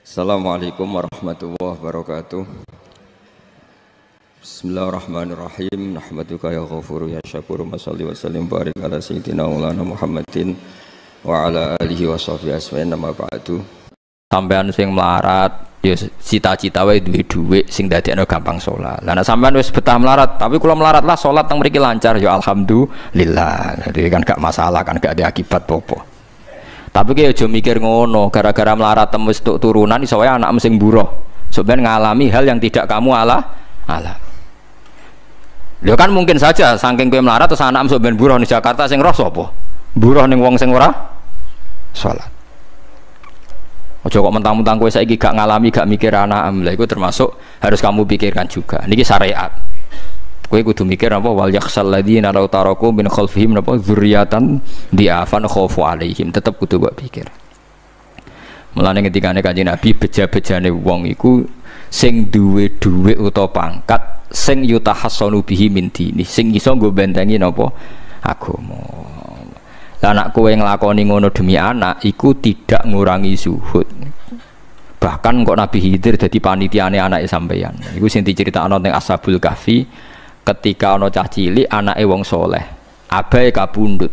Assalamualaikum warahmatullahi wabarakatuh. Bismillahirrahmanirrahim. Nahmaduka ya ghafuru ya syakuru. Mashalli wa sallim barik ala sayyidina maulana Muhammadin wa ala alihi wa sahbihi asma'in nama ba'du. Sampean sing melarat ya cita-cita wae duwe dhuwit sing dadekno gampang salat. Lah nek sampean wis betah melarat, tapi kula melarat lah salat teng mriki lancar ya alhamdulillah. Jadi kan gak masalah, kan gak ada akibat apa-apa. Tapi kayak aja mikir ngono, gara-gara melarat tembus tuk turunan iso wae anak sing buruh. Sebenarnya ngalami hal yang tidak kamu alami. Lho kan mungkin saja saking kowe melarat terus anak sebenarnya buruh di Jakarta sing roh sapa? Buruh ning wong sing ora salat. Aja kok mentang-mentang kowe saiki gak ngalami, gak mikir anak lha iku termasuk harus kamu pikirkan juga. Niki syariat. Kowe kudu mikir apa wal yakhsal ladzina law taraku min khalfihim napa dzurriatan diafan khaufu alaihim, tetep kudu mbok pikir. Mulane ketikane Kanjeng Nabi beja-bejane wong iku sing duwe dhuwit utawa pangkat sing yutahassanu bihi min dini, sing iso nggo bentengi napa agama. Lah nek kowe nglakoni ngono demi anak iku tidak ngurangi zuhud. Bahkan kok Nabi Khidir dadi panitiane anake sampeyan. Iku sing diceritakno teng Ashabul Kahfi. Ketika ana cah cilik anake wong soleh, abahe kabundut.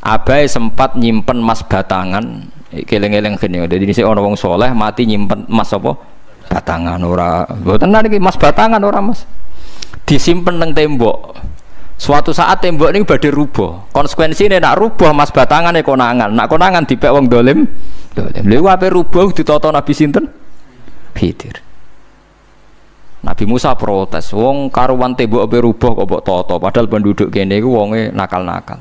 Abahe sempat nyimpen emas batangan, keleng-eleng kene. Dadi dhisik ana wong soleh mati nyimpen emas apa? Batangan ora. Mboten niki emas batangan ora, Mas. Disimpen nang tembok. Suatu saat tembok ini badhe rubuh. Konsekuensine nak rubuh emas batangane konangan. Nak konangan dipek wong dolim. Lha ape rubuh ditata Nabi sinten? Khidir. Nabi Musa protes, wong karuan tembok ape rubuh kok mbok tata, padahal penduduk kene iku wonge nakal-nakal.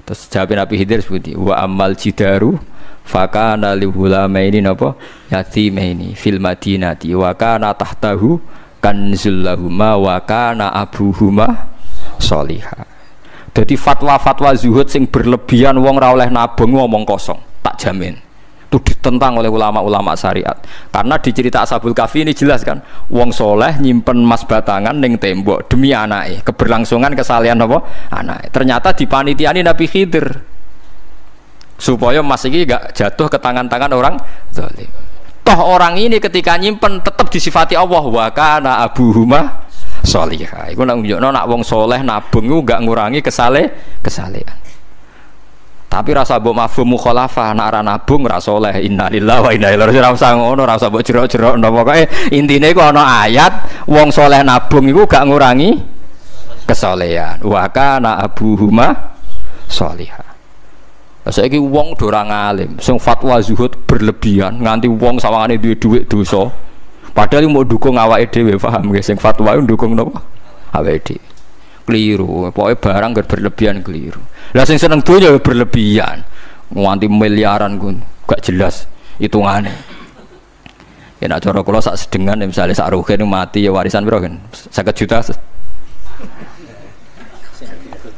Terus jawab Nabi Khidir seperti wa amal jidaru fakana lihulamaini napa yatimaini fil madinati wa kana tahtahu kanzul lahuma wa kana abuhuma sholihah. Dadi fatwa-fatwa zuhud sing berlebihan wong ra oleh nabung ngomong kosong, tak jamin. Itu ditentang oleh ulama-ulama syariat. Karena di cerita Ashabul Kahfi ini jelas kan, wong soleh nyimpen emas batangan ning tembok demi anake, keberlangsungan kesalehan apa anake. Ternyata dipanitiani Nabi Khidir supaya emas iki gak jatuh ke tangan-tangan orang zalim. Toh orang ini ketika nyimpen tetap disifati Allah wa kana abuhuma sholihah. Iku nang nunjukno nak wong soleh nabung iku gak ngurangi kesalehan. Tapi rasa mbok mafhum mukhalafah nek ora nabung ora saleh. Innalillahi wa inna ilaihi raji'un. Ora usah ngono, ora usah mbok jerok-jerok. Pokoke intine iku ana ayat wong saleh nabung iku gak ngurangi kesalehan. Wa kana abuhuma sholihah. Saiki wong do ora ngalim, sing fatwa zuhud berlebihan nganti wong sawangane duwe dhuwit dosa. Padahal mau dukung awake dhewe, paham nggih? Sing fatwa iku dukung napa? Awake dhewe. Keliru, pokoknya barang gak berlebihan keliru. Lah sing seneng dunya berlebihan, nganti miliaran pun gak jelas hitungane. Ya nek cara kula sak sedengan misalnya sak rugen mati ya warisan piro kan? 50 juta.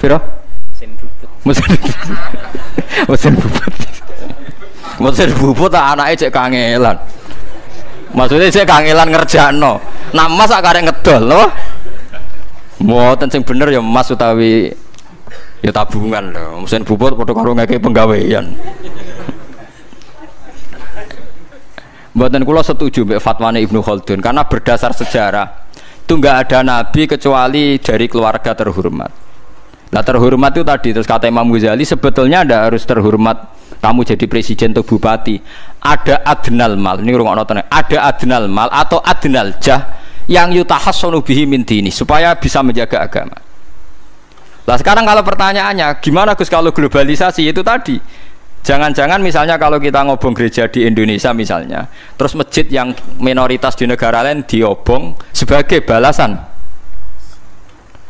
Piro? Mesin bubut. Mesin bubut anake cek kangelan. Maksudnya cek kangelan ngerjakno. Nak emas sak karek ngedol lho. Mboten sing bener ya emas utawi ya tabungan lho. Mesin bubut padha karo ngeke penggawean. Mboten kula setuju mbek fatwane Ibnu Khaldun karena berdasar sejarah itu enggak ada nabi kecuali dari keluarga terhormat. Nah terhormat itu tadi terus kata Imam Ghazali sebetulnya ada harus terhormat kamu jadi presiden atau bupati. Ada adnal mal, ini rungokno tenan. Ada adnal mal atau adnal jah yang yutahassanu bihi min dini supaya bisa menjaga agama. Lah sekarang kalau pertanyaannya gimana Gus kalau globalisasi itu tadi jangan-jangan misalnya kalau kita ngobong gereja di Indonesia misalnya terus masjid yang minoritas di negara lain diobong sebagai balasan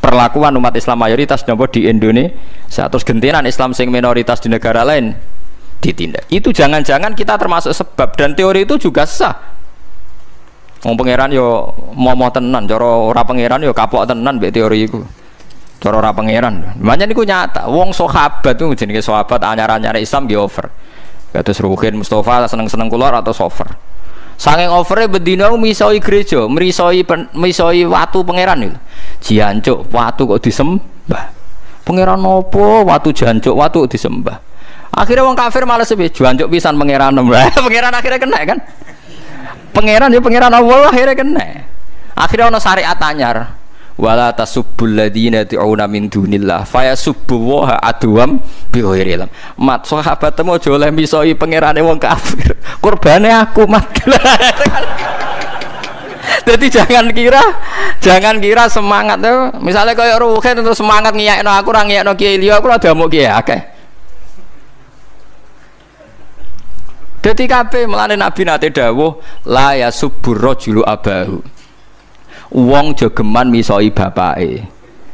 perlakuan umat Islam mayoritas di Indonesia terus gentenan Islam sing minoritas di negara lain ditindak. Itu jangan-jangan kita termasuk sebab dan teori itu juga sah. Wong pangeran yo momo tenan, cara ora pangeran yo kapok tenan mbek teori iku. Cara ora pangeran. Makanya niku nyata, wong sahabat itu jenenge sahabat anyar-anyar Islam nggih over. Kados Ruhin Mustafa seneng-seneng kula atau over. Saking overe bendina misoi gereja, misoi watu pangeran niku. Jancuk watu kok disembah. Pangeran nopo watu jancuk watu disembah. Akhirnya wong kafir malah sepi jancuk pisan pangeran. Pangeran akhirnya kena kan. Pangeran ya pangeran Allah akhirnya kena. Akhirnya ono syariat anyar. Wala tasubbul ladzina ta'una min dunillah fayasubbu wa adwam bi ghairi ilm. Mat sahabatmu aja oleh misoi pangerane wong kafir. Kurbane aku mat. Jadi jangan kira semangat tuh. Misalnya kayak Ruhin terus semangat ngiyakno aku ora ngiyakno Kiai liya aku ora damuk kiai akeh. Dadi kabeh melane Nabi nate dawuh la yasubbur rajulu abahu. Wong jogeman misoi bapake.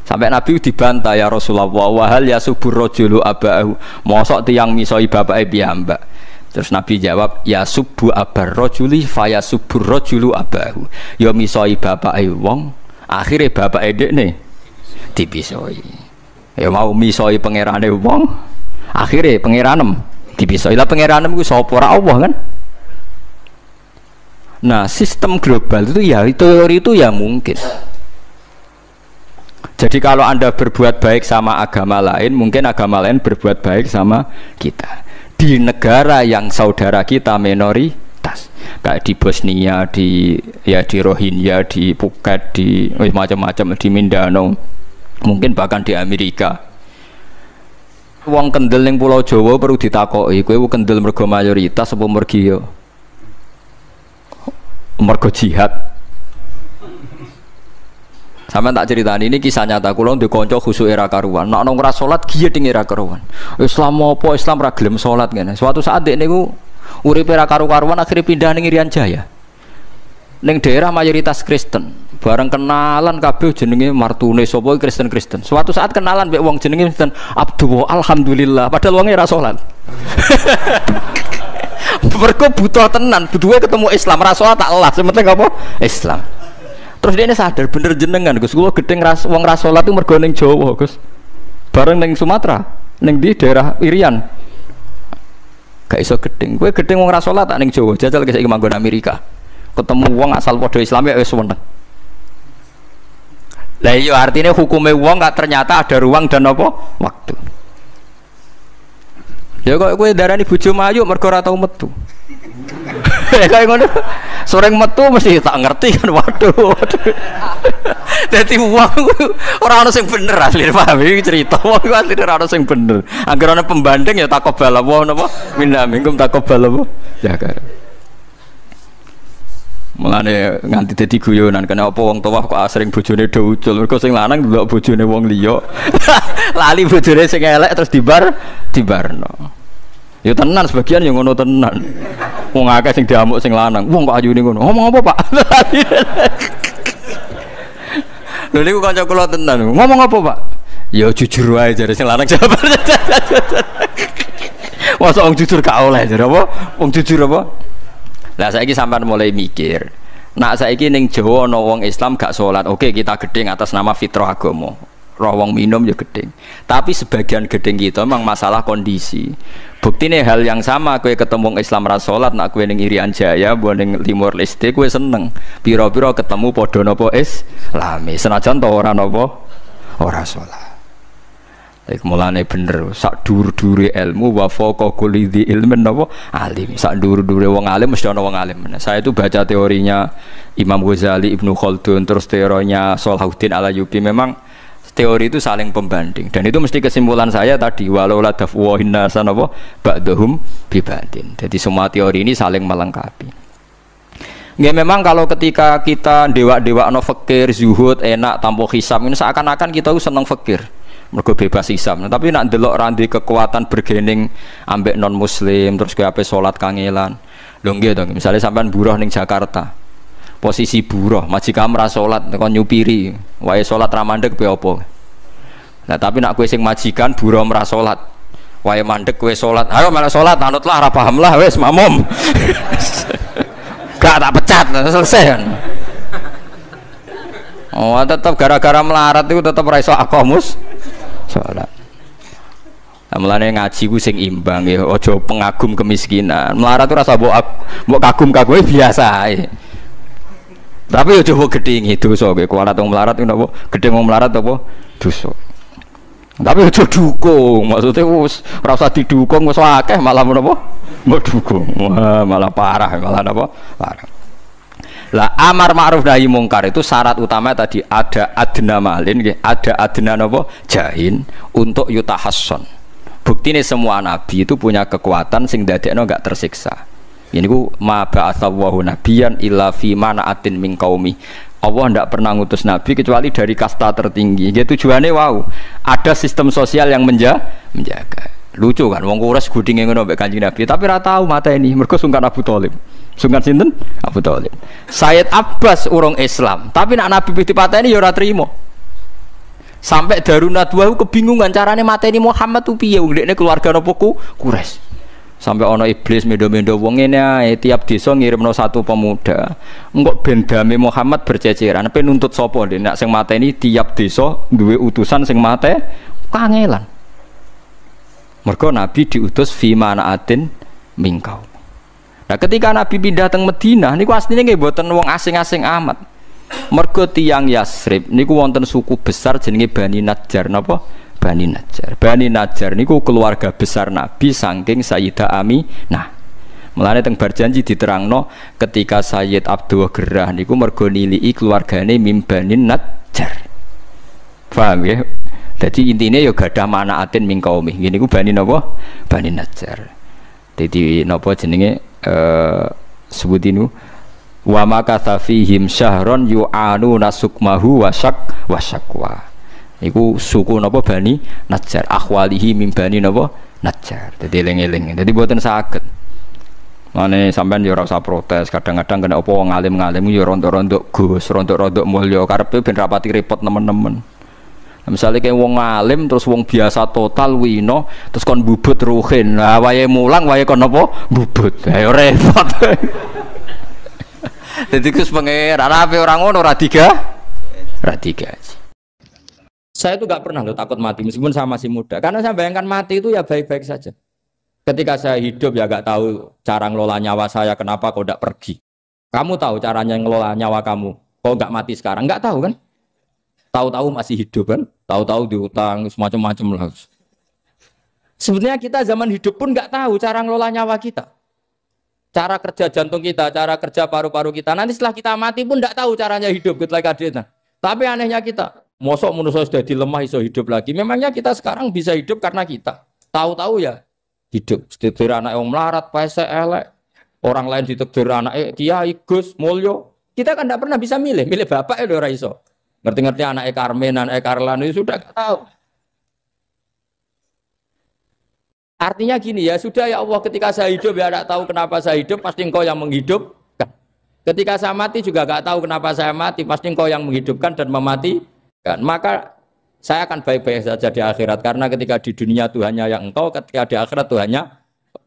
Sampai Nabi dibantah ya Rasulullah wa hal yasubbur rajulu abahu. Mosok tiyang misoi bapake piyambak. Terus Nabi jawab ya subbu abar rajuli faya subbur rajulu abahu. Ya misoi bapake wong, akhire bapake dekne dipisoi. Ya mau misoi pangerane wong, akhire pangeranem dipisoi. Lah pangeranem ku sapa ora Allah kan? Nah, sistem global itu ya teori itu ya mungkin. Jadi kalau Anda berbuat baik sama agama lain, mungkin agama lain berbuat baik sama kita. Di negara yang saudara kita minoritas, kayak di Bosnia, di Rohingya, di Phuket, di macam-macam, di Mindanao, mungkin bahkan di Amerika. Wong kendel ning Pulau Jawa perlu ditakoki, kowe kendel mergo mayoritas apa mergo jihad. Sampe tak ceritani ini kisah nyata kula ndek kanca khusuk era karuan. Nek ora salat giyeding era karuan. Islam apa Islam ra gelem salat ngene. Suatu saat dek niku uripe ra karu-karuan akhire pindah ning Irian Jaya. Ning daerah mayoritas Kristen. Bareng kenalan kabeh jenenge martune sapa Kristen-Kristen. Suatu saat kenalan mbek wong jenenge Kristen Abdul alhamdulillah padahal wonge ra salat. Mergo butuh tenan, butuhe ketemu Islam ra salat tak elas, penting apa? Islam. Terus dia ini sadar bener jenengan Gus, kula gedeng wong ra salat itu mergo ning Jawa Gus. Bareng ning Sumatera, ning di daerah Irian. Gak iso gedeng. Kowe gedeng wong ra salat tak ning Jawa, jajal ke saiki manggon Amerika. Ketemu wong asal padha Islam ya wis weneng. Lah iya artinya hukume wong gak ternyata ada ruang dan apa? Waktu. Ya kok kowe darani bojo mayu mergo ora tau metu. Kayak ngono. Sore metu mesti tak ngerti kan waduh. Dadi wong ora ono sing bener asline paham iki cerita wong asline ora ono sing bener. Angger ana pembanding ya takobal apa napa minna minkum takobal apa ya kan. Mulane nganti dadi guyonan kena apa wong tuwa kok asring bojone do ucul mergo sing lanang ndelok bojone wong liya. Lali bojone sing elek terus dibarno. Ya tenan sebagian yang ngono tenan. Wong akeh sing diamuk sing lanang. Wong kok ayune ngono. Ngomong apa, Pak? Lha niku kanca kula tenan. Ngomong apa, Pak? Ya jujur wae jare sing lanang jawab. Masa wong jujur gak oleh jare apa? Wong jujur apa? Lah saiki sampean mulai mikir. Nak saiki ning Jawa ana wong Islam gak salat. Oke, kita gedeng atas nama fitrah agama. Roh wong minum ya gedeng. Tapi sebagian gedeng kita memang masalah kondisi. Buktine hal yang sama kowe ketemu Islam ra salat nak kowe ning Irian Jaya mbok ning Timor Leste kowe seneng. Pira-pira ketemu padha napa Islami. Senajan to ora napa ora salat. Iku mulane bener sak dur-dure ilmu wa faqa kulli dzi ilmin napa alim. Sak dur-dure wong alim mesti ana wong alim. Saya itu baca teorinya Imam Ghazali, Ibnu Khaldun, terus teorinya Salahuddin Al-Ayyubi memang teori itu saling pembanding dan itu mesti kesimpulan saya tadi walau la dafwahin nasan apa ba'dhum bibadin. Jadi semua teori ini saling melengkapi. Nggih memang kalau ketika kita dewa-dewa no fakir, zuhud, enak, tanpa hisab ini seakan-akan kita seneng fakir. Mergo bebas hisab. Tapi nak ndelok randi kekuatan bergening ambek non muslim terus kowe ape salat kangelan. Lho nggih to, misalnya sampean buruh ning Jakarta. Posisi buruh, majikan ra salat kon nyupiri, wae salat ra mandeg piye apa. Nah tapi nak kowe sing majikan buruh ra salat, wae mandeg kowe salat. Ayo malah salat anutlah ra paham lah wis mamum. Gak tak pecat selesai kan. Oh tetap gara-gara melarat itu tetap ra iso aqamus salat. Mulane ngaji ku sing imbang ya, aja pengagum kemiskinan. Melarat itu rasa mbok kagum-kagume biasa ae. Tapi yo coba gedhingi dosa kowe kuwalat wong melarat napa gedhe wong melarat apa dosa. Tapi aja dukung, maksudnya wis ora usah didukung wis akeh malah menapa mbok dukung. Wah, malah parah, malah napa? Parah. Lah amar ma'ruf nahi mungkar itu syarat utama tadi ada adna malin, ada adna nopo jahin untuk yutahasson. Bukti nih semua nabi itu punya kekuatan sing dadekno enggak tersiksa. Ini ku ma ba'atsallahu nabiyyan illa fi mana'atin min qaumi. Allah tidak pernah ngutus nabi kecuali dari kasta tertinggi. Dia tujuannya wow, ada sistem sosial yang menjaga. Lucu kan, wong Quraisy gudinge ngono mbek Kanjeng Nabi, tapi ora tau mata ini, mergo sungkan Abu Thalib. Sungkan sinten? Abu Thalib. Sayyid Abbas urung Islam, tapi nak Nabi dipateni ya ora trimo. Sampai Darunat Nadwa kebingungan carane mateni Muhammad tu piye, ndekne keluarga napa Quraisy. Sampai ana iblis mendo-mendo wong ngene ae, tiap desa ngirimno satu pemuda. Engko ben dame Muhammad berceceran, pe nuntut sapa ndek nek sing mateni tiap desa duwe utusan sing mate kangelan. Mergo Nabi diutus fi manaatin mingkau. Nah ketika Nabi pindah teng Madinah niku asline nggih mboten wong asing-asing amat. Mergo tiyang Yasrib niku wonten suku besar jenenge Bani Najjar napa? Bani Najjar. Bani Najjar niku keluarga besar Nabi saking Sayyidah Aminah. Mulane teng berjanji diterangno ketika Sayyid Abdul Gerah niku mergo niliki keluargane mim Bani Najjar. Paham ya? Jadi intinya ya gadah manaatin min qaumi. Gini ku Bani napa? Bani Najjar. Jadi napa jenenge sebutinu wa makatha fihim syahron yu'anu nasukmahu wasyakwa. Iku suku napa Bani Najjar. Akhwalihi min Bani napa? Najjar. Jadi eling-eling. Jadi mboten saged. Mane sampean ya ora usah protes. Kadang-kadang kena apa wong alim-alim ya rontok-rontok Gus, rontok-rontok mulya karepe ben rapati repot nemen-nemen. Misalnya kayak wong alim terus wong biasa total wino terus kon bubut ruhin, nah wae mulang wae kon apa bubut, ayo repot. Jadi kus pangeran apa orang ngono ora tiga. Saya itu gak pernah loh takut mati meskipun saya masih muda, karena saya bayangkan mati itu ya baik-baik saja. Ketika saya hidup ya gak tahu cara ngelola nyawa saya, kenapa kau gak pergi? Kamu tahu caranya ngelola nyawa kamu, kau gak mati sekarang, gak tahu kan? Tahu-tahu masih hidup kan, tahu-tahu diutang semacam-macam lah. Sebenarnya kita zaman hidup pun nggak tahu cara ngelola nyawa kita, cara kerja jantung kita, cara kerja paru-paru kita. Nanti setelah kita mati pun nggak tahu caranya hidup gitu lagi. Tapi anehnya kita, mosok manusia sudah dilemah iso hidup lagi. Memangnya kita sekarang bisa hidup karena kita tahu-tahu ya hidup. Ditekdir anak yang melarat, paese elek, orang lain ditekdir anak Kiai Gus Mulyo. Kita kan nggak pernah bisa milih bapak ya ora iso. Ngerti-ngerti anaknya Karmen, anaknya Karlan itu sudah gak tahu. Artinya gini ya, sudah ya Allah ketika saya hidup ya tidak tahu kenapa saya hidup, pasti engkau yang menghidupkan. Ketika saya mati juga gak tahu kenapa saya mati, pasti engkau yang menghidupkan dan mematikan. Maka saya akan baik-baik saja di akhirat, karena ketika di dunia Tuhannya yang engkau, ketika di akhirat Tuhannya,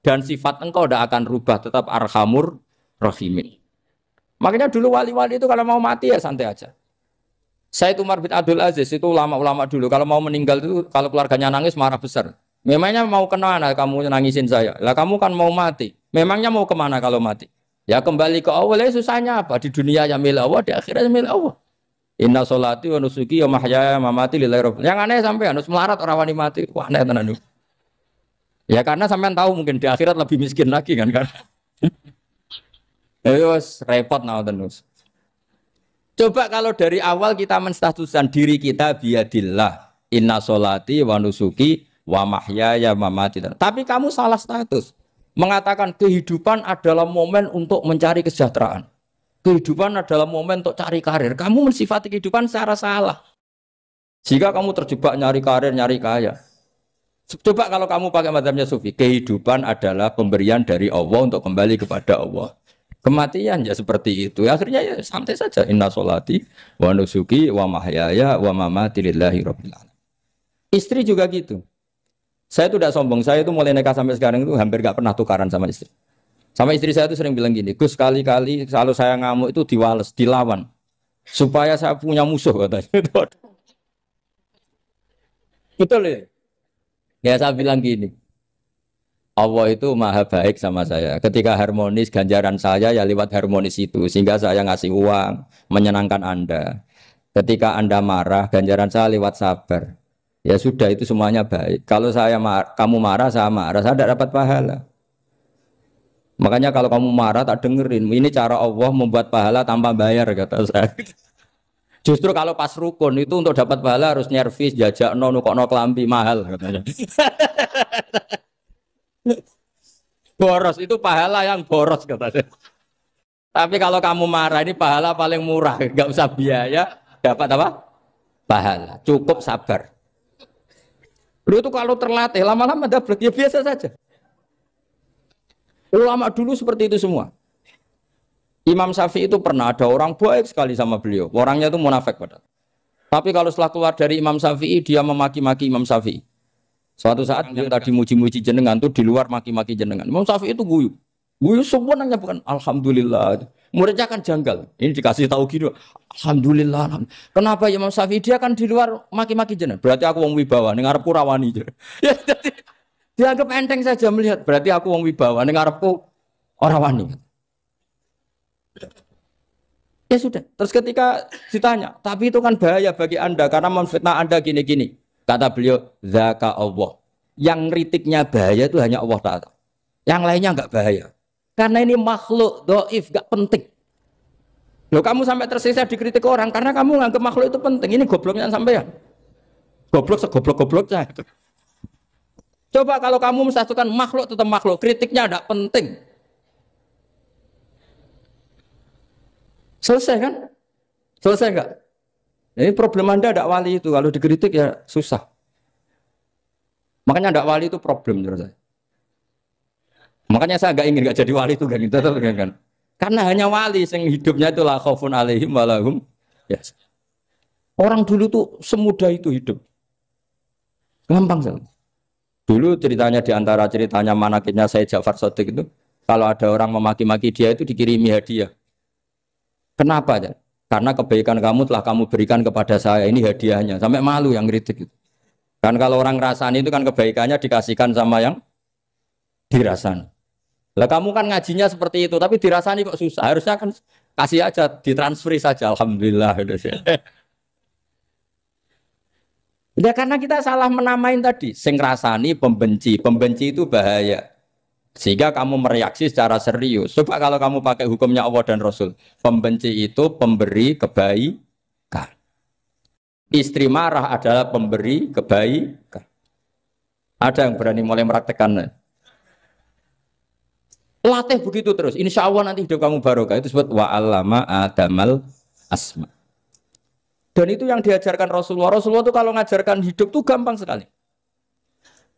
dan sifat engkau tidak akan rubah, tetap arhamur rahimin. Makanya dulu wali-wali itu kalau mau mati ya santai aja. Sayyid Umar bin Abdul Aziz itu ulama-ulama dulu kalau mau meninggal itu kalau keluarganya nangis marah besar. Memangnya mau kemana kamu nangisin saya? Lah kamu kan mau mati. Memangnya mau kemana kalau mati? Ya kembali ke Allah. Susahnya apa? Di dunia ya milik Allah, di akhirat milik Allah. Inna sholati wa nusuki wa mahyaya wa mamati lillahi rabbil. Yang aneh sampai harus melarat orang wani mati. Wah aneh tenan. Ya karena sampean tahu mungkin di akhirat lebih miskin lagi kan. Terus repot nah terus. Coba kalau dari awal kita menstatuskan diri kita biadillah, inna sholati wa nusuki wa mahyaya wa mamati. Tapi kamu salah status. Mengatakan kehidupan adalah momen untuk mencari kesejahteraan. Kehidupan adalah momen untuk cari karir. Kamu mensifati kehidupan secara salah. Jika kamu terjebak nyari karir, nyari kaya. Coba kalau kamu pakai mazhabnya Sufi, kehidupan adalah pemberian dari Allah untuk kembali kepada Allah. Kematian ya seperti itu. Akhirnya ya santai saja. Inna sholati wa nusuki wa mahyaya wa mamati lillahi rabbil alamin. Istri juga gitu. Saya itu tidak sombong. Saya itu mulai nikah sampai sekarang itu hampir gak pernah tukaran sama istri. Sama istri saya itu sering bilang gini, Gus kali-kali kalau saya ngamuk itu diwales, dilawan. Supaya saya punya musuh katanya. Betul ya? Ya saya bilang gini. Allah itu maha baik sama saya. Ketika harmonis, ganjaran saya ya lewat harmonis itu. Sehingga saya ngasih uang, menyenangkan Anda. Ketika Anda marah, ganjaran saya lewat sabar. Ya sudah, itu semuanya baik. Kalau kamu marah, saya tidak dapat pahala. Makanya kalau kamu marah tak dengerin. Ini cara Allah membuat pahala tanpa bayar kata saya. Justru kalau pas rukun itu untuk dapat pahala harus nyervis, jajak nukokno kelambi mahal katanya. Boros itu pahala yang boros katanya. Tapi kalau kamu marah ini pahala paling murah, nggak usah biaya, dapat apa? Pahala. Cukup sabar. Lu itu kalau terlatih lama-lama dapat ya biasa saja. Ulama dulu seperti itu semua. Imam Syafi'i itu pernah ada orang baik sekali sama beliau. Orangnya itu munafik padahal. Tapi kalau setelah keluar dari Imam Syafi'i, dia memaki-maki Imam Syafi'i. Suatu saat dia tadi muji-muji jenengan tuh di luar maki-maki jenengan. Imam Syafi'i itu guyu. Guyu semuanya bukan alhamdulillah. Muridnya kan janggal. Ini dikasih tahu gitu. Alhamdulillah. Kenapa Imam Syafi'i dia kan di luar maki-maki jenengan? Berarti aku wong wibawa ning ngarepku rawani. Ya jadi dianggap enteng saja melihat. Berarti aku wong wibawa ning ngarepku ora wani. Ya sudah. Terus ketika ditanya, tapi itu kan bahaya bagi Anda karena memfitnah Anda gini-gini. Kata beliau, zaka Allah. Yang kritiknya bahaya itu hanya Allah Ta'ala. Yang lainnya enggak bahaya. Karena ini makhluk, doif, enggak penting. Loh kamu sampai tersisa dikritik orang karena kamu nganggap makhluk itu penting. Ini gobloknya sampean. Goblok segoblok-gobloknya. Coba kalau kamu mensatukan makhluk tetap makhluk, kritiknya enggak penting. Selesai kan? Selesai enggak? Ini problem Anda ada wali itu, kalau dikritik ya susah. Makanya ada wali itu problem menurut saya. Makanya saya enggak jadi wali itu kan. Karena hanya wali yang hidupnya itu la khaufun alaihim walahum. Ya. Orang dulu tuh semudah itu hidup. Gampang sekali. Dulu ceritanya di antara ceritanya manakibnya Syekh Ja'far Shadiq itu, kalau ada orang memaki-maki dia itu dikirimi hadiah. Kenapa ya? Karena kebaikan kamu telah kamu berikan kepada saya, ini hadiahnya. Sampai malu yang kritik itu. Kan kalau orang rasani itu kan kebaikannya dikasihkan sama yang dirasani. Lah kamu kan ngajinya seperti itu, tapi dirasani kok susah. Harusnya kan kasih aja, ditransferi saja. Alhamdulillah. Ya karena kita salah menamain tadi. Sing rasani pembenci. Pembenci itu bahaya. Sehingga kamu mereaksi secara serius. Coba kalau kamu pakai hukumnya Allah dan Rasul. Pembenci itu pemberi kebaikan. Istri marah adalah pemberi kebaikan. Ada yang berani mulai mempraktekannya. Latih begitu terus. Insya Allah nanti hidup kamu barokah. Itu disebut wa'allama adamal asma. Dan itu yang diajarkan Rasulullah. Rasulullah itu kalau ngajarkan hidup itu gampang sekali.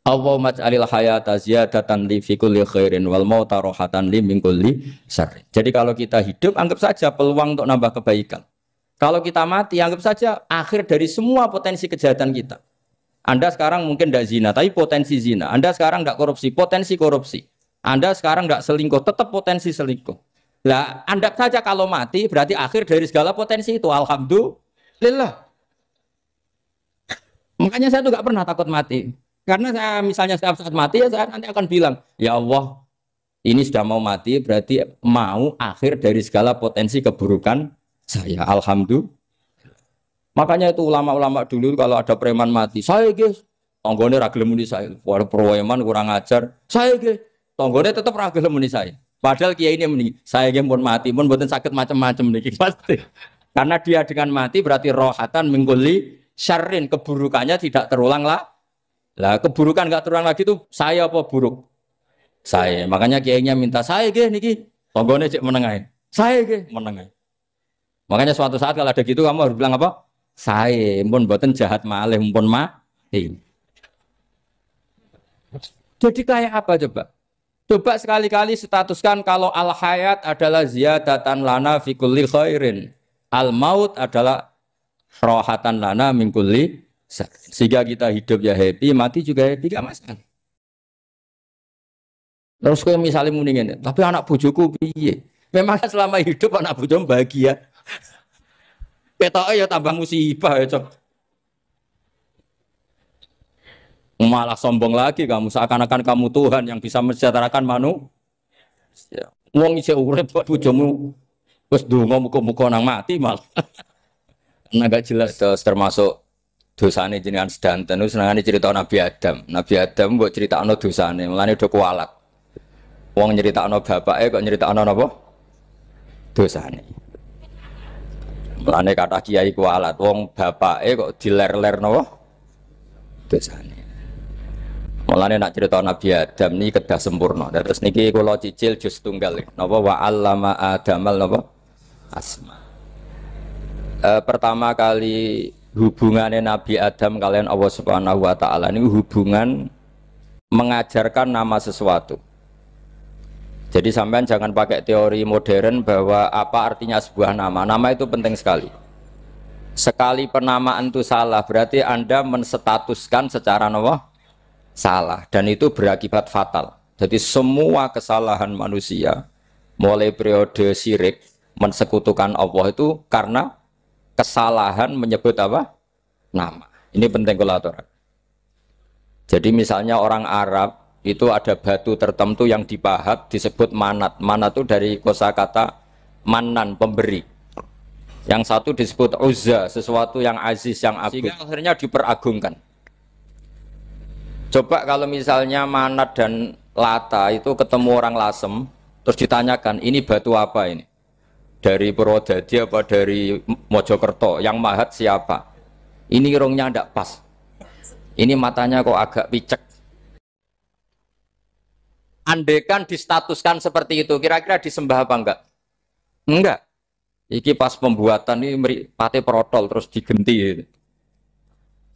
Allahumma ja'alil hayata ziyadatan li fi kulli khairin wal mauta rohatan li min kulli syarrin. Jadi kalau kita hidup anggap saja peluang untuk nambah kebaikan. Kalau kita mati anggap saja akhir dari semua potensi kejahatan kita. Anda sekarang mungkin tidak zina tapi potensi zina. Anda sekarang tidak korupsi, potensi korupsi. Anda sekarang tidak selingkuh, tetap potensi selingkuh. Lah, anggap saja kalau mati berarti akhir dari segala potensi itu. Alhamdulillah. Makanya saya tuh nggak pernah takut mati. Karena saya misalnya setiap saat mati ya saya nanti akan bilang, ya Allah ini sudah mau mati berarti mau akhir dari segala potensi keburukan saya. Alhamdulillah. Makanya itu ulama-ulama dulu kalau ada preman mati, saya guys, tonggone ragil muni saya. Walau preman kurang ajar, saya guys, tonggone tetap ragil muni saya. Padahal kiai ini muni, saya guys pun mati pun buatan sakit macam-macam nih pasti. Karena dia dengan mati berarti rohatan mengguli syarrin, keburukannya tidak terulang lah. Lah keburukan nggak terulang lagi tuh saya apa buruk? Saya. Makanya kiainya minta saya ge niki. Tonggone cek menengai. Saya ge menengai. Makanya suatu saat kalau ada gitu kamu harus bilang apa? Saya pun mboten jahat malih pun mati. Jadi kayak apa coba? Coba sekali-kali statuskan kalau al hayat adalah ziyadatan lana fi kulli khairin. Al maut adalah rohatan lana min kulli. Sehingga kita hidup ya happy, mati juga happy, gak masalah. Terus kalau misalnya mendingin, tapi anak bojoku piye? Memang selama hidup anak bojomu bahagia. Petoke ya tambah musibah ya, Cok. Malah sombong lagi kamu, seakan-akan kamu Tuhan yang bisa mensejahterakan manusia. Wong isih urip bojomu wis ndonga muga-muga nang mati malah. Karena gak jelas termasuk dosane jenengan sedanten itu senengane cerita Nabi Adam. Nabi Adam mbok critakno dosane, mulane do kualat. Wong nyeritakno bapake kok nyeritakno napa? Dosane. Mulane kata kiai kualat wong bapake kok diler-ler napa? Dosane. Mulane nak cerita Nabi Adam niki kedah sempurna. Terus niki kula cicil juz tunggal napa wa 'allama Adamal napa? Asma. Pertama kali hubungannya Nabi Adam kalian Allah Subhanahu wa taala ini hubungan mengajarkan nama sesuatu. Jadi sampean jangan pakai teori modern bahwa apa artinya sebuah nama. Nama itu penting sekali. Sekali penamaan itu salah, berarti Anda menstatuskan secara salah. Dan itu berakibat fatal. Jadi semua kesalahan manusia, mulai periode syirik, mensekutukan Allah itu karena kesalahan menyebut apa? Nama. Ini penting kolaborator. Jadi misalnya orang Arab, itu ada batu tertentu yang dipahat disebut manat. Manat itu dari kosakata manan, pemberi. Yang satu disebut uzza, sesuatu yang aziz, yang agung. Sehingga akhirnya diperagungkan. Coba kalau misalnya manat dan lata itu ketemu orang Lasem, terus ditanyakan, ini batu apa ini? Dari Purwodadi apa dari Mojokerto? Yang mahat siapa? Ini irungnya tidak pas. Ini matanya kok agak picek. Andekan distatuskan seperti itu, kira-kira disembah apa enggak? Enggak. Iki pas pembuatan ini pate protol terus digenti.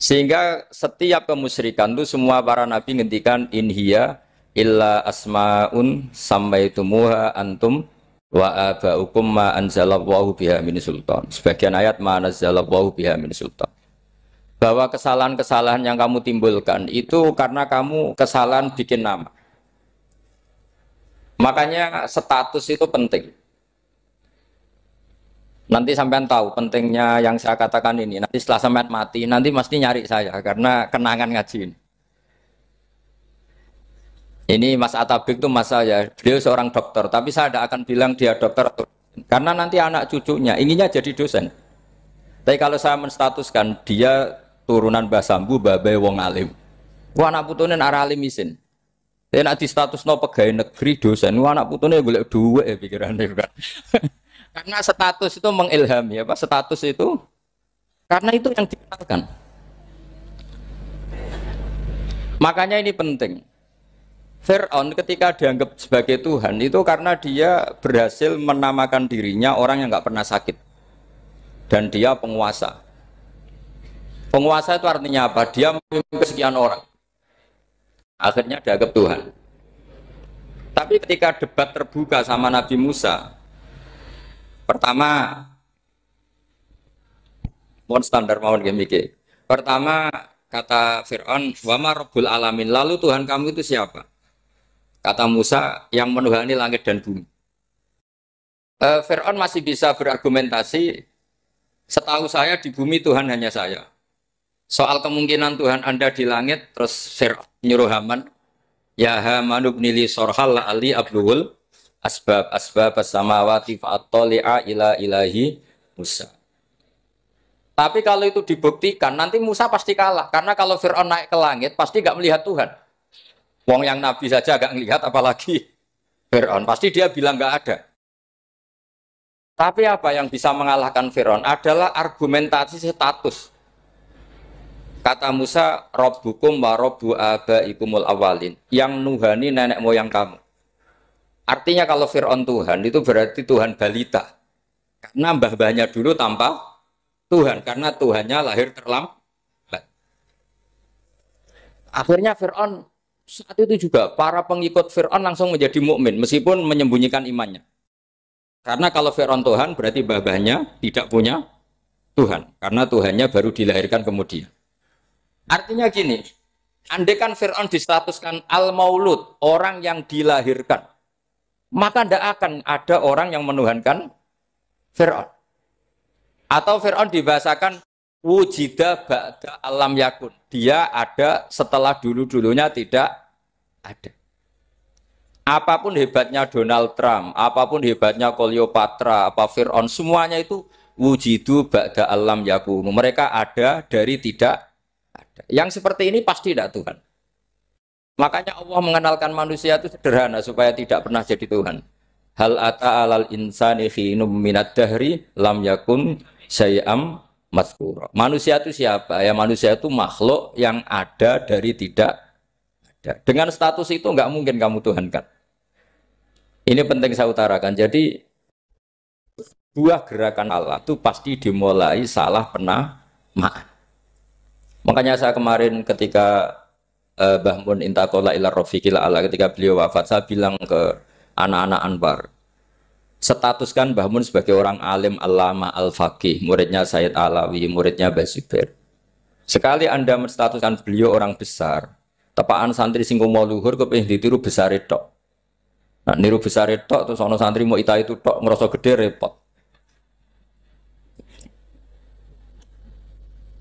Sehingga setiap kemusyrikan itu semua para nabi ngendikan inhiya illa asmaun sammaitumuha antum wa abaukum ma anzalallahu biha min sultan. Sebagian ayat ma anzalallahu biha min sultan. Bahwa kesalahan-kesalahan yang kamu timbulkan itu karena kamu kesalahan bikin nama. Makanya status itu penting. Nanti sampean tahu pentingnya yang saya katakan ini. Nanti setelah sampean mati, nanti mesti nyari saya karena kenangan ngaji ini. Ini Mas Atabik itu mas saya, beliau seorang dokter, tapi saya tidak akan bilang dia dokter karena nanti anak cucunya inginnya jadi dosen. Tapi kalau saya menstatuskan dia turunan Mbah Sambu, babai wong alim. Wah anak putune arah alim isin. Tapi nak di status no pegawai negeri dosen, anak putune golek duit pikirannya kan. Karena status itu mengilhami, apa? Status itu karena itu yang dikenalkan. Makanya ini penting. Fir'aun ketika dianggap sebagai Tuhan itu karena dia berhasil menamakan dirinya orang yang nggak pernah sakit dan dia penguasa. Penguasa itu artinya apa? Dia memimpin sekian orang. Akhirnya dianggap Tuhan. Tapi ketika debat terbuka sama Nabi Musa, pertama, mohon standar mohon gemike. Pertama kata Fir'aun, wama Rabbul Alamin, lalu Tuhan kamu itu siapa? Kata Musa, yang menuhani langit dan bumi. Fir'aun masih bisa berargumentasi, setahu saya di bumi Tuhan hanya saya. Soal kemungkinan Tuhan Anda di langit, terus Fir'aun nyuruh Haman, ya Haman ibnili sorhal ali abluhul asbab as-samawati fa'attali'a ila ilahi Musa. Tapi kalau itu dibuktikan, nanti Musa pasti kalah. Karena kalau Fir'aun naik ke langit, pasti gak melihat Tuhan. Wong yang Nabi saja gak melihat, apalagi Fir'aun. Pasti dia bilang gak ada. Tapi apa yang bisa mengalahkan Fir'aun adalah argumentasi status. Kata Musa, Rabbukum wa Rabbu abaikumul awalin. Yang nuhani nenek moyang kamu. Artinya kalau Fir'aun Tuhan, itu berarti Tuhan balita. Karena mbah-mbahnya dulu tanpa Tuhan. Karena Tuhannya lahir terlambat. Akhirnya Fir'aun, saat itu juga, para pengikut Fir'aun langsung menjadi mukmin meskipun menyembunyikan imannya. Karena kalau Fir'aun Tuhan, berarti mbah-mbahnya tidak punya Tuhan. Karena Tuhannya baru dilahirkan kemudian. Artinya gini, andaikan Fir'aun distatuskan al-maulud, orang yang dilahirkan, maka tidak akan ada orang yang menuhankan Fir'aun. Atau Fir'aun dibahasakan wujida ba'da alam yakun. Dia ada setelah dulu-dulunya tidak ada. Apapun hebatnya Donald Trump, apapun hebatnya Cleopatra, apa Fir'aun, semuanya itu wujidu ba'da alam yakun. Mereka ada dari tidak ada. Yang seperti ini pasti tidak Tuhan. Makanya Allah mengenalkan manusia itu sederhana supaya tidak pernah jadi Tuhan. Hal ata alal insani khinum minad dahri lam yakun syai'am mazkura. Manusia itu siapa? Ya manusia itu makhluk yang ada dari tidak ada. Dengan status itu enggak mungkin kamu Tuhan kan. Ini penting saya utarakan. Jadi buah gerakan Allah itu pasti dimulai salah penamaan. Makanya saya kemarin ketika Mbah Mun intakola ila rofiqil ala ketika beliau wafat, saya bilang ke anak-anak Anwar, statuskan Mbah Mun sebagai orang alim alama al-faqih, muridnya Sayyid Alawi, muridnya Mbah Zubair. Sekali Anda menstatuskan beliau orang besar, tepaan santri sing mau luhur kepengin ditiru besar itu. Nah, niru besar itu terus ono santri mau ita itu tok ngerasa gede repot.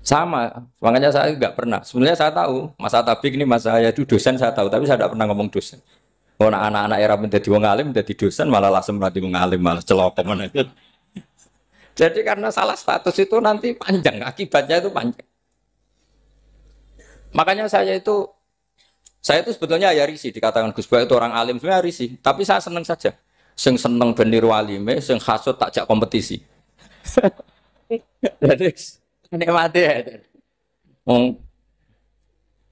Sama, makanya saya nggak pernah. Sebenarnya saya tahu, Mas Atabik ini Mas saya itu dosen saya tahu, tapi saya tidak pernah ngomong dosen. Oh, anak-anak era menjadi wong alim, menjadi dosen malah langsung berarti wong alim malah celokoman itu. Jadi karena salah status itu nanti panjang, akibatnya itu panjang. Makanya saya itu sebetulnya ya risih dikatakan Gus Bak itu orang alim, sebenarnya risih. Tapi saya seneng saja. Sing seneng beniru alime, sing hasut takjak kompetisi. Jadi nikmati ya.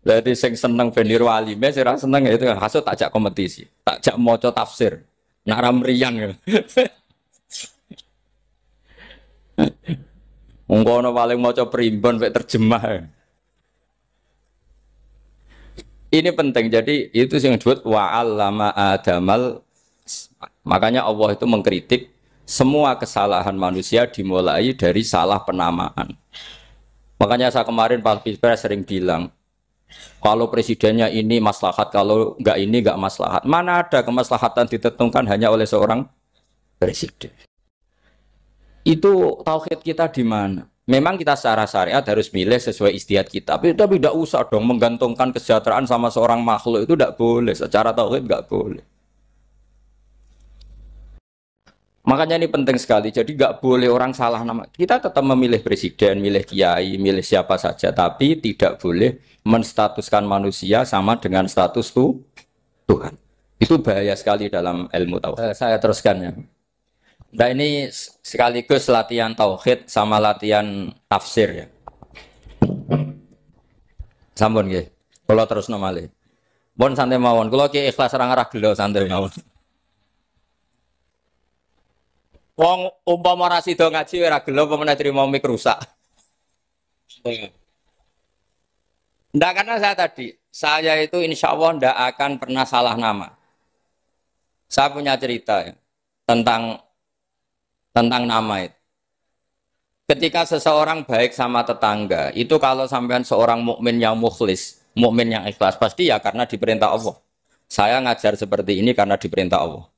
Jadi sing seneng beniru alime, sing seneng itu hasut takjak kompetisi, takjak maca tafsir. Nak ra mriyang ya. Ungkono paling maca primbon mek terjemah. Ini penting. Jadi itu yang disebut wa'allama adamal. Makanya Allah itu mengkritik semua kesalahan manusia dimulai dari salah penamaan. Makanya saya kemarin Pak Bisbara sering bilang, kalau presidennya ini maslahat, kalau enggak ini enggak maslahat. Mana ada kemaslahatan ditentukan hanya oleh seorang presiden? Itu tauhid kita di mana? Memang kita secara syariat harus milih sesuai istihad kita. Tapi tidak usah dong menggantungkan kesejahteraan sama seorang makhluk, itu tidak boleh. Secara tauhid enggak boleh. Makanya ini penting sekali. Jadi nggak boleh orang salah nama. Kita tetap memilih presiden, milih kiai, milih siapa saja. Tapi tidak boleh menstatuskan manusia sama dengan status Tuhan. Itu bahaya sekali dalam ilmu tauhid. Saya teruskan ya. Nah ini sekaligus latihan tauhid sama latihan tafsir ya. Sampun nggih. Kula terus nomale. Pun santai mawon. Kula ki ikhlas ora ngarah gelo santai mawon. Wong umpama ora sida ngaji ora gelo apa meneh trimo mik rusak. Ndak karena saya itu insya Allah ndak akan pernah salah nama. Saya punya cerita ya, tentang nama itu. Ketika seseorang baik sama tetangga, itu kalau sampean seorang mukmin yang mukhlis, mukmin yang ikhlas, pasti ya karena diperintah Allah. Saya ngajar seperti ini karena diperintah Allah.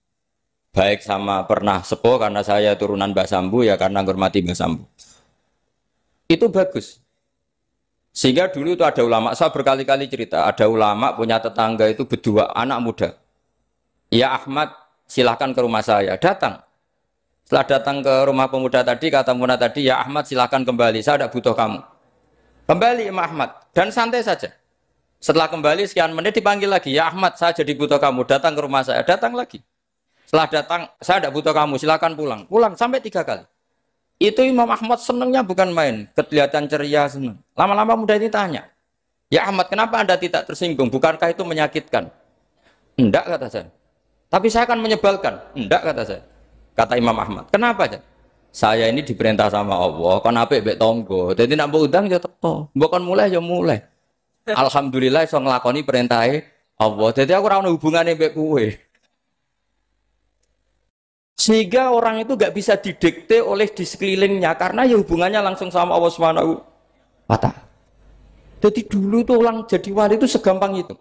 Baik sama pernah sepuh karena saya turunan Mbah Sambu ya karena menghormati Mbah Sambu. Itu bagus. Sehingga dulu itu ada ulama, saya berkali-kali cerita, ada ulama punya tetangga itu berdua anak muda. Ya Ahmad, silahkan ke rumah saya. Datang. Setelah datang ke rumah pemuda tadi, kata pemuda tadi, ya Ahmad silahkan kembali, saya tidak butuh kamu. Kembali Imam Ahmad, dan santai saja. Setelah kembali sekian menit dipanggil lagi, ya Ahmad saya jadi butuh kamu, datang ke rumah saya, datang lagi. Setelah datang, saya tidak butuh kamu, silahkan pulang. Pulang sampai 3 kali. Itu Imam Ahmad senangnya bukan main, kelihatan ceria senang. Lama-lama muda ini tanya, ya Ahmad kenapa Anda tidak tersinggung, bukankah itu menyakitkan? Enggak kata saya. Tapi saya akan menyebalkan. Enggak kata saya. Kata Imam Ahmad, kenapa aja? Saya ini diperintah sama Allah, kan apik mbek tangga. Dadi nek mbok udang ya teko, mbok kon mulai ya mulai. Alhamdulillah iso nglakoni perintahe Allah. Dadi aku ora ono hubungane mbek kowe. Sehingga orang itu gak bisa didikte oleh di sekelilingnya karena ya hubungannya langsung sama Allah Subhanahu wa Ta'ala. Jadi dulu itu orang jadi wali itu segampang itu.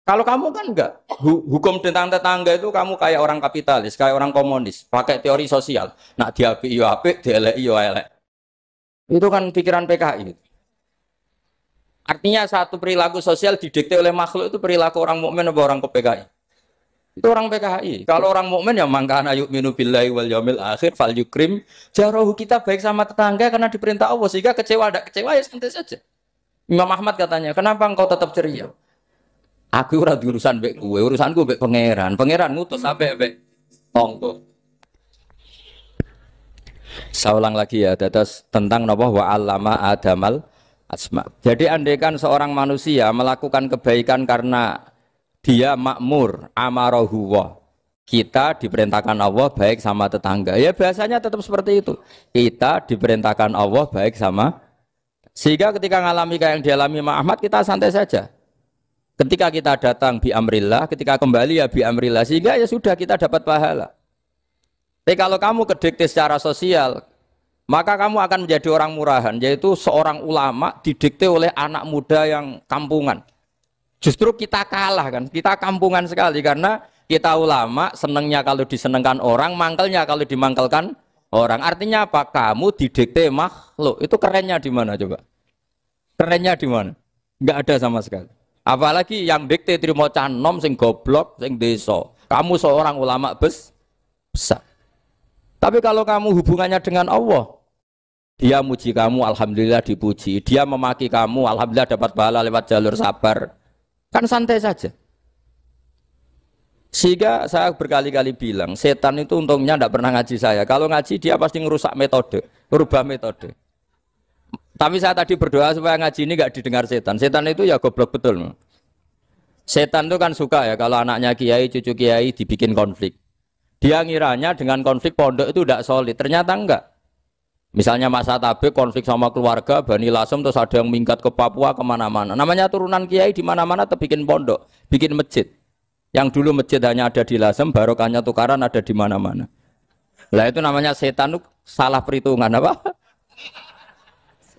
Kalau kamu kan enggak, hukum tentang tetangga itu kamu kayak orang kapitalis, kayak orang komunis, pakai teori sosial. Nak diapik yo apik, dieleki yo elek. Itu kan pikiran PKI. Artinya satu perilaku sosial didikte oleh makhluk itu perilaku orang mukmin atau orang ke PKI. Itu orang PKI. Kalau orang mukmin ya mangkana yu'minu billahi wal yaumil akhir fal yukrim jarahu, kita baik sama tetangga karena diperintah Allah, sehingga kecewa ada kecewa ya santai saja. Imam Ahmad katanya, kenapa engkau tetap ceria? Aku ora urusan mbek kowe, urusanku mbek pangeran. Pangeran ngutus sampe mbek tonggo. Saya ulang lagi ya, terus tentang napa wa 'allama adamal asma. Jadi andaikan seorang manusia melakukan kebaikan karena dia makmur, amarahu wa. Kita diperintahkan Allah baik sama tetangga. Ya biasanya tetap seperti itu. Kita diperintahkan Allah baik sama, sehingga ketika ngalami kayak yang dialami Mak Ahmad kita santai saja. Ketika kita datang bi amrillah, ketika kembali ya bi amrillah, sehingga ya sudah kita dapat pahala. Tapi kalau kamu kedikte secara sosial, maka kamu akan menjadi orang murahan, yaitu seorang ulama didikte oleh anak muda yang kampungan. Justru kita kalah kan, kita kampungan sekali karena kita ulama senengnya kalau disenengkan orang, mangkelnya kalau dimangkelkan orang. Artinya apa? Kamu didikte makhluk. Itu kerennya di mana coba? Kerennya di mana? Enggak ada sama sekali. Apalagi yang dikte trimo canom sing goblok sing desa. Kamu seorang ulama besar. Tapi kalau kamu hubungannya dengan Allah, dia muji kamu, alhamdulillah dipuji. Dia memaki kamu, alhamdulillah dapat pahala lewat jalur sabar. Kan santai saja. Sehingga saya berkali-kali bilang, setan itu untungnya tidak pernah ngaji saya. Kalau ngaji dia pasti ngerusak metode, merubah metode. Tapi saya tadi berdoa supaya ngaji ini nggak didengar setan. Setan itu ya goblok betul. Setan itu kan suka ya kalau anaknya kiai, cucu kiai dibikin konflik. Dia ngiranya dengan konflik pondok itu tidak solid. Ternyata enggak. Misalnya masa tabik konflik sama keluarga, Bani Lasem, terus ada yang minggat ke Papua kemana-mana. Namanya turunan kiai di mana-mana terbikin pondok, bikin masjid. Yang dulu masjid hanya ada di Lasem, barokahnya tukaran ada di mana-mana. Lah itu namanya setan itu salah perhitungan apa?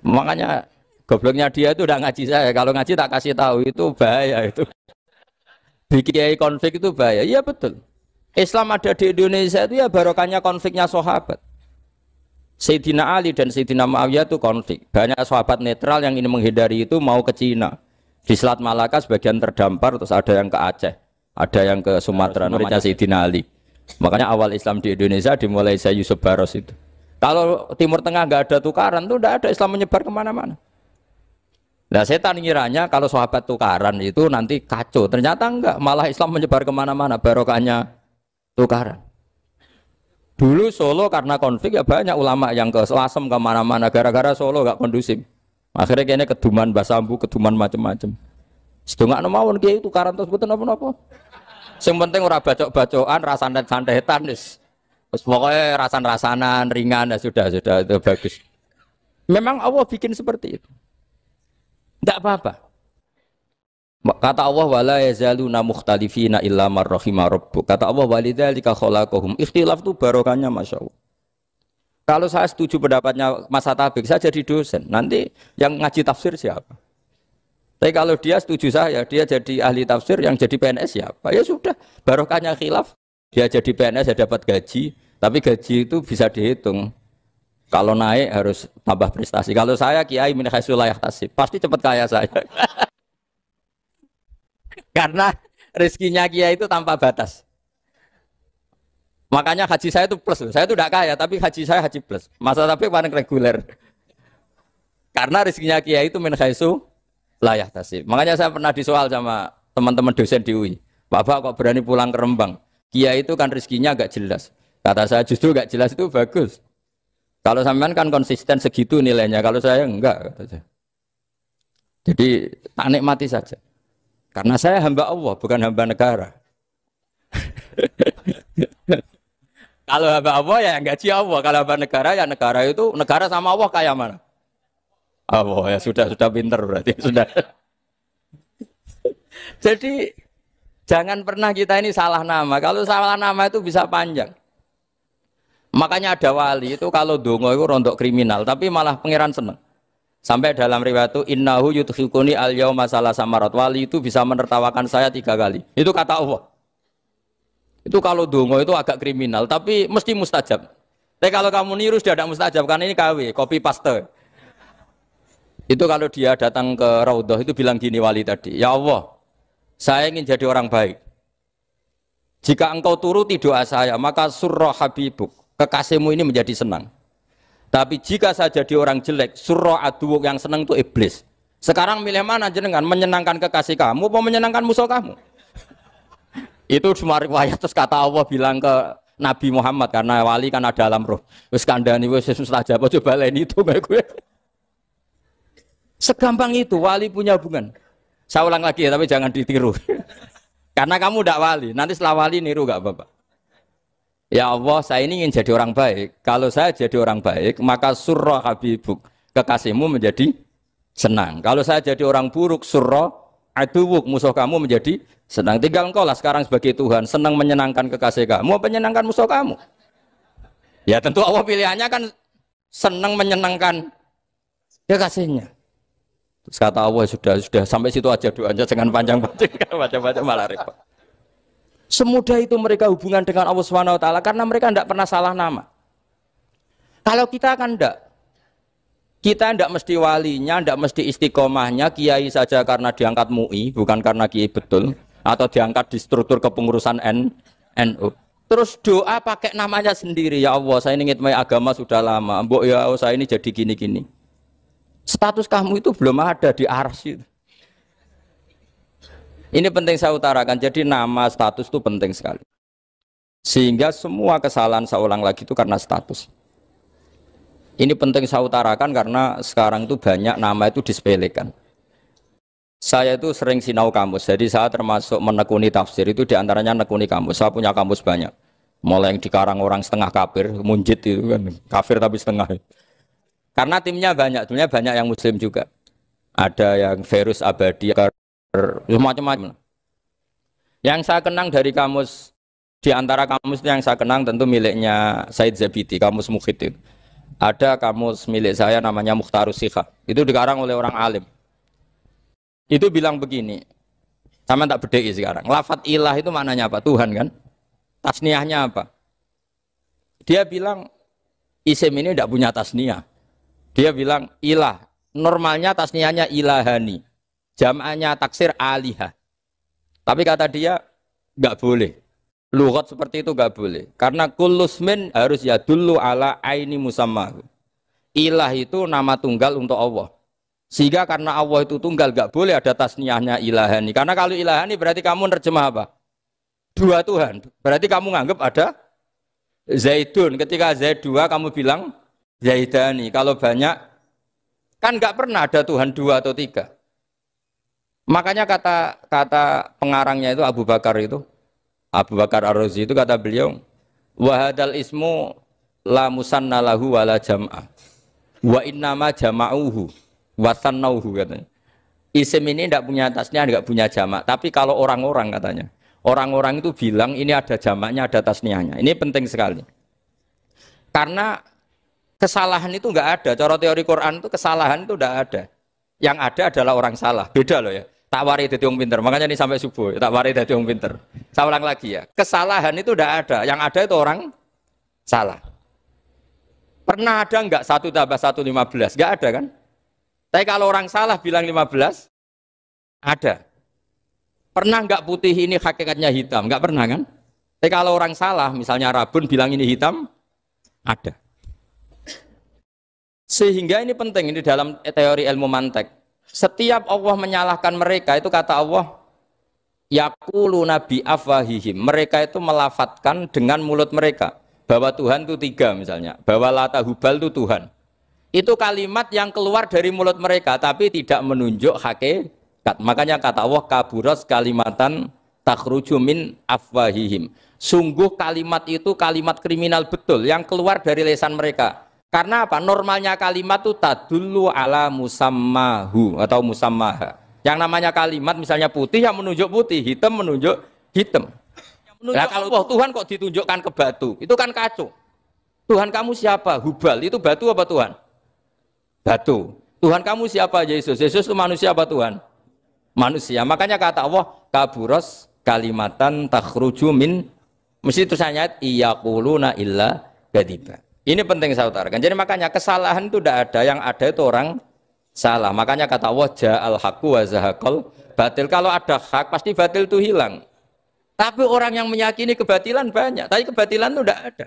Makanya gobloknya dia itu udah ngaji saya. Kalau ngaji tak kasih tahu itu bahaya itu. Bikin konflik itu bahaya. Iya betul. Islam ada di Indonesia itu ya barokahnya konfliknya sahabat. Sayyidina Ali dan Sayyidina Muawiyah itu konflik. Banyak sahabat netral yang ingin menghindari itu mau ke Cina. Di Selat Malaka sebagian terdampar, terus ada yang ke Aceh, ada yang ke Sumatera, namanya Sayyidina Ali. Makanya awal Islam di Indonesia dimulai Syekh Yusuf Baros itu. Kalau Timur Tengah nggak ada tukaran, itu tidak ada Islam menyebar kemana-mana. Nah setan ngiranya kalau sahabat tukaran itu nanti kacau. Ternyata enggak, malah Islam menyebar kemana-mana, barokahnya tukaran. Dulu Solo karena konflik ya banyak ulama yang ke Lasem kemana-mana, gara-gara Solo nggak kondusif. Akhirnya kayaknya keduman basambu, keduman macam-macam. Sedungak mawon kiai tukaran terus betul apa-apa. Yang penting ora bacok-bacokan, rasan-santetan wis. Terus pokoknya rasan-rasanan, ringan, ya sudah itu bagus. Memang Allah bikin seperti itu. Tidak apa-apa. Kata Allah wala yazaluna mukhtalifina illa man rahima rabbuk. Kata Allah walidzalika khalaqahum. Ikhtilaf itu barokahnya masyaallah. Kalau saya setuju pendapatnya Mas Atabik, saya jadi dosen. Nanti yang ngaji tafsir siapa? Tapi kalau dia setuju saya, dia jadi ahli tafsir, yang jadi PNS siapa? Ya sudah, barokahnya khilaf. Dia jadi PNS, dia dapat gaji, tapi gaji itu bisa dihitung. Kalau naik harus tambah prestasi. Kalau saya kiai min haitsu la yahtasib, pasti cepat kaya saya. Karena rezekinya kiai itu tanpa batas. Makanya haji saya itu plus. Saya itu tidak kaya, tapi haji saya haji plus. Masa tapi paling reguler. Karena rezekinya kiai itu min haitsu la yahtasib. Makanya saya pernah disoal sama teman-teman dosen di UI. Bapak kok berani pulang ke Rembang? Kiai itu kan rezekinya agak jelas. Kata saya justru agak jelas itu bagus. Kalau sampean kan konsisten segitu nilainya, kalau saya enggak. Kata saya. Jadi tak nikmati saja. Karena saya hamba Allah, bukan hamba negara. Kalau hamba Allah ya gaji Allah. Kalau hamba negara ya negara itu, negara sama Allah kayak mana? Allah ya sudah pinter berarti sudah. Jadi jangan pernah kita ini salah nama. Kalau salah nama itu bisa panjang. Makanya ada wali itu kalau dongo itu rontok kriminal, tapi malah pangeran seneng. Sampai dalam riwayat itu innahu yudkhiluni al-yauma salasa marat. Wali itu bisa menertawakan saya 3 kali. Itu kata Allah. Itu kalau dongo itu agak kriminal, tapi mesti mustajab. Tapi kalau kamu niru sudah tidak mustajab, karena ini KW, copy paste. Itu kalau dia datang ke Raudhah itu bilang gini wali tadi, ya Allah, saya ingin jadi orang baik. Jika engkau turuti doa saya, maka surra habibuk, kekasihmu ini menjadi senang. Tapi jika saya jadi orang jelek, surra aduwuk, yang senang itu iblis. Sekarang milih mana jenengan? Menyenangkan kekasih kamu apa menyenangkan musuh kamu? Itu semua riwayat terus kata Allah bilang ke Nabi Muhammad karena wali kan ada alam roh. Wis kandhani wis mustajab coba leni itu kayak gue. Segampang itu wali punya hubungan. Saya ulang lagi ya, tapi jangan ditiru. Karena kamu tidak wali, nanti setelah wali niru gak apa-apa. Ya Allah, saya ini ingin jadi orang baik. Kalau saya jadi orang baik, maka surra habibuk, kekasihmu menjadi senang. Kalau saya jadi orang buruk, surra aduwuk, musuh kamu menjadi senang. Tinggal engkau lah sekarang sebagai Tuhan, senang menyenangkan kekasih kamu, menyenangkan musuh kamu. Ya tentu Allah pilihannya kan senang menyenangkan kekasihnya. Terus kata Allah sudah sampai situ aja doanya, jangan panjang-panjang, baca-baca malah repot. Semudah itu mereka hubungan dengan Allah Subhanahu wa taala karena mereka tidak pernah salah nama. Kalau kita kan tidak. Kita tidak mesti walinya, tidak mesti istiqomahnya, kiai saja karena diangkat MUI, bukan karena kiai betul, atau diangkat di struktur kepengurusan NU. Terus doa pakai namanya sendiri, ya Allah saya ini ngitmai agama sudah lama, mbok ya Allah saya ini jadi gini-gini. Status kamu itu belum ada di arsy. Ini penting saya utarakan, jadi nama status itu penting sekali. Sehingga semua kesalahan saya ulang lagi itu karena status. Ini penting saya utarakan karena sekarang itu banyak nama itu disepelekan. Saya itu sering sinau kamus, jadi saya termasuk menekuni tafsir itu diantaranya menekuni kamus. Saya punya kamus banyak. Mulai yang dikarang orang setengah kafir, munjid itu kan, kafir tapi setengah. Karena timnya banyak yang muslim juga. Ada yang virus abadi, macam-macam. Yang saya kenang dari kamus, di antara kamus yang saya kenang tentu miliknya Said Zabidi, kamus Mukhid itu. Ada kamus milik saya namanya Mukhtarus Sikha. Itu dikarang oleh orang alim. Itu bilang begini, sama tak bedai sekarang. Lafat ilah itu maknanya apa? Tuhan kan? Tasniahnya apa? Dia bilang isim ini tidak punya tasniah. Dia bilang ilah. Normalnya tasniahnya ilahani. Jam'anya taksir alihah. Tapi kata dia nggak boleh. Lughat seperti itu nggak boleh. Karena kullusmin harus yadullu ala aini musammahu. Ilah itu nama tunggal untuk Allah. Sehingga karena Allah itu tunggal nggak boleh ada tasniahnya ilahani. Karena kalau ilahani berarti kamu nerjemah apa? Dua Tuhan. Berarti kamu nganggap ada Zaidun. Ketika Zaid dua kamu bilang Zaidani. Kalau banyak kan nggak pernah ada Tuhan dua atau tiga. Makanya kata pengarangnya itu Abu Bakar Ar-Razi itu kata beliau, wahadal ismu la musanna lahu wala jam'ah wa innama jama'uhu wa sannauhu katanya. Isim ini tidak punya tasniah, tidak punya jamak. Tapi kalau orang-orang katanya, orang-orang itu bilang ini ada jamaknya, ada tasniahnya. Ini penting sekali. Karena kesalahan itu enggak ada. Cara teori Quran itu kesalahan itu enggak ada. Yang ada adalah orang salah. Beda loh ya. Tak wari dadi wong pinter. Makanya ini sampai subuh, tak wari dadi wong pinter. Saya ulang lagi ya. Kesalahan itu enggak ada. Yang ada itu orang salah. Pernah ada enggak 1 tambah 1 15? Enggak ada kan? Tapi kalau orang salah bilang 15, ada. Pernah enggak putih ini hakikatnya hitam? Enggak pernah kan? Tapi kalau orang salah, misalnya Rabun bilang ini hitam, ada. Sehingga ini penting, ini dalam teori ilmu mantek. Setiap Allah menyalahkan mereka, itu kata Allah, yaquluna bi afwahihim. Mereka itu melafatkan dengan mulut mereka bahwa Tuhan itu 3 misalnya, bahwa Lata Hubal itu Tuhan. Itu kalimat yang keluar dari mulut mereka, tapi tidak menunjuk hakikat. Makanya kata Allah, kaburas kalimatan takhruju min afwahihim. Sungguh kalimat itu kalimat kriminal betul yang keluar dari lisan mereka. Karena apa? Normalnya kalimat itu tadullu ala musammahu atau musammaha. Yang namanya kalimat misalnya putih yang menunjuk putih, hitam menunjuk hitam. Nah, kalau Tuhan kok ditunjukkan ke batu, itu kan kacau. Tuhan kamu siapa? Hubal, itu batu apa Tuhan? Batu. Tuhan kamu siapa? Yesus. Yesus itu manusia apa Tuhan? Manusia. Makanya kata Allah, kaburos kalimatan takhruju min, mesti tulisannya iyaquluna illa kadiba. Ini penting saya utarakan. Jadi makanya kesalahan itu tidak ada, yang ada itu orang salah. Makanya kata Allah, ja'al haqqu wa zahaqal batil. Kalau ada hak pasti batil itu hilang. Tapi orang yang meyakini kebatilan banyak, tapi kebatilan itu tidak ada.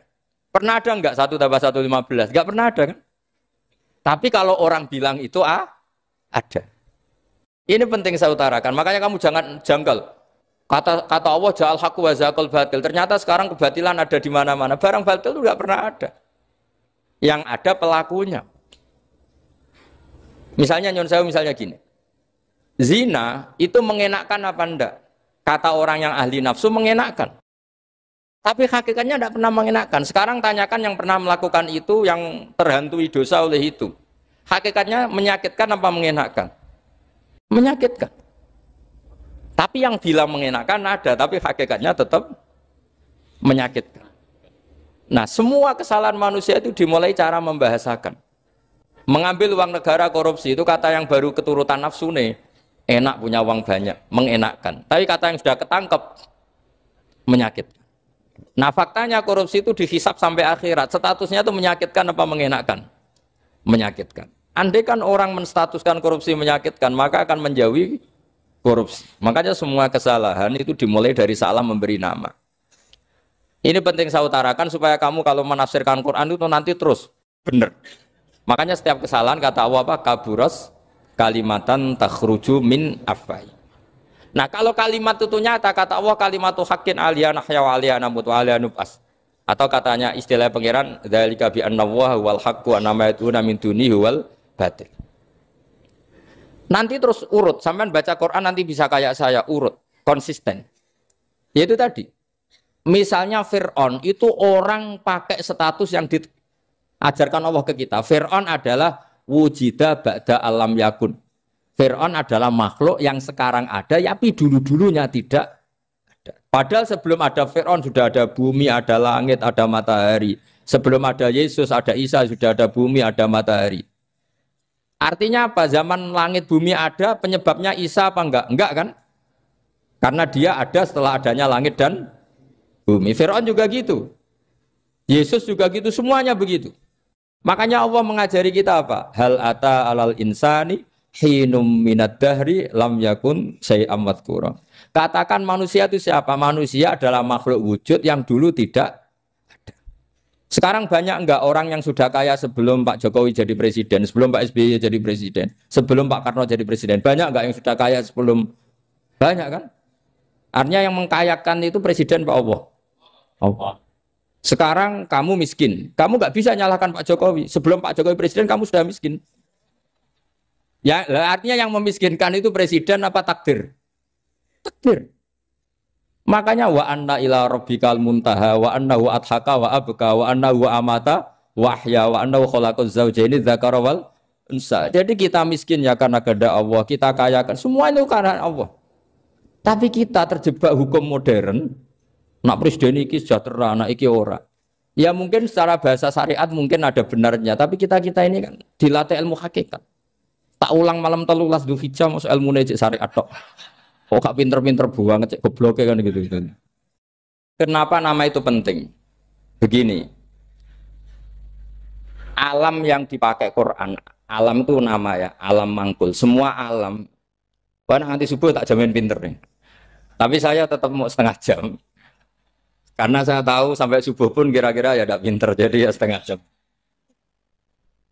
Pernah ada enggak 1 tambah 1 15? Enggak pernah ada kan? Tapi kalau orang bilang itu ada. Ini penting saya utarakan. Makanya kamu jangan janggal. Kata Allah ja'al haqqu wa zaqal batil. Ternyata sekarang kebatilan ada di mana-mana. Barang batil itu tidak pernah ada. Yang ada pelakunya. Misalnya nyon saya misalnya gini. Zina itu mengenakkan apa enggak? Kata orang yang ahli nafsu mengenakkan. Tapi hakikatnya tidak pernah mengenakkan. Sekarang tanyakan yang pernah melakukan itu, yang terhantui dosa oleh itu. Hakikatnya menyakitkan apa mengenakkan? Menyakitkan. Tapi yang bilang mengenakkan ada, tapi hakikatnya tetap menyakitkan. Nah, semua kesalahan manusia itu dimulai cara membahasakan. Mengambil uang negara korupsi itu kata yang baru keturutan nafsu nih. Enak punya uang banyak, mengenakkan. Tapi kata yang sudah ketangkep, menyakitkan. Nah, faktanya korupsi itu dihisap sampai akhirat. Statusnya itu menyakitkan apa mengenakkan? Menyakitkan. Andai kan orang menstatuskan korupsi menyakitkan, maka akan menjauhi korupsi. Makanya semua kesalahan itu dimulai dari salah memberi nama. Ini penting saya utarakan supaya kamu kalau menafsirkan Quran itu nanti terus benar. Makanya setiap kesalahan kata Allah apa? Kaburas kalimatan takhruju min afwai. Nah, kalau kalimat itu nyata kata Allah kalimatu haqqin aliyana ya wa aliyana mut wa aliyana nubas. Atau katanya istilah pangeran dzalika bi anna wal haqqu wa ma yatuna min dunihi wal batil. Nanti terus urut, sampean baca Quran nanti bisa kayak saya urut, konsisten. Yaitu tadi. Misalnya Fir'aun itu orang pakai status yang diajarkan Allah ke kita. Fir'aun adalah wujida ba'da alam yakun. Fir'aun adalah makhluk yang sekarang ada, tapi dulu-dulunya tidak ada. Padahal sebelum ada Fir'aun sudah ada bumi, ada langit, ada matahari. Sebelum ada Yesus, ada Isa, sudah ada bumi, ada matahari. Artinya apa? Zaman langit bumi ada, penyebabnya Isa apa enggak? Enggak kan? Karena dia ada setelah adanya langit dan bumi. Fir'aun juga gitu. Yesus juga gitu, semuanya begitu. Makanya Allah mengajari kita apa? Hal ata alal insani hinum minad dahri lam yakun syai'am madhkura. Katakan manusia itu siapa? Manusia adalah makhluk wujud yang dulu tidak ada. Sekarang banyak enggak orang yang sudah kaya sebelum Pak Jokowi jadi presiden, sebelum Pak SBY jadi presiden, sebelum Pak Karno jadi presiden? Banyak enggak yang sudah kaya sebelum? Banyak kan? Artinya yang mengkayakan itu presiden Pak Allah. Allah. Sekarang kamu miskin, kamu nggak bisa nyalahkan Pak Jokowi. Sebelum Pak Jokowi presiden, kamu sudah miskin. Ya, artinya yang memiskinkan itu presiden apa takdir? Takdir. Makanya wa anna ila rabbikal muntaha wa annahu adhaka wa abka wa annahu amata wa ahya wa annahu khalaqaz zawjaini dzakara wal unsa. Jadi kita miskin ya karena kehendak Allah, kita kaya kan semua itu karena Allah. Tapi kita terjebak hukum modern. Nak presiden iki sejahtera, nak iki ora. Ya mungkin secara bahasa syariat mungkin ada benarnya, tapi kita ini kan dilatih ilmu hakikat. Tak ulang malam 13 Dzulhijjah masuk ilmu cek syariat tok. Kok gak pinter-pinter banget cek gobloke kan gitu. Kenapa nama itu penting? Begini. Alam yang dipakai Quran, alam itu nama ya, alam mangkul. Semua alam. Wah nanti subuh tak jamin pinter nih. Tapi saya tetap mau setengah jam. Karena saya tahu sampai subuh pun kira-kira ya tidak pinter, jadi ya setengah jam.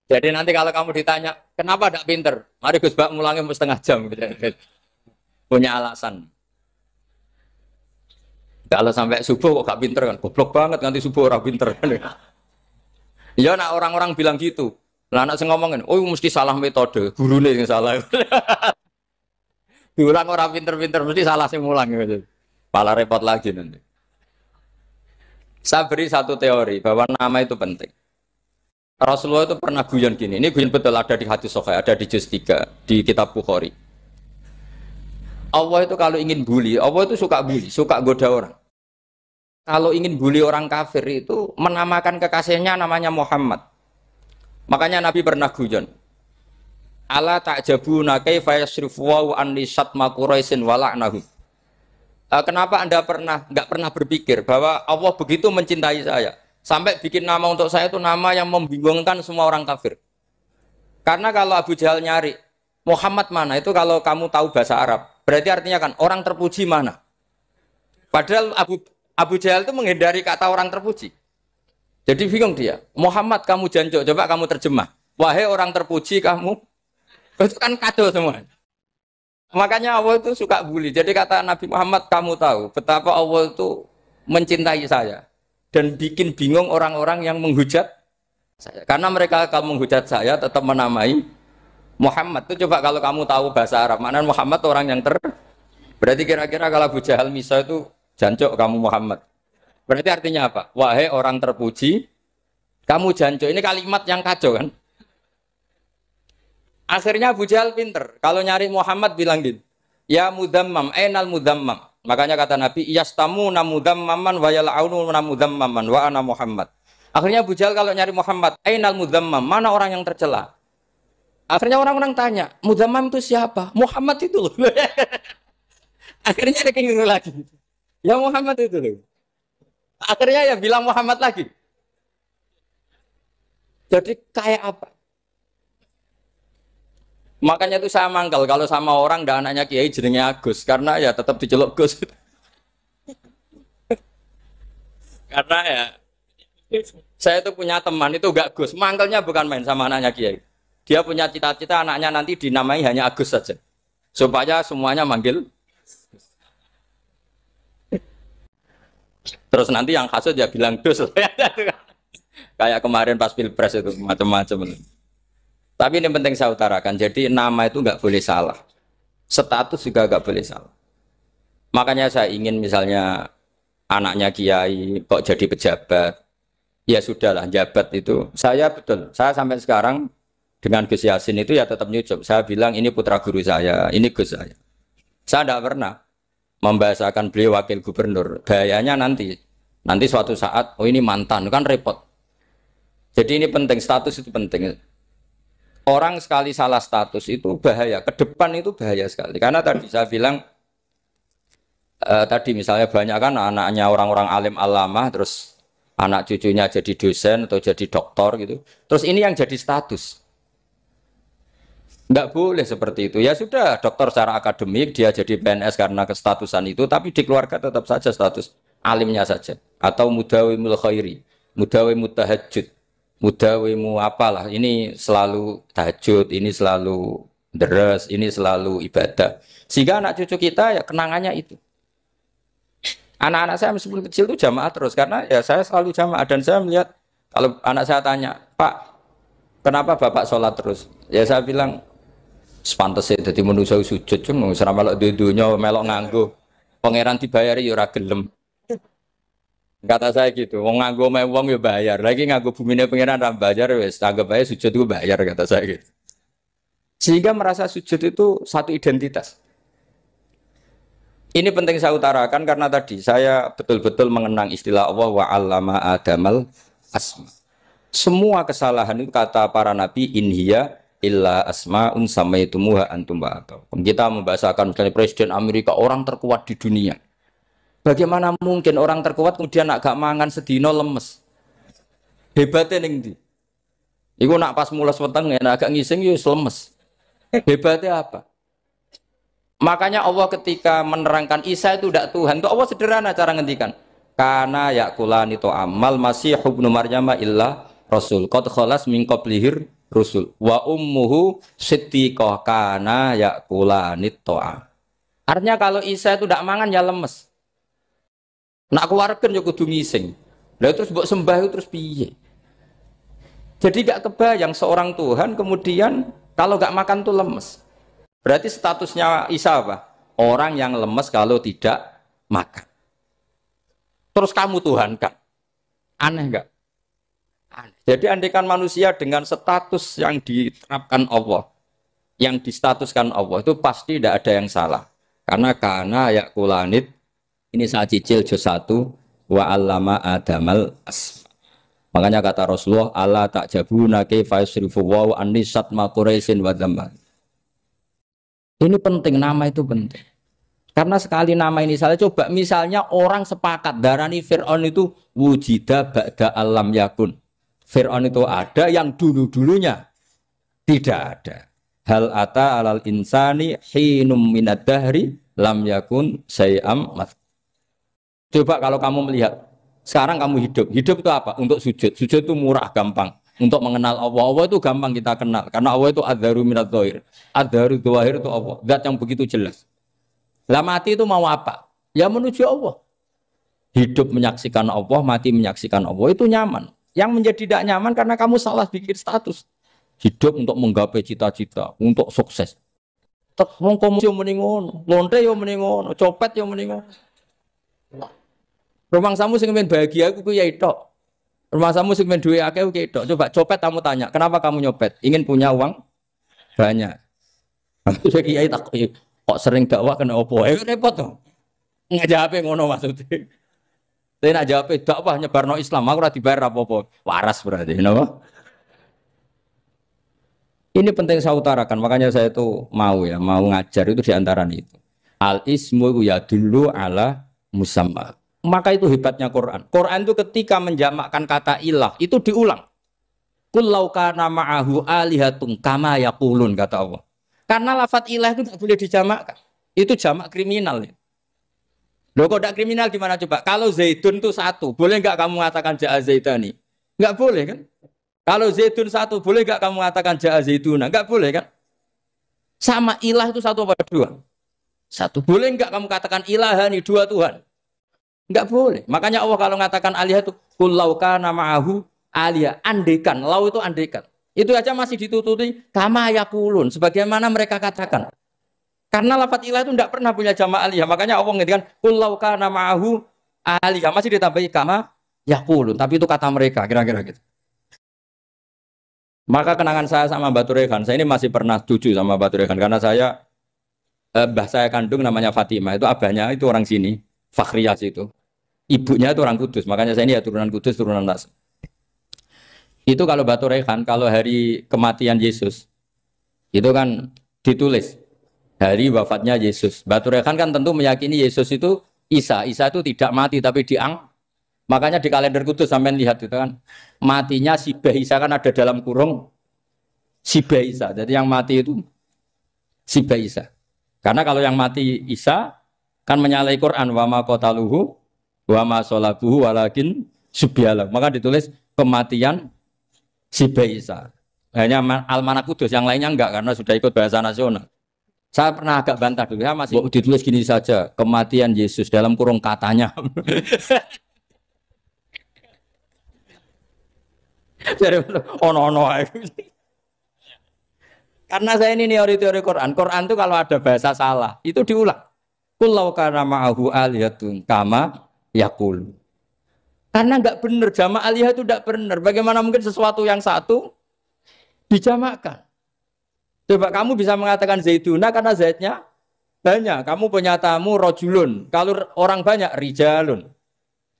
Jadi nanti kalau kamu ditanya, kenapa tidak pinter? Mari Gus Bak mulangnya mau setengah jam. Punya alasan. Kalau sampai subuh kok gak pinter kan? Goblok banget nanti subuh orang pinter. Ya nak orang-orang bilang gitu. Lah anak saya ngomongin, oh mesti salah metode, gurunya yang salah. Diulang orang pinter-pinter, mesti salah sih mulang. Malah repot lagi nanti. Saya beri satu teori bahwa nama itu penting. Rasulullah itu pernah guyon gini. Ini guyon betul ada di hadis Sahih, ada di juz 3 di kitab Bukhari. Allah itu kalau ingin bully, Allah itu suka bully, suka goda orang. Kalau ingin bully orang kafir itu menamakan kekasihnya namanya Muhammad. Makanya Nabi pernah guyon. Ala ta'jabuna kaifa yasrifu wa anni syatma Quraisyin wa la'nahu. Kenapa Anda nggak pernah berpikir bahwa Allah begitu mencintai saya sampai bikin nama untuk saya itu nama yang membingungkan semua orang kafir? Karena kalau Abu Jahal nyari Muhammad mana itu kalau kamu tahu bahasa Arab berarti artinya kan orang terpuji mana? Padahal Abu Jahal itu menghindari kata orang terpuji. Jadi bingung dia. Muhammad kamu jancuk, coba kamu terjemah. Wahai orang terpuji kamu, itu kan kado semua. Makanya Allah itu suka bully. Jadi kata Nabi Muhammad, kamu tahu betapa Allah itu mencintai saya dan bikin bingung orang-orang yang menghujat saya. Karena mereka kalau menghujat saya tetap menamai Muhammad. Itu coba kalau kamu tahu bahasa Arab, maknanya Muhammad orang yang berarti kira-kira kalau Abu Jahal Misa itu jancuk kamu Muhammad. Berarti artinya apa? Wahai orang terpuji, kamu jancuk. Ini kalimat yang kacau kan? Akhirnya Abu Jahal pinter. Kalau nyari Muhammad bilang gitu. Ya mudammam, enal mudammam. Makanya kata Nabi, yastamu namudammaman wa yal'aunu namudammaman wa ana Muhammad. Akhirnya Abu Jahal kalau nyari Muhammad, enal mudammam, mana orang yang tercela? Akhirnya orang-orang tanya, mudammam itu siapa? Muhammad itu loh. Akhirnya dia keliru lagi. Ya Muhammad itu loh. Akhirnya ya bilang Muhammad lagi. Jadi kayak apa? Makanya itu saya mangkal kalau sama orang dan anaknya Kiai jenenge Agus karena ya tetap diceluk Gus. Karena ya saya itu punya teman itu gak Gus, mangkalnya bukan main sama anaknya Kiai. Dia punya cita-cita anaknya nanti dinamai hanya Agus saja. Supaya semuanya manggil. Terus nanti yang hasut ya bilang Dus. Kayak kemarin pas Pilpres itu macam-macam. Tapi ini penting saya utarakan, jadi nama itu nggak boleh salah, status juga nggak boleh salah. Makanya saya ingin misalnya anaknya Kiai kok jadi pejabat, ya sudahlah jabat itu. Saya betul, saya sampai sekarang dengan Gus Yasin itu ya tetap nyucup. Saya bilang ini putra guru saya, ini Gus saya. Saya tidak pernah membahasakan beliau wakil gubernur. Bahayanya nanti suatu saat, oh ini mantan, kan repot. Jadi ini penting, status itu penting. Orang sekali salah status itu bahaya, ke depan itu bahaya sekali. Karena tadi saya bilang, tadi misalnya banyak kan anaknya orang-orang alim alamah, terus anak cucunya jadi dosen atau jadi doktor gitu. Terus ini yang jadi status. Nggak boleh seperti itu. Ya sudah, dokter secara akademik, dia jadi PNS karena kestatusan itu, tapi di keluarga tetap saja status alimnya saja. Atau mudawimul khairi, mudawimul tahajud. Mudawimu apalah, ini selalu tahajud, ini selalu deres, ini selalu ibadah. Sehingga anak cucu kita ya kenangannya itu. Anak-anak saya meskipun kecil itu jamaah terus, karena ya saya selalu jamaah. Dan saya melihat, kalau anak saya tanya, Pak, kenapa Bapak sholat terus? Ya saya bilang, sepantasnya jadi manusia sujud, cuma selama melok dudunya, melok nganggo. Pangeran dibayari ya ora gelem. Kata saya gitu, wong nganggo mewong ya bayar, lagi nganggo bumine pengiran ra bayar wis anggap aja sujud itu bayar, kata saya gitu. Sehingga merasa sujud itu satu identitas. Ini penting saya utarakan karena tadi saya betul-betul mengenang istilah Allah wa 'allama Adamal asma. Semua kesalahan itu kata para nabi inhiya illa asmaun samaitumuha antum ba'atau. Kita membahasakan misalnya presiden Amerika orang terkuat di dunia. Bagaimana mungkin orang terkuat kemudian nak gak mangan sedino lemes? Hebatnya ning ndi? Iku nak pas mules weteng ya agak ngising ya lemes. Hebatnya apa? Makanya Allah ketika menerangkan Isa itu tidak Tuhan, itu Allah sederhana cara ngendikan. Kana yakulani to amal masih ibnu Maryam illa rasul. Qad khalas min qablihir rusul. Wa ummuhu siddiqah kana yakulani to'a. Artinya kalau Isa itu tidak mangan ya lemes. Nak keluarkan ya kudu ngising. Lah terus mbok sembah terus piye? Jadi gak kebayang seorang Tuhan kemudian kalau gak makan tuh lemes. Berarti statusnya Isa apa? Orang yang lemes kalau tidak makan. Terus kamu Tuhan kan? Aneh gak? Aneh. Jadi andaikan manusia dengan status yang diterapkan Allah, yang distatuskan Allah itu pasti tidak ada yang salah. Karena yakulanit. Ini saya cicil juz 1 wa 'allama Adamal asma. Makanya kata Rasulullah Allah tak jabuna kaifa yusrifu wa annisat ma quraisin wa dzamman. Ini penting, nama itu penting. Karena sekali nama ini salah, coba misalnya orang sepakat darani Fir'aun itu wujida ba'da alam yakun. Fir'aun itu ada yang dulu-dulunya tidak ada. Hal ata alal insani hinum minad dahri lam yakun sayam mat. Coba kalau kamu melihat, sekarang kamu hidup itu apa? Untuk sujud. Sujud itu murah, gampang. untuk mengenal Allah. Allah itu gampang kita kenal karena Allah itu adzaru minadz dzahir. Adzaru dzahir itu Allah, zat yang begitu jelas. Lah mati itu mau apa? Ya menuju Allah. Hidup menyaksikan Allah, mati menyaksikan Allah itu nyaman. Yang menjadi tidak nyaman karena kamu salah bikin status. Hidup untuk menggapai cita-cita, untuk sukses. Tek wong komo yo muni ngono, lonte yo muni ngono, copet yo muni ngono. Rumangsamu sing men bahagia aku ya tok. Rumangsamu sing men duwe akeh ku tok. Coba copet kamu tanya, kenapa kamu nyopet? Ingin punya uang banyak. Aku saya kiai tak kok sering dakwah kena opo? Repot to. Ngajape ngono maksudnya. Tapi nak jawab dakwah nyebarno Islam, aku ora dibayar apa-apa. Waras berarti, napa? Ini penting saya utarakan, makanya saya itu mau ngajar itu diantara itu. Al ismu ya dulu ala musamma. Maka itu hebatnya Quran. Quran itu ketika menjamakkan kata ilah itu diulang. Qul law kana ma'ahu alihatun kama yaqulun kata Allah. Karena lafaz ilah itu tidak boleh dijamakkan. Itu jamak kriminal. Loh kok tidak kriminal gimana coba? Kalau Zaidun itu satu, boleh enggak kamu mengatakan ja'a Zaidani? Enggak boleh kan? Kalau Zaidun satu, boleh enggak kamu mengatakan ja'a Zaiduna? Enggak boleh kan? Sama ilah itu satu apa dua? Satu. Boleh enggak kamu katakan ilahani, dua Tuhan? Enggak boleh. Makanya Allah kalau mengatakan alihah itu qul law kana ma'ahu alihah, andekan. Lau itu andekan. Itu aja masih ditututi kama yaqulun, sebagaimana mereka katakan. Karena lafaz ilah itu tidak pernah punya jama' alihah. Makanya Allah mengatakan qul law kana ma'ahu alihah, masih ditambahi kama yaqulun, tapi itu kata mereka kira-kira gitu. Maka kenangan saya sama Mbak Turekan, saya ini masih pernah cucu sama Mbak Turekan karena saya mbah saya kandung namanya Fatimah, itu abahnya itu orang sini, Fakhriyah itu. Ibunya itu orang Kudus, makanya saya ini ya turunan Kudus, turunan Nas. Itu kalau Mbak Turekan, kalau hari kematian Yesus, itu kan ditulis hari wafatnya Yesus. Mbak Turekan kan tentu meyakini Yesus itu Isa itu tidak mati tapi makanya di kalender Kudus sampai lihat itu kan matinya Sibah Isa kan ada dalam kurung Sibah Isa. Jadi yang mati itu Sibah Isa. Karena kalau yang mati Isa kan menyalahi Quran wa ma qataluhu wa ma salabuhu walakin subyalah. Maka ditulis kematian Sibah Isa. Hanya Almanak Kudus, yang lainnya enggak karena sudah ikut bahasa nasional. Saya pernah agak bantah dulu, ya masih ditulis gini saja, kematian Yesus dalam kurung katanya. Ono. Karena saya ini teori Quran. Quran itu kalau ada bahasa salah, itu diulang. Qul law kana ma'ahu alihatun kama yaqul. Karena enggak benar, jama' alihah itu enggak benar. Bagaimana mungkin sesuatu yang satu dijamakkan? Coba kamu bisa mengatakan Zaiduna karena Zaidnya banyak. Kamu punya tamu rojulun. Kalau orang banyak rijalun.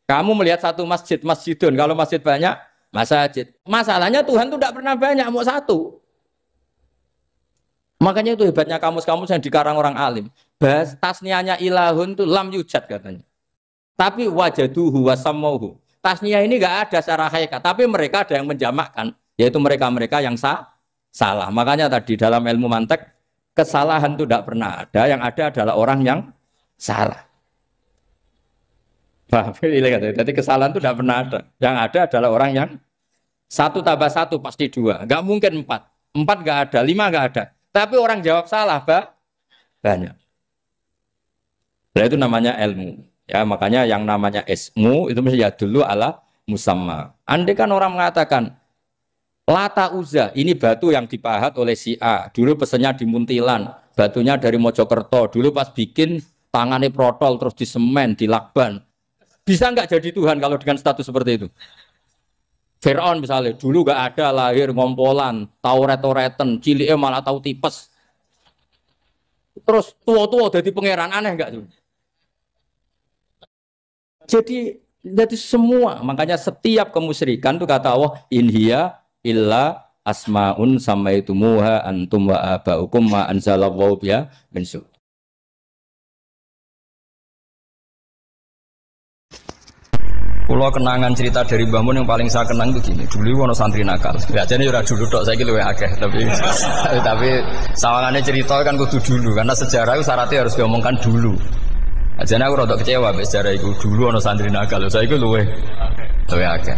Kamu melihat satu masjid, masjidun. Kalau masjid banyak, masjid. Masalahnya Tuhan itu tidak pernah banyak, mau satu. Makanya itu hebatnya kamus-kamus yang dikarang orang alim. Bahas tasniahnya ilahun itu lam yujad katanya. Tapi wajaduhu wasamauhu. Tasniah ini enggak ada secara hakikat, tapi mereka ada yang menjamakkan, yaitu mereka-mereka yang salah. Makanya tadi dalam ilmu mantek kesalahan itu tidak pernah ada, yang ada adalah orang yang salah. Jadi kesalahan itu tidak pernah ada. Yang ada adalah orang yang satu tambah satu pasti dua. Enggak mungkin empat. Empat enggak ada, lima enggak ada. Tapi orang jawab salah, banyak. Nah, itu namanya ilmu. Ya, makanya yang namanya ismu itu mesti ya dulu ala musamma. Andai kan orang mengatakan Lata Uzza, ini batu yang dipahat oleh si A. Dulu pesennya di Muntilan, batunya dari Mojokerto. Dulu pas bikin tangannya protol terus disemen, dilakban. Bisa nggak jadi Tuhan kalau dengan status seperti itu? Fir'aun misalnya, dulu nggak ada lahir ngompolan, tahu retoreten, ciliknya malah tahu tipes. Terus tua-tua jadi pangeran, aneh nggak tuh? Jadi semua, makanya setiap kemusyrikan itu kata Allah, inhiya illa asmaun samaitumuha antum wa abaukum ma anzalallahu biha min sultan. Pulau kenangan cerita dari Mbah Mun yang paling saya kenang itu gini. Dulu ono santri nakal. Biasanya ora dulu tok, saiki luwih akeh, tapi sawangane cerita kan kudu dulu karena sejarah itu syaratnya harus diomongkan dulu. Ajane aku rada kecewa mek sejarah iku. Dulu ono santri nakal, saiki luwih akeh.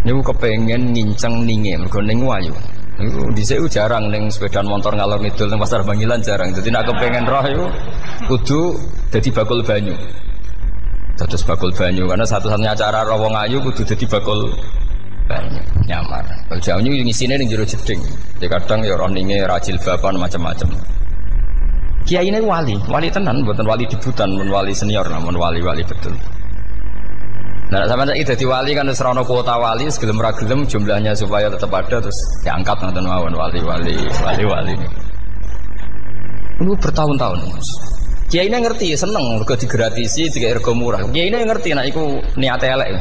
Niku kepengen nginceng ninge mergo ning wayu. Niku dhisik jarang ning sepeda motor ngalor ngidul ning pasar Bangilan jarang. Dadi nek kepengen roh iku kudu dadi bakul banyu. Dados bakul banyu karena satu-satunya cara roh wong ayu kudu dadi bakul banyu nyamar. Bakul banyu ngisine ning jero jeding. Ya kadang ya roh ninge rajil bapan macam-macam. Kiai ini wali tenan, bukan wali debutan, bukan wali senior, namun wali betul. Nah, sama saya jadi wali kan serono kuota wali, segelem ragelem jumlahnya supaya tetap ada terus diangkat nonton mawon wali. Ini bertahun-tahun. Kiai ini ngerti, seneng, mergo digratisi, tiga ergo murah. Kiai ini ngerti, nah iku niat elek.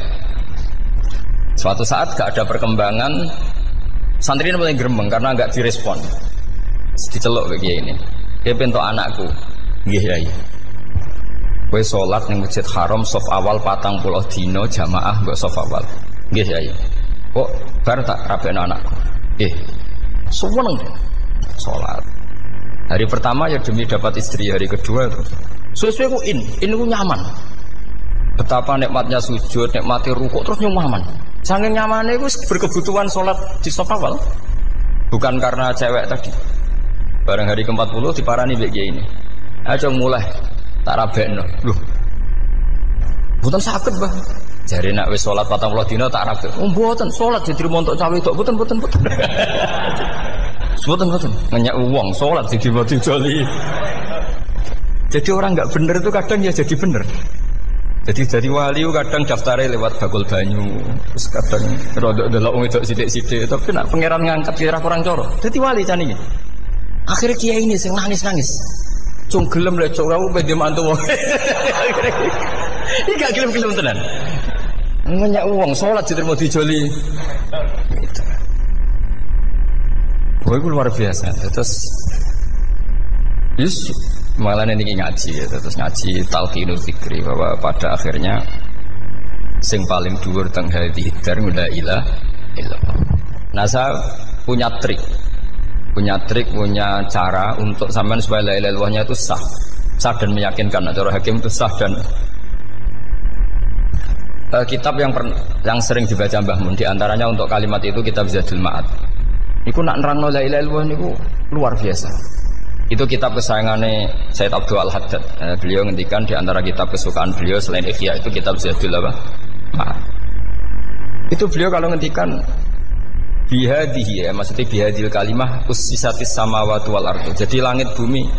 Suatu saat gak ada perkembangan, santri ini mulai gremeng karena gak direspon, diceluk ke kiai ini. Dia pentok anakku, nggih Yai. Kowe salat ning Masjid Haram saf awal 40 dina jamaah mbok saf awal. Nggih Yai. Kok bar tak rabekno anakku. Nggih. Seneng salat. Hari pertama ya demi dapat istri, hari kedua terus. Sesuai ku ku nyaman. Betapa nikmatnya sujud, nikmati rukuk terus nyaman. Saking nyamane iku berkebutuhan salat di saf awal. Bukan karena cewek tadi. Barang hari ke-40 diparani mbek kiai ini. Aja mulai tak rabekno. Lho. Mboten saged, Mbah. Jare nek wis salat 40 dina tak rabek. Oh, mboten salat jadi montok cawe tok. Mboten. Mboten. Ngenyak wong salat jadi mati joli. Jadi orang enggak bener itu kadang ya jadi bener. Jadi wali kadang daftarnya lewat bakul banyu. Terus kadang rodok delok wong wedok sithik-sithik, tapi nek pangeran ngangkat kira kurang coro. Dadi wali jane iki. Akhirnya kiai ini sing nangis. Cung gelem lek cok aku pede mantu wong. Iki gak gelem tenan. Ngenyak wong salat diterima dijoli. Gitu. Wah, itu luar biasa. Terus malah ini ngaji ya. Terus ngaji talqinul fikri bahwa pada akhirnya sing paling dhuwur teng hadhihi dar la ilaha illallah. Nah, saya punya trik, punya cara untuk sampean supaya la ilaha illallahnya itu sah dan meyakinkan. Cara hakim itu sah dan kitab yang sering dibaca Mbah Mun di antaranya untuk kalimat itu kitab Zadul Ma'ad. Iku nak nerangno la ilaha illallah niku luar biasa. Itu kitab kesayangannya Sayyid Abdul Al-Haddad. Beliau ngendikan di antara kitab kesukaan beliau selain Ihya itu kitab Zadul Ma'ad. Itu beliau kalau ngendikan bihadihi ya, maksudnya bihadil kalimah ussisatis samawati wal ardu. Jadi langit bumi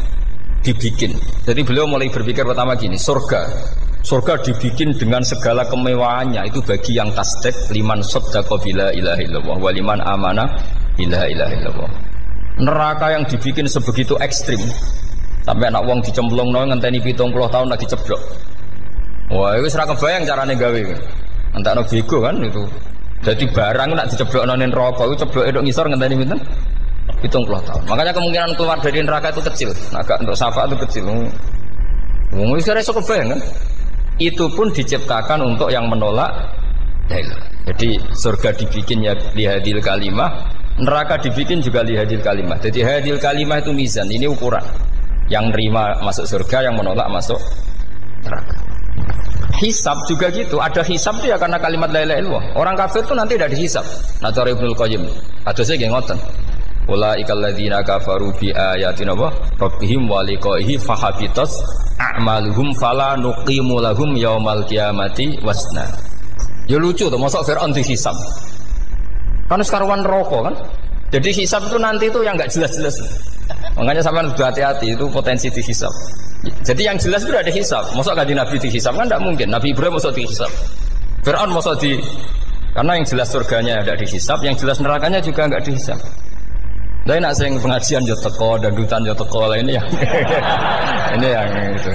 dibikin. Jadi beliau mulai berpikir pertama gini, surga dibikin dengan segala kemewahannya itu bagi yang tasdik liman saddaqa bila ilaha illallah wa liman amana bila ilaha illallah. Neraka yang dibikin sebegitu ekstrim sampai anak wong dicemplungno ngenteni 70 tahun lagi ceblok. Wah, itu ora kebayang carane gawe. Entakno bego kan itu. Jadi barang nak diceblok nonin rokok itu ceblok edok ngisor ngenteni pinten 70 tahun. Makanya kemungkinan keluar dari neraka itu kecil. Agak untuk syafaat itu kecil. Wong wis ora iso kebayang kan. Itu pun diciptakan untuk yang menolak dalil. Jadi surga dibikin ya lihadil kalimah, neraka dibikin juga lihadil kalimah. Jadi hadil kalimah itu mizan, ini ukuran. Yang nerima masuk surga, yang menolak masuk neraka. Hisab juga gitu, ada hisab itu ya karena kalimat la ilaha illallah. Orang kafir itu nanti tidak dihisab. Nah, cara Ibnul Qayyim, hadisnya nggih ngoten. Ulaikal ladzina kafaru bi ayatina rabbihim wa liqaihi fahabitat a'maluhum fala nuqimu lahum yaumal qiyamati wasna. Ya lucu tuh, masa Fir'aun dihisab. Kan sekaruan rokok kan. Jadi hisab itu nanti itu yang enggak jelas-jelas. Makanya sampean harus hati-hati, itu potensi dihisab. Jadi yang jelas itu ada hisab. Masa kanjeng Nabi dihisab kan tidak mungkin. Nabi Ibrahim masa dihisab. Fir'aun masa di, karena yang jelas surganya tidak dihisab, yang jelas nerakanya juga enggak dihisab. Tapi nak sing pengajian yo teko, dangdutan yo teko lah ini yang ini yang itu.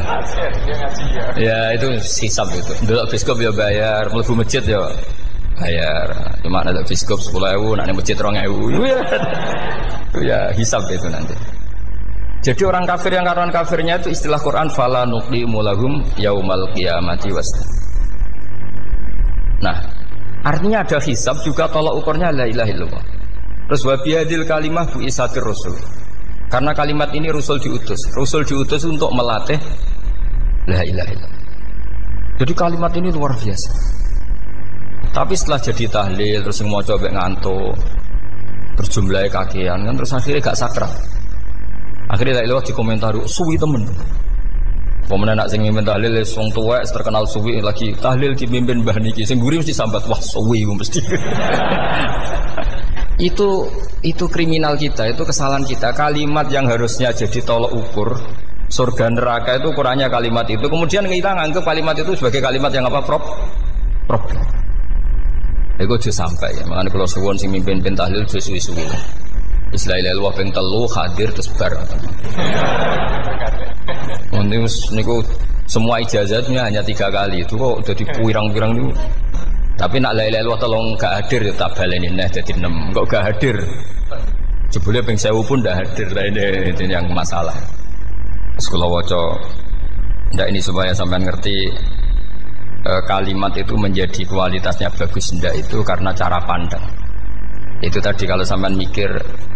Ya itu hisab itu. Delok biskop yo bayar, mlebu masjid yo bayar. Cuma ada biskop 10.000, nak masjid 2.000. Itu ya hisab itu nanti. Jadi orang kafir yang karuan kafirnya itu istilah Quran fala nuqimu lahum yaumal qiyamati wasna. Nah, artinya ada hisab juga tolak ukurnya la ilaha illallah. Terus wabiyadil kalimah bu isatir rasul. Karena kalimat ini rasul diutus untuk melatih la ilaha illallah. Jadi kalimat ini luar biasa. Tapi setelah jadi tahlil terus yang mau coba ngantuk, terus jumlahnya kakean kan, terus akhirnya gak sakral. Akhirnya tak lewat di komentar suwi temen. Pemenang nak sing mimpin tahlil wong tuwek terkenal suwi lagi tahlil dipimpin Mbah niki sing mburi mesti sambat wah suwi mesti. Itu kriminal kita, itu kesalahan kita. Kalimat yang harusnya jadi tolok ukur surga neraka itu ukurannya kalimat itu. Kemudian kita nganggap kalimat itu sebagai kalimat yang apa? Problem. Itu aja sampai ya. Makanya kalau suwon sing mimpin tahlil aja suwi-suwi. Istilah ilmu ping telu hadir terus bar. Niku semua ijazahnya hanya 3 kali. Itu kok udah dipirang-pirang niku. Tapi nak la ilaha illallah tolong gak hadir ya tak baleni neh dadi 6. Kok gak hadir? Jebule ping 1000 pun ndak hadir. Itu yang masalah. Sekolah waca ndak ini supaya sampean ngerti kalimat itu menjadi kualitasnya bagus ndak itu karena cara pandang. Itu tadi kalau sampean mikir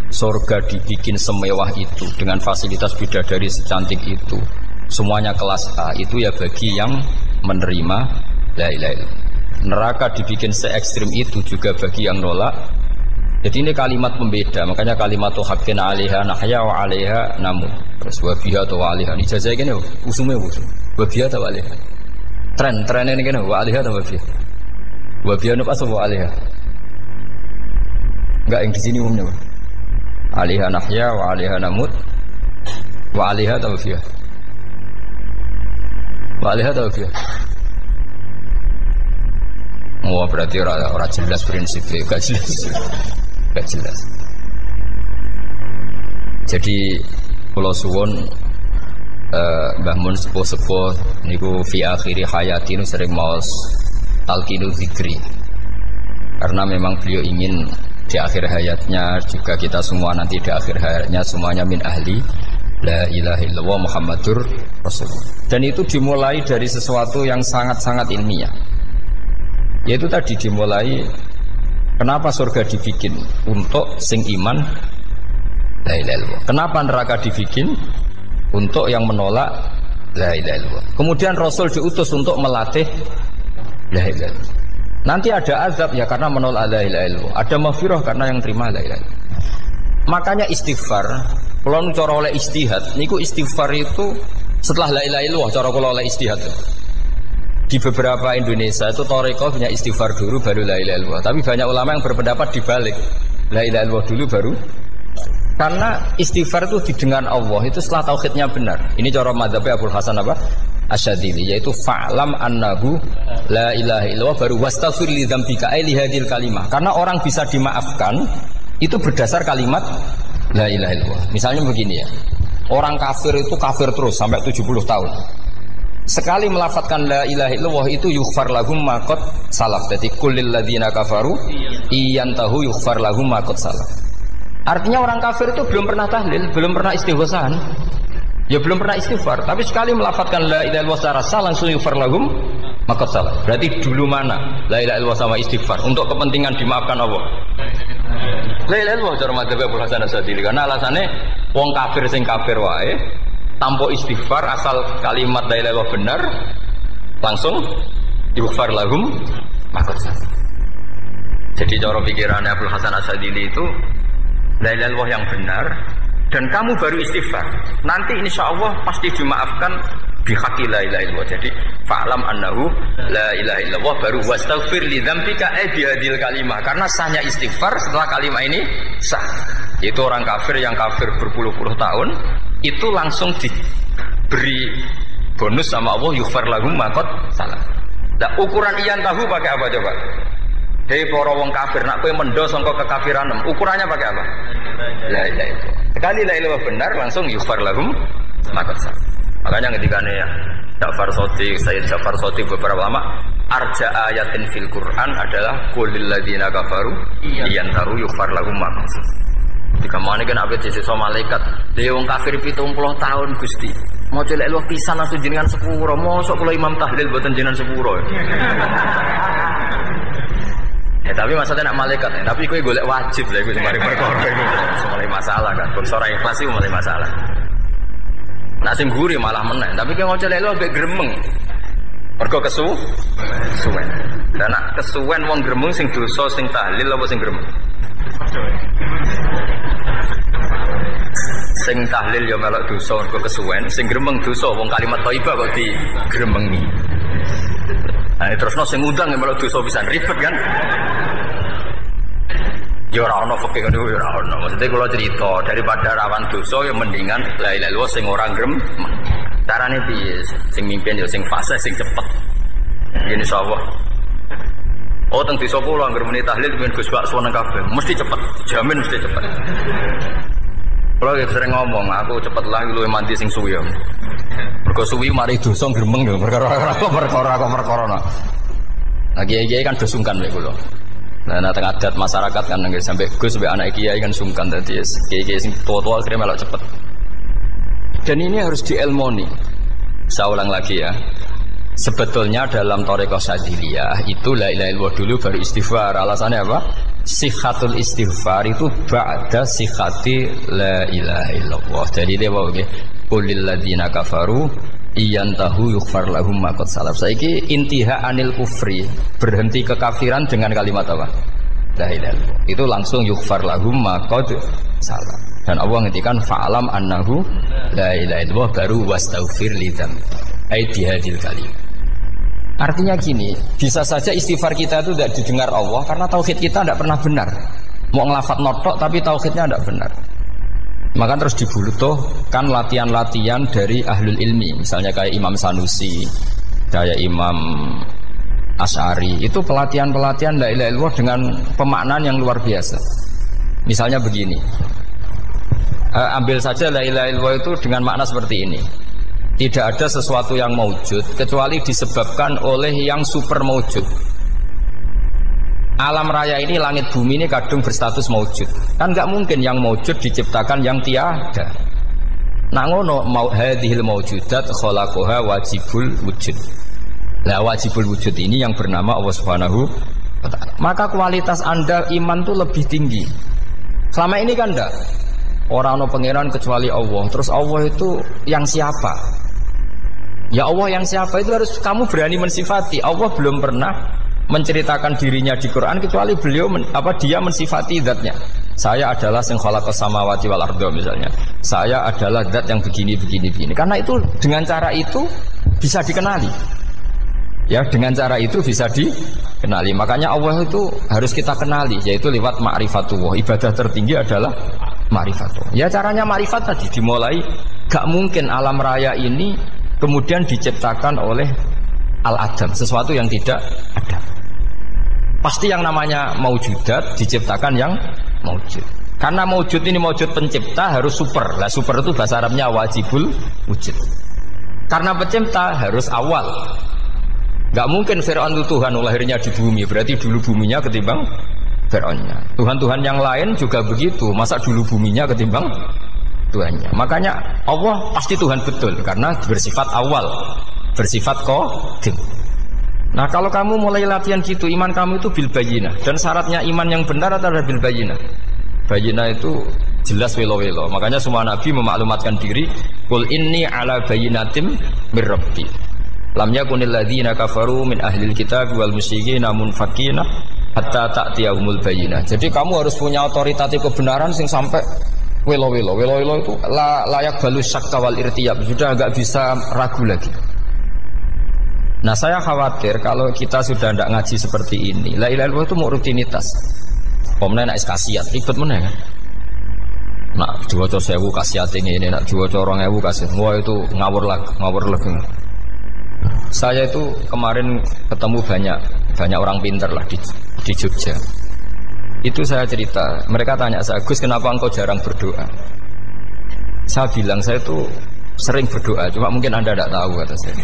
surga dibikin semewah itu dengan fasilitas bidadari secantik itu, semuanya kelas A, itu ya bagi yang menerima la ilaha illallah. Neraka dibikin se ekstrim itu juga bagi yang nolak. Jadi ini kalimat pembeda, makanya kalimat haqqin 'alaiha nahya wa 'alaiha namut. Terus wa biha wa 'alaiha. Ini jajah kene usume usum. Wa biha wa 'alaiha. Tren ini kene wa 'alaiha wa biha. Wa biha apa wa 'alaiha? Enggak yang di sini umumnya. 'Alaiha nahya wa 'alaiha namut. Wa 'alaiha wa biha. Wa 'alaiha wa biha. Oh berarti orang jelas prinsipnya, gak jelas. Jadi kalau suwon Mbah Mun sepuh-sepuh niku fi akhiri hayati nu sering maos talqinu zikri. Karena memang beliau ingin di akhir hayatnya juga kita semua nanti di akhir hayatnya semuanya min ahli la ilaha illallah Muhammadur Rasulullah. Dan itu dimulai dari sesuatu yang sangat-sangat ilmiah. Yaitu tadi dimulai kenapa surga dibikin untuk sing iman la ilaha illallah. Kenapa neraka dibikin untuk yang menolak la ilaha illallah. Kemudian Rasul diutus untuk melatih la ilaha illallah. Nanti ada azab ya karena menolak la ilaha illallah. Ada maghfirah karena yang terima la ilaha illallah. Makanya istighfar, kalau cara oleh istihad, niku istighfar itu setelah la ilaha illallah cara kalau oleh istihad. Di beberapa Indonesia itu Toreko punya istighfar dulu baru la ilaha illallah. Tapi banyak ulama yang berpendapat dibalik, la ilaha illallah dulu baru. Karena istighfar itu didengar Allah itu setelah tauhidnya benar. Ini cara madzhabnya Abul Hasan apa? Asyadzili, yaitu fa'lam annahu la ilaha illallah baru wastaghfir li dzambika ai li hadil kalimah. Karena orang bisa dimaafkan itu berdasar kalimat la ilaha illallah. Misalnya begini ya. Orang kafir itu kafir terus sampai 70 tahun. Sekali melafatkan la ilaha illallah itu yughfar lahum ma qad salaf. Jadi kullil ladzina kafaru iyantahu yughfar lahum ma qad salaf. Artinya orang kafir itu belum pernah tahlil, belum pernah istighosah. Ya belum pernah istighfar, tapi sekali melafatkan la ilaha illallah secara sah langsung yughfar lahum ma qad salaf. Berarti dulu mana la ilaha illallah sama istighfar untuk kepentingan dimaafkan Allah? La ilaha illallah cara madzhab Abu Hasan Asyadzili karena alasannya wong kafir sing kafir wae tanpa istighfar asal kalimat la ilaha illallah benar langsung yughfar lahum maqad salaf. Jadi cara pikirannya Abdul Hasan Asyadzili itu la ilaha illallah yang benar dan kamu baru istighfar nanti insya Allah pasti dimaafkan bihaqqi la ilaha illallah. Jadi fa'lam annahu la ilaha illallah baru wastaghfir li dzambika bihadil kalimah karena sahnya istighfar setelah kalimat ini sah. Itu orang kafir yang kafir berpuluh-puluh tahun itu langsung diberi bonus sama Allah yughfar lahum ma qad salaf. Nah, ukuran iyan tahu pakai apa coba? Hei para wong kafir nak kowe mendo sangka kekafiran, ukurannya pakai apa? La ilaha illallah. Sekali la ilaha benar langsung yughfar lahum ma qad salaf. Makanya ketika ya Ja'far Shadiq, Sayyid Ja'far Shadiq beberapa lama arja ayatin fil Quran adalah qulil ladzina kafaru iyantahu yughfar lahum ma qad salaf. Jika mana kan abet sisa malaikat dia wong kafir 70 tahun Gusti mau celek luwih pisan langsung jenengan sepuro mosok kula imam tahlil boten jenengan sepuro tapi maksudnya nak malaikat tapi kowe golek wajib lha iku mari perkara iku mulai masalah kan konsora ikhlas iku mulai masalah nak sing guri malah meneh tapi kowe mau celek luwih gremeng mergo kesuwen Dan nak kesuwen wong gremeng sing dosa sing tahlil apa sing gremeng? Sing tahlil ya melok dosa kok kesuwen, sing gremeng dosa wong kalimat thayyibah kok digremengi. Nah, terusno sing ngundang ya melok dosa pisan ribet kan? Ya ora ono fikih ngono ya ora ono. Maksudnya kula cerita daripada rawan dosa ya mendingan la ilaha illallah sing ora gremeng. Carane piye? Sing mimpin ya sing fasih sing cepet. Ngene sawah. Oh teng desa kula anggere muni tahlil ben Gus bakso nang kabeh mesti cepet, jamin mesti cepet. Kula sering ngomong, aku cepet lah luwih mandi sing suwi. Mergo suwi mari dosa gremeng lho, perkara. Nah kiai-kiai kan do sungkan mek kula. Nah teng adat masyarakat kan nggih sampai Gus sampai anak kiai kan sungkan dadi kiai-kiai sing tua-tua akhirnya melok cepet. Dan ini harus diilmoni. Saya ulang lagi ya. Sebetulnya dalam thariqah Syadziliyah itu la ilaha illallah dulu baru istighfar. Alasannya apa? Sihhatul istighfar itu ba'da sihhati la ilaha illallah. Jadi dia bawa nggih, qulil ladzina kafaru iyantahu yughfar lahum ma qad salaf. Saiki intiha anil kufri, berhenti kekafiran dengan kalimat apa? La ilaha illallah. Itu langsung yughfar lahum ma qad salaf. Dan Allah ngendikan fa'alam annahu la ilaha illallah baru wastaghfir lidzam. Ai bihadil kalim. Artinya gini, bisa saja istighfar kita itu tidak didengar Allah karena tauhid kita tidak pernah benar. Mau ngelafat notok tapi tauhidnya tidak benar. Maka terus dibutuhkan latihan-latihan dari ahlul ilmi, misalnya kayak Imam Sanusi, kayak Imam Asy'ari. Itu pelatihan-pelatihan la ilaha illallah dengan pemaknaan yang luar biasa. Misalnya begini, ambil saja la ilaha illallah itu dengan makna seperti ini. Tidak ada sesuatu yang maujud kecuali disebabkan oleh yang super maujud. Alam raya ini, langit bumi ini kadung berstatus maujud. Kan nggak mungkin yang maujud diciptakan yang tiada. Nah ngono hadhil maujudat khalaqaha wajibul wujud. Lah wajibul wujud ini yang bernama Allah Subhanahu wa ta'ala. Maka kualitas Anda iman itu lebih tinggi. Selama ini kan enggak. Orang no pangeran kecuali Allah. Terus Allah itu yang siapa? Ya Allah yang siapa itu harus kamu berani mensifati. Allah belum pernah menceritakan dirinya di Quran kecuali beliau dia mensifati zatnya. Saya adalah sing khalaqas samawati wal arda misalnya. Saya adalah zat yang begini. Karena itu dengan cara itu bisa dikenali. Ya, dengan cara itu bisa dikenali. Makanya Allah itu harus kita kenali, yaitu lewat ma'rifatullah. Ibadah tertinggi adalah ma'rifatullah. Ya caranya ma'rifat tadi dimulai. Gak mungkin alam raya ini kemudian diciptakan oleh al-adam, sesuatu yang tidak ada. Pasti yang namanya maujudat diciptakan yang maujud. Karena maujud ini maujud pencipta harus super. Lah super itu bahasa Arabnya wajibul wujud. Karena pencipta harus awal. Gak mungkin Fir'aun itu Tuhan lahirnya di bumi, berarti dulu buminya ketimbang Fir'aunnya. Tuhan-Tuhan yang lain juga begitu, masa dulu buminya ketimbang Tuhannya. Makanya Allah pasti Tuhan betul karena bersifat awal, bersifat qadim. Nah kalau kamu mulai latihan gitu, iman kamu itu bil bayyinah. Dan syaratnya iman yang benar adalah bil bayyinah. Bayyinah itu jelas welo-welo. Makanya semua nabi memaklumatkan diri, qul inni ala bayyinatim mir rabbi. Lam yakunil ladzina kafaru min ahlil kitab wal musyrikin munfakina hatta ta'tiyahumul bayyinah. Jadi kamu harus punya otoritatif kebenaran sing sampai welo itu layak balus syakka wal irtiyab, sudah agak bisa ragu lagi. Nah saya khawatir kalau kita sudah tidak ngaji seperti ini, la ilaha illallah itu mau rutinitas. Pemenang nak kasiat ribet mana kan? Nak diwaca 1000 kasiat ini, nak diwaca 2000 kasiat, wah itu ngawur lagi. Saya itu kemarin ketemu banyak orang pintar lah di Jogja. Itu saya cerita, mereka tanya saya, Gus kenapa engkau jarang berdoa? Saya bilang saya itu sering berdoa, cuma mungkin Anda tidak tahu kata saya.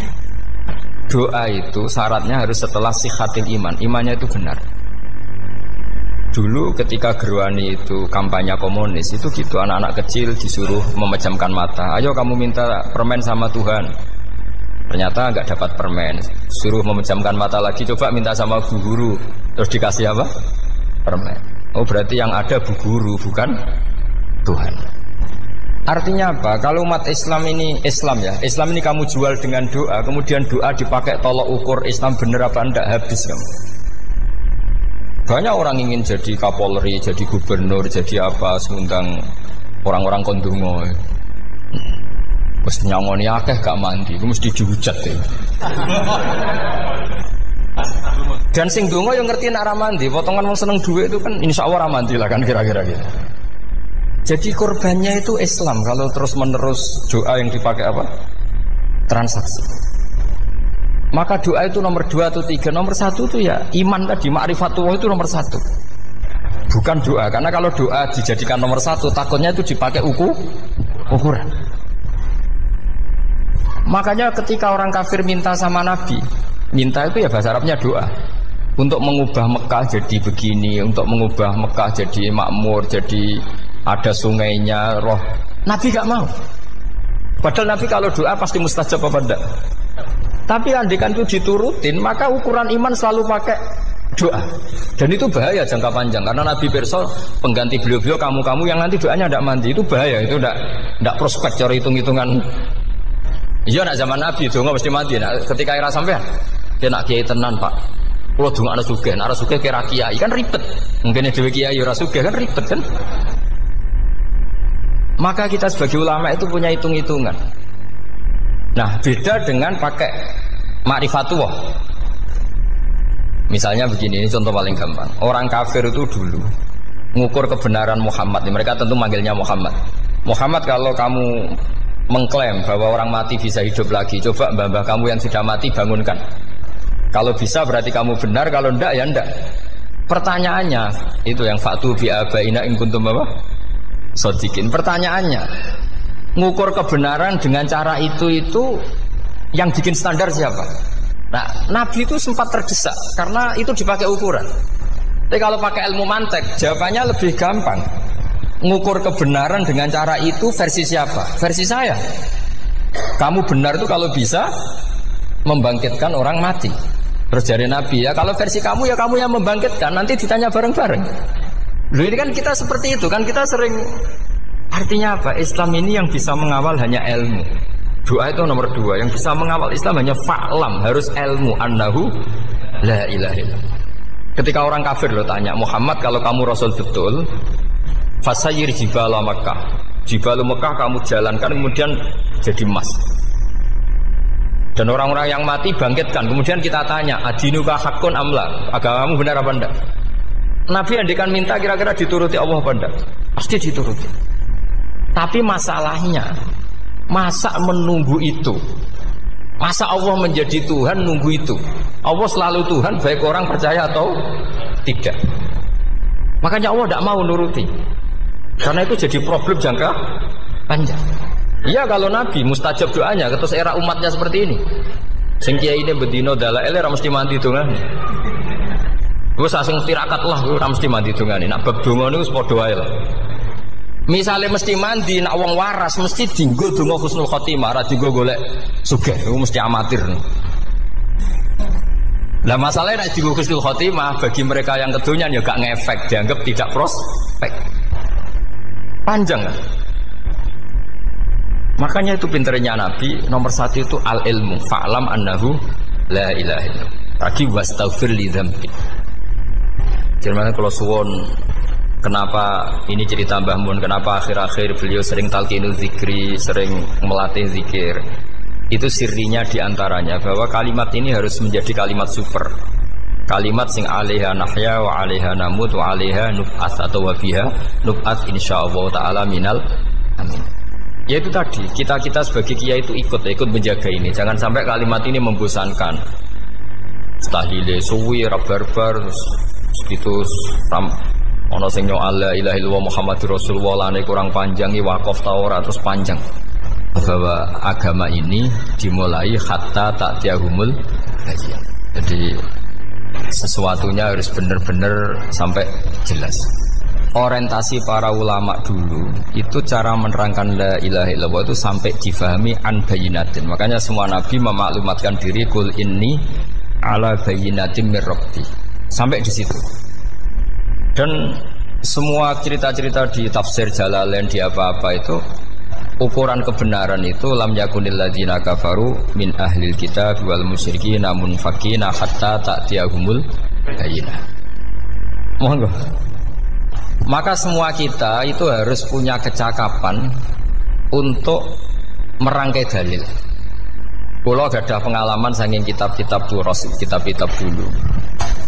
Doa itu syaratnya harus setelah sihhatil iman, imannya itu benar. Dulu ketika Gerwani itu kampanye komunis itu gitu, anak-anak kecil disuruh memejamkan mata. Ayo kamu minta permen sama Tuhan. Ternyata nggak dapat permen, suruh memejamkan mata lagi, coba minta sama bu guru, terus dikasih apa? Permen. Oh berarti yang ada bu guru bukan Tuhan. Artinya apa? Kalau umat Islam ini Islam ini kamu jual dengan doa, kemudian doa dipakai tolok ukur Islam bener apa enggak, habis kamu. Banyak orang ingin jadi Kapolri, jadi gubernur, jadi apa, mengundang orang-orang kondungo. Wes nyangoni akeh gak mandi, itu mesti dihujat ya. Dan sing donga yang ngerti nak mandi, potongan wong seneng duit itu kan insya Allah mandi lah kan kira-kira gitu. Jadi korbannya itu Islam kalau terus-menerus doa yang dipakai apa? Transaksi. Maka doa itu nomor 2 atau 3. Nomor 1 itu ya iman tadi, ma'rifatullah itu nomor 1. Bukan doa, karena kalau doa dijadikan nomor 1 takutnya itu dipakai ukuran. Makanya ketika orang kafir minta sama Nabi, minta itu ya bahasa Arabnya doa, untuk mengubah Mekah jadi begini, untuk mengubah Mekah jadi makmur, jadi ada sungainya, roh. Nabi gak mau. Padahal Nabi kalau doa pasti mustajab apa enggak? Tapi andikan itu diturutin, maka ukuran iman selalu pakai doa. Dan itu bahaya jangka panjang, karena Nabi pirsa pengganti beliau-beliau kamu-kamu yang nanti doanya tidak mandi, itu bahaya, itu tidak prospek cara hitung-hitungan. Iya nak zaman Nabi donga mesti mati. Nah, ketika era sampean, dia nak kiai tenan Pak. Kalau donga ana sugih, nak sugih kira kiai kan ribet. Mungkin dhewe kiai ora sugih kan ribet kan. Maka kita sebagai ulama itu punya hitung-hitungan. Nah, beda dengan pakai ma'rifatullah. Misalnya begini, ini contoh paling gampang. Orang kafir itu dulu mengukur kebenaran Muhammad. Mereka tentu manggilnya Muhammad. Muhammad, kalau kamu mengklaim bahwa orang mati bisa hidup lagi, coba mbah-mbah kamu yang sudah mati bangunkan. Kalau bisa berarti kamu benar, kalau ndak ya ndak. Pertanyaannya itu yang fatu bi abaina in kuntum apa? Shodiqin. Pertanyaannya, ngukur kebenaran dengan cara itu yang bikin standar siapa? Nah, Nabi itu sempat terdesak karena itu dipakai ukuran. Tapi kalau pakai ilmu mantek, jawabannya lebih gampang. Ngukur kebenaran dengan cara itu versi siapa? Versi saya. Kamu benar itu kalau bisa membangkitkan orang mati. Terus dari Nabi, ya kalau versi kamu ya kamu yang membangkitkan, nanti ditanya bareng-bareng. Loh, ini kan kita seperti itu kan, kita sering. Artinya apa? Islam ini yang bisa mengawal hanya ilmu. Doa itu nomor 2. Yang bisa mengawal Islam hanya fa'lam, harus ilmu annahu la ilaha illallah. Ketika orang kafir lo tanya, Muhammad kalau kamu Rasul betul, fasayir jibala Makkah, jibala Makkah kamu jalankan kemudian jadi emas. Dan orang-orang yang mati bangkitkan. Kemudian kita tanya, adinuka hakun amla, agamamu benar apa enggak? Nabi andikan minta kira-kira dituruti Allah apa enggak? Pasti dituruti. Tapi masalahnya, masa menunggu itu? Masa Allah menjadi Tuhan nunggu itu? Allah selalu Tuhan baik orang percaya atau tidak. Makanya Allah tidak mau nuruti, karena itu jadi problem jangka panjang. Iya kalau Nabi mustajab doanya, terus era umatnya seperti ini. Sing kiai ini bedino dalail ora mesti mandi dongane. Wis asing tirakat lah ora mesti mandi dongane. Nak bab donga niku padha wae lah. Misalnya mesti mandi, nak wong waras mesti dienggo donga husnul khotimah, ora dienggo golek sugih, itu mesti amatir. Nah masalahnya nak dienggo husnul khotimah bagi mereka yang kedonyan ya gak ngefek, dianggap tidak prospek. Panjang kan? Makanya itu pinternya Nabi, nomor 1 itu al-ilmu, fa'lam annahu la ilaha illallah. Lagi wastaghfir li dzambi. Jadi kalau suwon, kenapa ini cerita Mbah Mun, kenapa akhir-akhir beliau sering talqinul zikri, sering melatih zikir. Itu sirinya diantaranya bahwa kalimat ini harus menjadi kalimat super. Kalimat sing alaiha nahya wa alaiha namut wa alaiha nub'ats atau wa biha nub'ats insyaallah taala minal amin. Ya itu tadi, kita sebagai kiai itu ikut menjaga ini. Jangan sampai kalimat ini membosankan. Tahlile suwi barbar gitu ono sing nyoal la ilaha illallah Muhammadur Rasulullah lane kurang panjang iki wakaf ta ora terus panjang. Bahwa agama ini dimulai hatta ta'tiyahumul bayyinah. Jadi sesuatunya harus benar-benar sampai jelas. Orientasi para ulama dulu itu cara menerangkan la ilaha illallah itu sampai difahami an bayyinatin. Makanya semua nabi memaklumatkan diri kul inni ala bayyinatin mir rabbi. Sampai di situ. Dan semua cerita-cerita di tafsir Jalalain di apa-apa itu ukuran kebenaran itu lam yakunil ladzina kafaru min ahlil kitab wal musyrikin namun faqina hatta ta'tiyahumul bayyinah. Monggo. Maka semua kita itu harus punya kecakapan untuk merangkai dalil. Kalau gak ada pengalaman saking kitab-kitab turos, kitab-kitab dulu.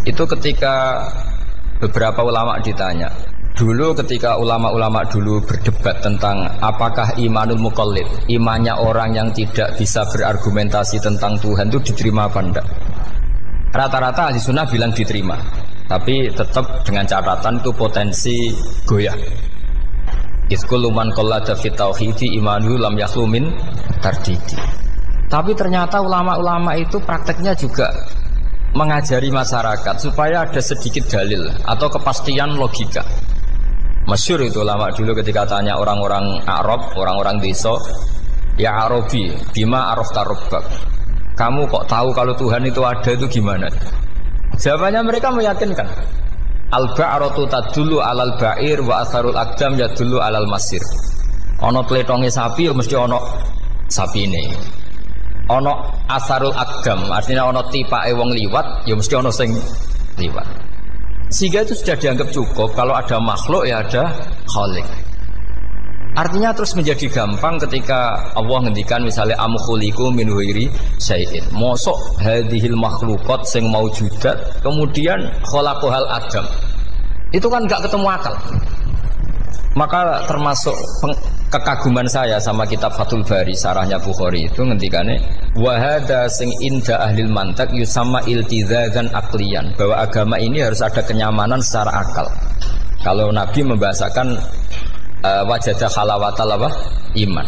Itu ketika beberapa ulama ditanya. Dulu ketika ulama-ulama dulu berdebat tentang apakah imanul muqallid, imannya orang yang tidak bisa berargumentasi tentang Tuhan itu diterima apa enggak? Rata-rata ahli sunnah bilang diterima. Tapi tetap dengan catatan itu potensi goyah. Iskul man qallada fi tauhidi imanu lam yakhlumin tardidi. Tapi ternyata ulama-ulama itu prakteknya juga mengajari masyarakat supaya ada sedikit dalil atau kepastian logika. Masyhur itu ulama dulu ketika tanya orang-orang Arab, orang-orang desa, ya Arabi, bima arafta rabbak. Kamu kok tahu kalau Tuhan itu ada, itu gimana? Jawabannya mereka meyakinkan. Al-ba'ratu tadullu alal ba'ir wa asarul aqdam yadullu alal masir. Ono tletonge sapi ya mesti ono sapine. Ono asarul aqdam artinya ono tipake wong liwat ya mesti ono sing liwat. Sehingga itu sudah dianggap cukup kalau ada makhluk ya ada khalik. Artinya terus menjadi gampang ketika Allah ngendikan misalnya am khuliqu min ghairi syai'in. Mosok hadhil makhluqat sing maujudat kemudian khalaqahal adam. Itu kan enggak ketemu akal. Maka termasuk kekaguman saya sama kitab Fathul Bari sarahnya Bukhari itu ngendikane wa hadza sing inda ahlil mantak yusamma iltizazan aqliyan, bahwa agama ini harus ada kenyamanan secara akal. Kalau Nabi membahasakan wajadah halawatal apa? Iman.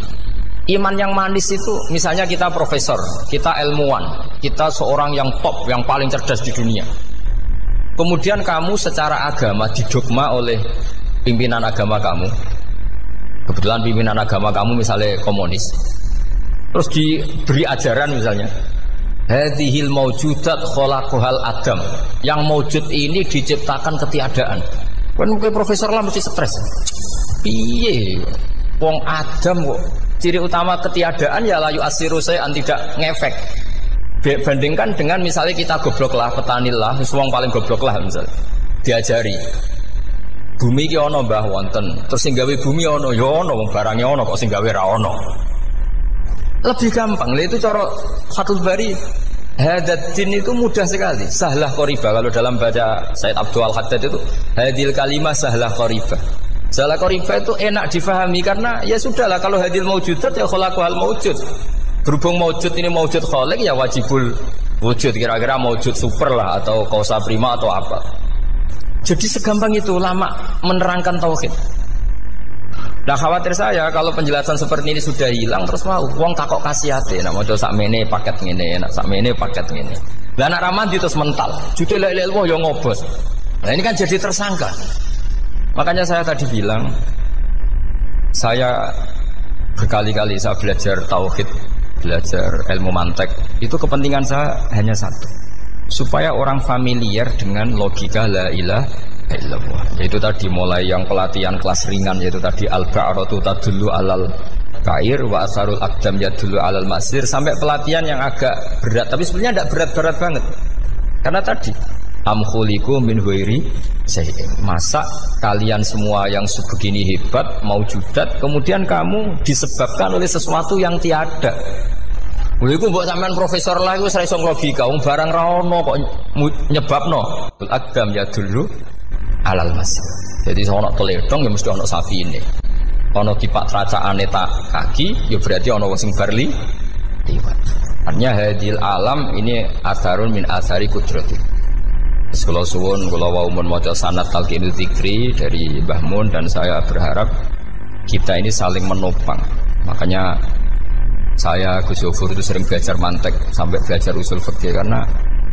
Iman yang manis itu misalnya kita profesor, kita ilmuwan, kita seorang yang top, yang paling cerdas di dunia. Kemudian kamu secara agama didogma oleh pimpinan agama kamu. Kebetulan pimpinan agama kamu misalnya komunis. Terus diberi ajaran misalnya hadhil maujudat khalaqahal adam. Yang maujud ini diciptakan ketiadaan. Kan mungkin profesor lah mesti stres. Piye wong Adam kok ciri utama ketiadaan ya layu asiru saya tidak ngefek. Bandingkan dengan misalnya kita goblok lah, petani lah, wong paling goblok lah misalnya diajari bumi ki ana mbah wonten, terus sing gawe bumi ana ya ana, wong barangnya ana kok sing gawe ra ana. Lebih gampang. Itu cara Fathul Bari. Hadatin itu mudah sekali, sahlah qoriba. Kalau dalam baca Said Abdul Haddad itu hadil kalimah sahlah qoriba. Sahlah qoriba itu enak difahami karena ya sudahlah, kalau hadil maujudat ya khalaqahal maujud. Berhubung maujud ini maujud khaliq ya wajibul wujud, kira-kira maujud super lah atau kausa prima atau apa. Jadi segampang itu ulama menerangkan tauhid. Nah khawatir saya kalau penjelasan seperti ini sudah hilang terus mau wong takok kasihate, nak maca sakmene paket ngene, nak sakmene paket ngene. Lah anak ramadi terus mental, judul la ilaha illallah yo ngobos. Nah ini kan jadi tersangka. Makanya saya tadi bilang saya berkali-kali saya belajar tauhid, belajar ilmu mantek, itu kepentingan saya hanya satu, supaya orang familiar dengan logika la ilaha illallah. Yaitu tadi mulai yang pelatihan kelas ringan, yaitu tadi al-ba'ratu tadullu alal kair wa asarul aqdam yadullu alal masir, sampai pelatihan yang agak berat, tapi sebenarnya tidak berat-berat banget. Karena tadi am khuliqu min ghairi syai'in. Masa kalian semua yang sebegini hebat maujudat kemudian kamu disebabkan oleh sesuatu yang tiada. Iku mbok sampean profesor lah iku ora iso logika, wong barang ra ono kok nyebabno. Al-aqdam yadullu alal masir. Jadi ono teledong ya mesti ono sapine. Ono kipak tracaane tak kaki ya berarti ono wong sing barli liwat. Artinya hadil alam ini asarun min asari kudrati. Kalau suwun kula wau mun maca sanad talqinul dzikri dari Mbah Mun, dan saya berharap kita ini saling menopang. Makanya saya Gus Yofur itu sering belajar mantek sampai belajar usul fikih, karena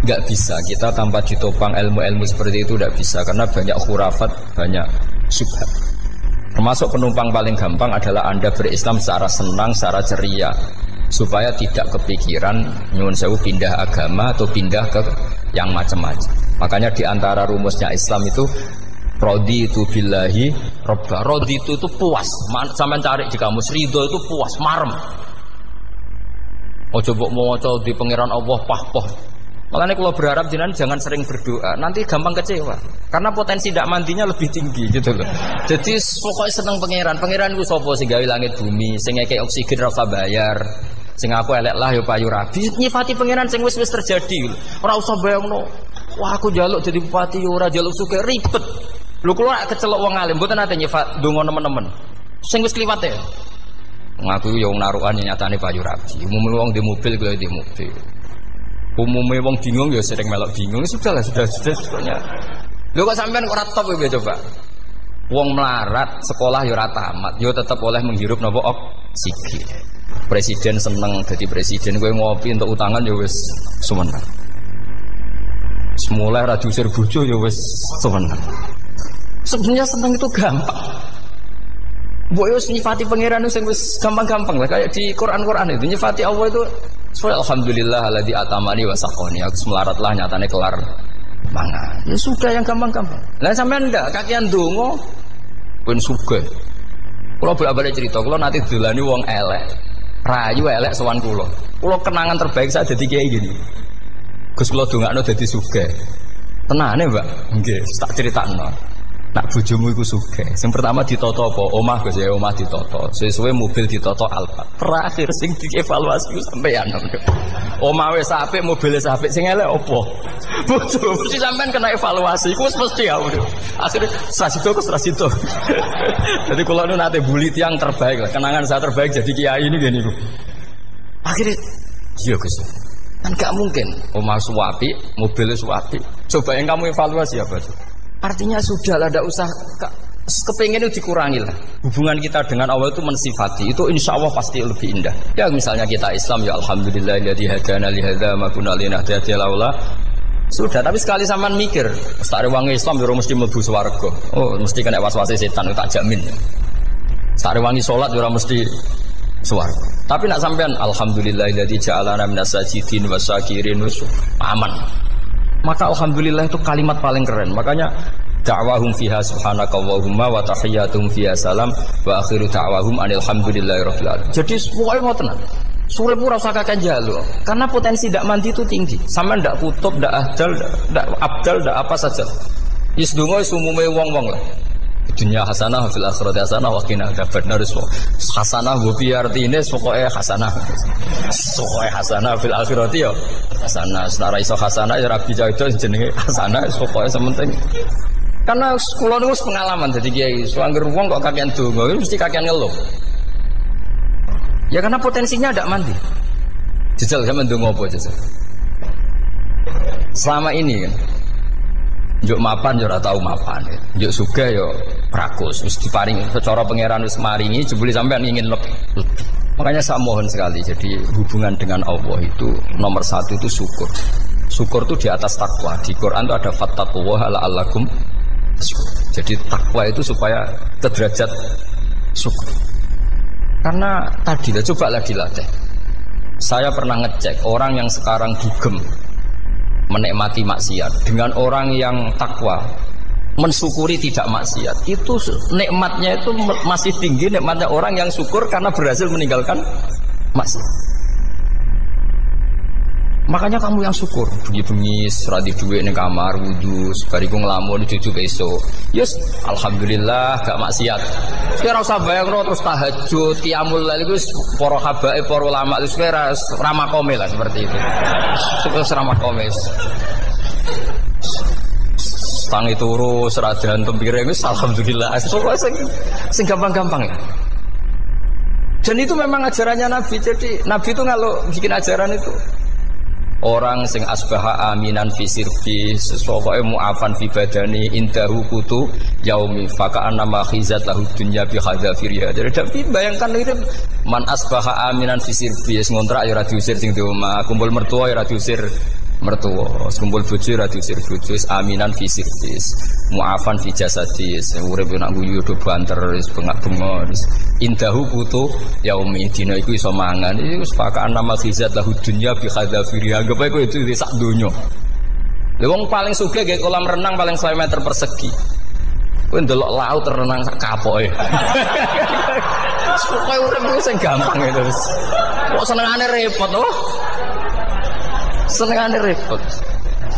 nggak bisa kita tanpa ditopang ilmu-ilmu seperti itu, tidak bisa, karena banyak khurafat, banyak syubhat. Termasuk penumpang paling gampang adalah Anda berislam secara senang, secara ceria, supaya tidak kepikiran nyuwun sewu pindah agama atau pindah ke yang macam-macam. Makanya diantara rumusnya Islam itu raditu billahi robba. Raditu itu puas. Sampeyan cari di kamus, ridho itu puas, marem. Ojo mbok maca di pangeran Allah pah-pah. Makanya kalau berharap jenengan jangan sering berdoa, nanti gampang kecewa. Karena potensi tidak mandinya lebih tinggi gitu loh. Jadi pokoknya seneng pangeran ku sapa sing gawe langit bumi, sing ngekek oksigen ora usah bayar. Sing aku elek lah ya payu rabi. Nyifati pangeran sing wis terjadi. Ora usah bayangno. Wah aku njaluk jadi bupati ya ora njaluk sugih ribet. Lho kula kecelok wong alim mboten nate nyifat donga nemen-nemen. Sing wis kliwat ya. Ngaku ya wong narukan nyatane payu rabi. Umume wong di mobil kaya di mobil. Umumnya wong bingung ya sering melok bingung sudah sebetulnya. Lho kok sampean ora top ya coba. Wong melarat sekolah ya ora tamat, ya tetep oleh menghirup napa oksigen. Presiden seneng dadi presiden, kowe ngopi untuk utangan ya wis sumeneng. Semula ra diusir bojo ya wis sumeneng. Sebenarnya seneng itu gampang. Mbok yo nyifati pangeran sing wis gampang-gampang lah kayak di Quran itu nyifati Allah itu alhamdulillah alladzi atamani wa saqani. Aku melaratlah nyatane kelar mangan. Ya sudah yang gampang-gampang. Lah sampean ndak kakean donga pun sugih. Kula bolak-balik cerita, kula nanti dolani wong elek. Rayu elek sowan kula. Kula kenangan terbaik saat dadi kiai gini. Gus kula dongakno dadi sugih. Tenane, Mbak? Nggih, tak critakno. Nak bojomu iku sugih. Sing pertama ditoto apa? Omah Gus ya, omah ditoto. Suwe-suwe mobil ditoto Alphard. Terakhir sing dievaluasi ku sampean. Omah wis apik, mobil wis apik, sing elek apa? Bojo mesti sampean kena evaluasi. Iku wis mesti ya. Akhire Srasito. Jadi kula nu nate bully tiyang terbaik lah. Kenangan saya terbaik jadi kiai ini gini niku. Akhirnya iya Gus. Kan gak mungkin omah suwapi, mobil suwapi. Coba yang kamu evaluasi apa? Artinya sudah lah, tidak usah kepengen itu dikurangi lah. Hubungan kita dengan Allah itu mensifati, itu insya Allah pasti lebih indah. Ya misalnya kita Islam, ya alhamdulillahilladzi hadana li hadza ma kunna linahtadiya laula. Sudah, tapi sekali sampean mikir, ustaz wangi Islam yo mesti mlebu swarga. Oh, mesti kena was-wase setan, tak jamin. Ustaz wangi salat yo mesti swarga. Tapi nak sampean alhamdulillahilladzi ja'alana minas sajidin wasyakirin aman. Maka alhamdulillah itu kalimat paling keren. Makanya da'wahum fiha subhanakallahumma wa tahiyyatuhum fiha salam wa akhiru da'wahum alhamdulillahirabbil alamin. Jadi pokoknya ngoten. Sore pura usah kakek njaluk. Karena potensi ndak mandi itu tinggi. Sama ndak kutub, ndak ahdal, ndak abdal, ndak apa saja. Wis donga wis umume wong-wong lah. Dunia hasanah fil akhirati hasanah wa qina adzabannar. Hasanah bu pi artine pokoke hasanah. Pokoke hasanah fil akhirati ya hasanah. Senara iso hasanah ya rabi itu jenenge hasanah pokoke sementing. Karena kula niku pengalaman dadi kiai, suangger wong kok kakean donga mesti kakean ngeluh. Ya karena potensinya ndak mandi. Jajal sampean ndonga apa jajal? Selama ini kan njuk mapan yo ora tau mapan. Njuk sugih yo rakus wis diparingi secara pangeran wis maringi jebule sampean ingin lebih. Makanya saya mohon sekali, jadi hubungan dengan Allah itu nomor satu itu syukur. Syukur itu di atas takwa. Di Quran itu ada fattaqullaha la'allakum tashkurun. Jadi takwa itu supaya ke derajat syukur. Karena tadi lah cobalah dilatih. Saya pernah ngecek orang yang sekarang dugem menikmati maksiat dengan orang yang takwa mensyukuri tidak maksiat, itu nikmatnya itu masih tinggi nikmatnya orang yang syukur karena berhasil meninggalkan maksiat. Makanya kamu yang syukur, bengi-bengi seradi duit ning kamar wudu, bariku ngelamun cucu besok. Yes, alhamdulillah gak maksiat. Sekarang usah bayangno terus tahajud, qiyamul lail iku para habaib, para ulama itu sekarang ramakome lah seperti itu. Terus ramakome. Tangi turu seradan tempire wis alhamdulillah. Pokoke sing gampang-gampang ya. Dan itu memang ajarannya Nabi. Jadi Nabi itu kalau bikin ajaran itu orang sing asbaha aminan fi sirbi sesuai mu'afan fi badani indahu kutu yaumi faka'anna ma khizat lahu dunya bi hadzafiriya. Jadi bayangkan itu man asbaha aminan fi sirbi ngontrak ya ora diusir sing di omah, kumpul mertua ya ora diusir mertua, kumpul bojo ora diusir bojo, aminan fi sirbi mu'afan fi jasadis urip nak guyu do banter wis bengak-bengok indahu kutu yaumi dina iku iso mangan iki wis pakaan nama khizat lahu dunya bi hadzafiri anggap ae kowe itu sak donya. Lha wong paling sugih nggih kolam renang paling 100 meter persegi. Kowe ndelok laut renang sak kapoke. Pokoke urip iku sing gampang itu wis. Kok senengane repot oh. Senengane repot.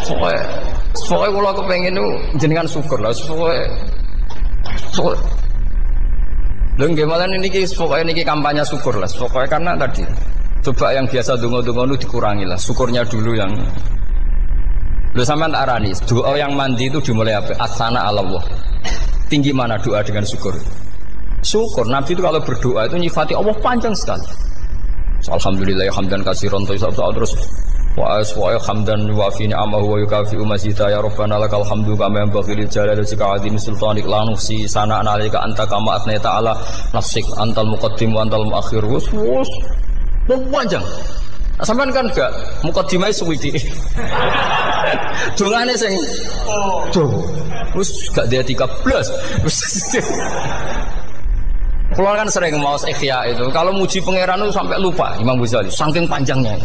Pokoknya kalau kepengen itu jenengan syukur lah. Pokoknya lho nggih malah niki pokoknya niki kampanye syukur lah. Pokoknya karena tadi coba yang biasa donga-donga itu dikurangi lah. Syukurnya dulu yang lho sampean tak arani, doa yang mandi itu dimulai apa? Asana Allah. Tinggi mana doa dengan syukur? Syukur. Nabi itu kalau berdoa itu nyifati Allah panjang sekali. Alhamdulillah hamdan katsiran terus wa hamdan wa fi ni'amahu wa yukafi mazida ya rabbana lakal hamdu kama yanbaghi lil jalali wa azim sultanik la nuhsi sana'an 'alaika anta kama athnayta 'ala nafsik antal muqaddim wa antal muakhir. Wus panjang. Sampean kan gak mukaddimah suwiti. Dongane sing wis gak dia 13. Kalau kan sering mau ikhya itu, kalau muji pangeran itu sampai lupa Imam Ghazali, saking panjangnya.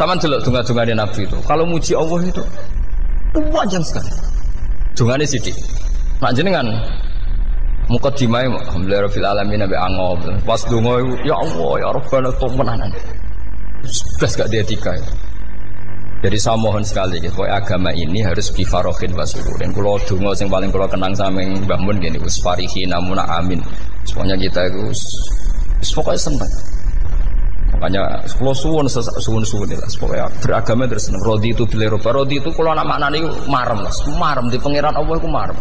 Sama delok donga-dongane Nabi itu. Kalau muji Allah itu panjang sekali. Dongane sithik. Mak jenengan mukaddimah alhamdulillah rabbil alamin nabi angob. Pas donga ya Allah ya Rabbana temenanan. Sudah gak dia tiga. Jadi saya mohon sekali gitu, agama ini harus bifarohin wasururin. Kalau dungo yang paling kalau kenang sama Mbah Mun gini, usfarihi namuna amin. Semuanya kita itu, pokoknya senang. Makanya kalau suwun lah, pokoknya beragama terus senang. Rodi itu bila roba, rodi itu kalau anak maknanya itu marem di pangeran Allah itu marem.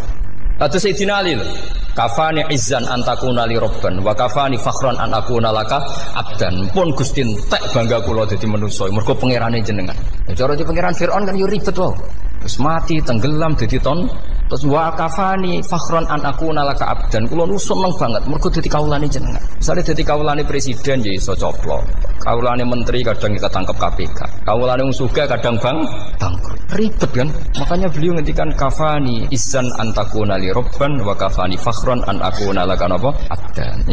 Lalu Sayyidina Ali loh. Kafani izzan antakuna li robban wa kafani fakhran an akuna laka abdan. Pun Gusti entek bangga kula dadi manusa mergo pangerane jenengan. Ya cara di pangeran Firaun kan yo ribet wae. Terus mati tenggelam dadi ton. Terus wa kafani fakhran an akuna laka abdan. Kula nu seneng banget mergo dadi kawulane jenengan. Misale dadi kawulane presiden ya iso coplok. Kawulane menteri kadang kita tangkap KPK. Kawulane wong sugih kadang bangkrut. Ribet kan? Makanya beliau ngendikan kafani izzan antakuna li robban wa kafani fakhran an akuna laka napa abdan.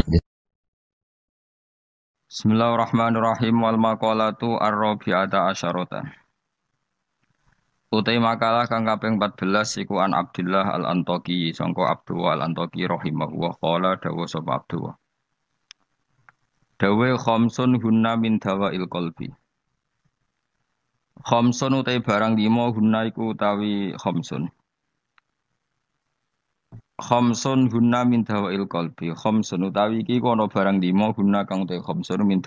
Bismillahirrahmanirrahim wal maqalatu ar-rabi'ata asyarata. Utai makalah kang kaping 14 iku an Abdullah al-Antaqi sangka Abdullah al-Antaqi rahimahullah qala dawu sapa Abdullah. Dawe khamsun hunna min dawail qalbi. Khamsun utai barang 5 hunna iku utawi khamsun. Khamsun hunna min dawail qalbi. Khamsun utawi iki kono barang 5 hunna kang utai khamsun min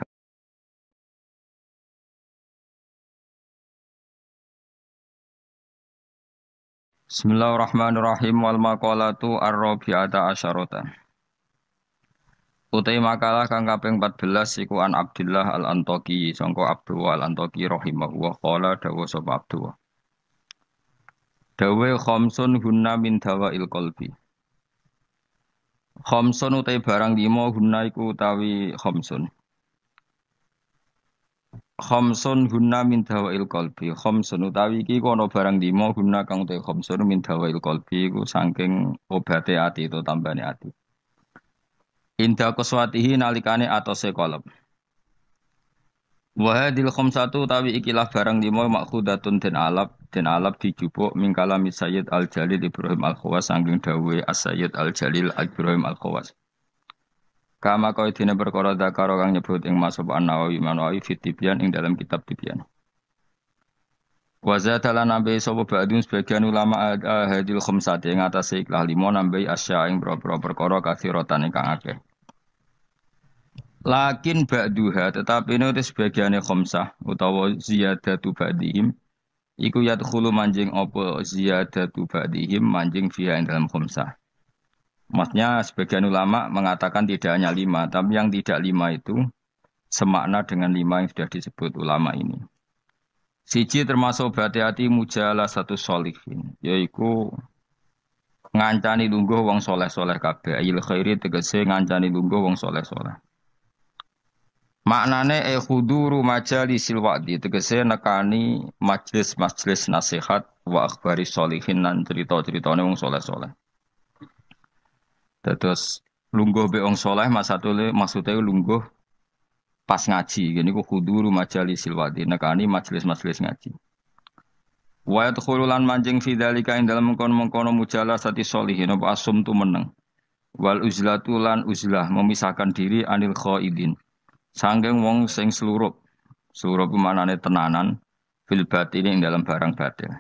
Bismillahirrahmanirrahim wal maqalatu ar-rabi'ata asyarata. Utai makalah kang kaping 14 iku an Abdullah al-Antaqi sangka Abdullah al-Antaqi rahimahullah qala dawu sapa Abdullah. Dawe khamsun hunna min dawail qalbi. Khamsun utai barang 5 hunna iku utawi khamsun. Khamsun hunna min dawail qalbi. Khamsun utawi iki kono barang 5 hunna kang utai khamsun min dawail qalbi iku saking obate ati itu tambane ati. Inda qaswatihi nalikane atose qalb. Wa hadil khamsatu utawi ikilah barang 5 makhudatun den alap dijupuk min kalami Sayyid Al-Jalil Ibrahim Al-Khawas saking dawuhe As-Sayyid Al-Jalil Ibrahim Al-Khawas. Kama kau dene perkara zakaro kang nyebut ing Masab An-Nawawi Manawi fi Tibyan ing dalam kitab Tibyan. Wa zatalan nambe sapa ba'dun sebagian ulama hadil khamsati ing atase ikhlas 5 nambe asya ing boro-boro perkara kathiratan ingkang akeh. Lakin ba'duha tetapi ini sebagiane khamsah utawa ziyadatu ba'dihim iku yadkhulu manjing apa ziyadatu ba'dihim manjing fiha ing dalam khamsah. Maksudnya sebagian ulama mengatakan tidak hanya 5, tapi yang tidak 5 itu semakna dengan 5 yang sudah disebut ulama ini. Siji termasuk berhati-hati mujalah satu sholihin, yaitu ngancani lungguh wong soleh-soleh kabeh. Ayil khairi tegese ngancani lungguh wong soleh-soleh. Maknane khuduru majalisil wa'di tegese nekani majlis-majlis nasihat wa akhbari sholihin lan cerita-ceritane wong soleh-soleh. Terus lungguh be wong saleh maksudnya lungguh pas ngaji. Gini ku khuduru majalisil wadi nekani majelis-majelis ngaji. Wa yadkhulu lan manjing fi dzalika ing dalem mengkono-mengkono mujalasati sholihin apa asum tu meneng. Wal uzlatu lan uzlah memisahkan diri anil khaidin. Sangking wong sing slurup. Slurup manane tenanan fil batini ing dalam barang batin.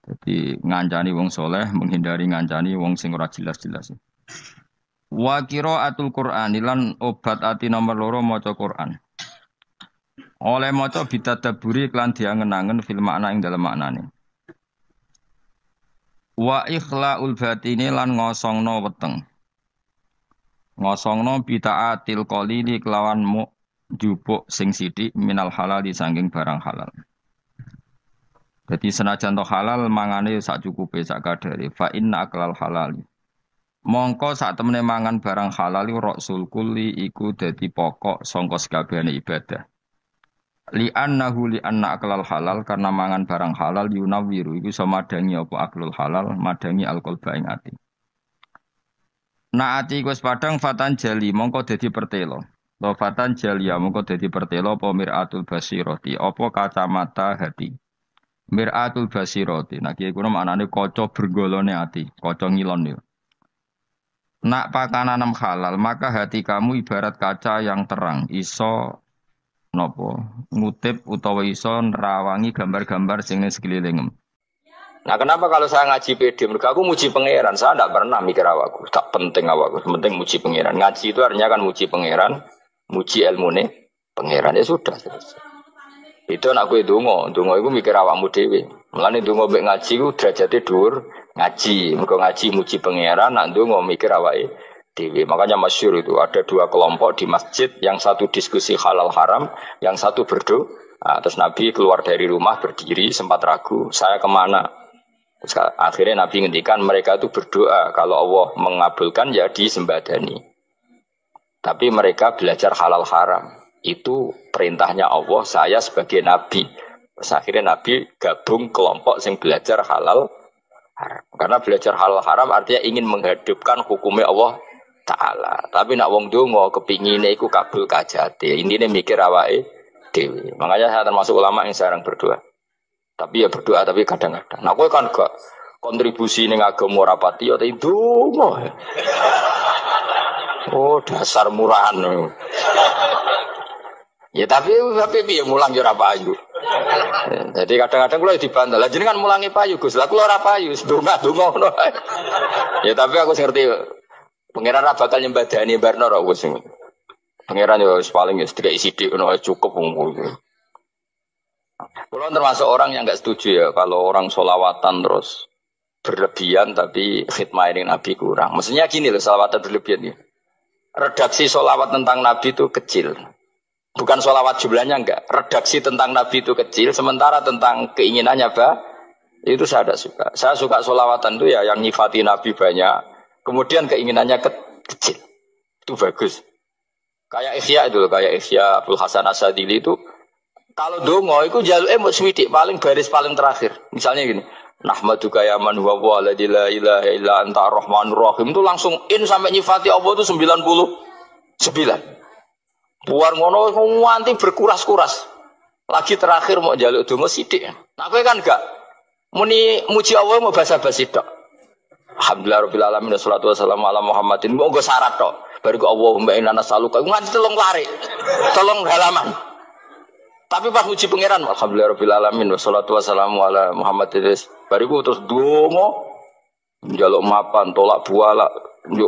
Jadi ngancani wong soleh, menghindari ngancani wong sing ora jelas-jelas. Wa qiraatul Qur'an lan obat ati nomor loro maca Qur'an. Oleh maca bitadabburi lan diangen-angen fil makna ing dalam maknane. Wa ikhlaul batini lan ngosongno weteng. Ngosongno bitaatil qalili kelawan jupuk sing sithik minal halal disangking barang halal. Jadi senajan to halal mangane sak cukupe sak kadare fa inna aklal halal. Mongko sak temene mangan barang halal rasul kulli iku dadi pokok sangka sakabehane ibadah. Li anna aklal halal karena mangan barang halal yunawiru iku iso madangi apa aklul halal madangi alqalba ing ati. Naati wis padang fatan jali mongko dadi pertelo. Lo fatan jalia mongko dadi pertelo apa miratul basirati apa kacamata hati. Miratul basirati. Nah kiye kuwi maknane kaca bergolone ati, kaca ngilon yo. Nak pakananam halal maka hati kamu ibarat kaca yang terang, iso nopo ngutip utawa iso nerawangi gambar-gambar sing ning sekelilingem. Nah, kenapa kalau saya ngaji PD? Mereka aku muji pangeran, saya tidak pernah mikir awakku, tak penting awakku, penting muji pangeran. Ngaji itu artinya kan muji pangeran, muji ilmune pangeran ya sudah. Itu anakku donga itu mikir awakmu dhewe. Mulane donga mbek ngaji ku derajate dhuwur ngaji. Mergo ngaji muji pangeran, nak donga mikir awake dhewe. Makanya masyhur itu ada dua kelompok di masjid, yang satu diskusi halal haram, yang satu berdoa. Nah, terus Nabi keluar dari rumah berdiri sempat ragu, saya kemana? Terus akhirnya Nabi ngendikan mereka itu berdoa kalau Allah mengabulkan ya disembadani. Tapi mereka belajar halal haram. Itu perintahnya Allah, saya sebagai Nabi. Terus akhirnya Nabi gabung kelompok yang belajar halal haram. Karena belajar halal haram artinya ingin menghidupkan hukumnya Allah Ta'ala. Tapi nak wong donga kepingine iku kabul kajate. Intine mikir awake dhewe. Makanya saya termasuk ulama yang jarang berdoa. Tapi ya berdoa tapi kadang-kadang. Nah kowe kan gak kontribusi ning agama ora pati ya donga. Oh dasar murahan. Ya tapi piye mulang yo ora payu. Jadi kadang-kadang kula dibantah. Lah jenengan mulangi payu Gus. Lah kula ora payu, donga-donga ngono. Ya tapi aku ngerti pangeran ra bakal nyembadani barno ra wis. Pangeran yo paling wis dikai sithik ngono cukup wong. Kula termasuk orang yang enggak setuju ya kalau orang sholawatan terus berlebihan tapi khidmah ini Nabi kurang. Maksudnya gini loh sholawatan berlebihan ya. Redaksi sholawat tentang Nabi itu kecil. Bukan sholawat jumlahnya enggak. Redaksi tentang Nabi itu kecil. Sementara tentang keinginannya itu saya tidak suka. Saya suka sholawatan itu ya yang nyifati Nabi banyak. Kemudian keinginannya kecil. Itu bagus. Kayak Ihya itu. Kayak Ihya Abdul Hasan As-Sadili itu. Kalau dongo itu jaluknya mau swidik. Paling baris paling terakhir. Misalnya gini. Nahmaduka ya man huwa la ilaha illa anta ar-rahmanur rahim. Itu langsung in sampai nyifati Allah itu 99. Buar ngono nganti berkuras-kuras. Lagi terakhir mau jaluk donga sithik. Nah kowe kan enggak muni muji Allah mau basa-basi tok. Alhamdulillah rabbil alamin wassalatu wassalamu ala Muhammadin. Monggo syarat tok. Bariku Allahumma inna nas'aluka nganti telung lari. Telung halaman. Tapi pas muji pangeran alhamdulillah rabbil alamin wassalatu wassalamu ala Muhammadin. Bariku terus donga njaluk mapan tolak buala. Yo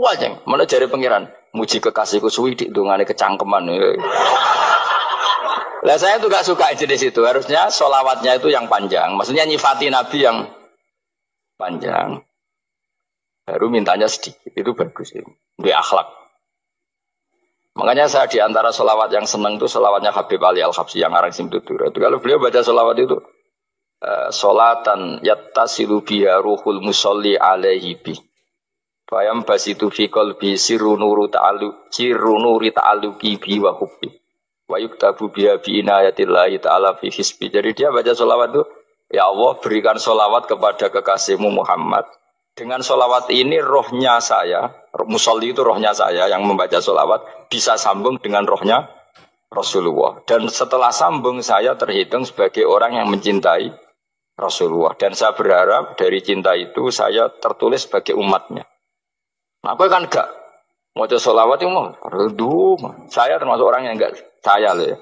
wae. Mana jare pangeran? Muji kekasihku suwi di dongane kecangkeman. Lah saya tuh gak suka jenis itu. Harusnya sholawatnya itu yang panjang. Maksudnya nyifati Nabi yang panjang. Baru mintanya sedikit. Itu bagus itu. Di akhlak. Makanya saya diantara sholawat yang senang itu sholawatnya Habib Ali Al-Habsyi yang arang Simtutur. Itu kalau beliau baca sholawat itu sholatan yattasilu biha ruhul musolli alaihi bi. Fayam basitu fi qalbi sirru nuri ta'alluqi bi wa hubbi. Wa yuktabu biha bi inayatillahi ta'ala fi hisbi. Jadi dia baca sholawat itu, ya Allah berikan sholawat kepada kekasihmu Muhammad. Dengan sholawat ini rohnya saya, musolli itu rohnya saya yang membaca sholawat, bisa sambung dengan rohnya Rasulullah. Dan setelah sambung saya terhitung sebagai orang yang mencintai Rasulullah. Dan saya berharap dari cinta itu saya tertulis sebagai umatnya. Nah, aku kan enggak mau sholawat itu mau. Saya termasuk orang yang enggak saya loh ya.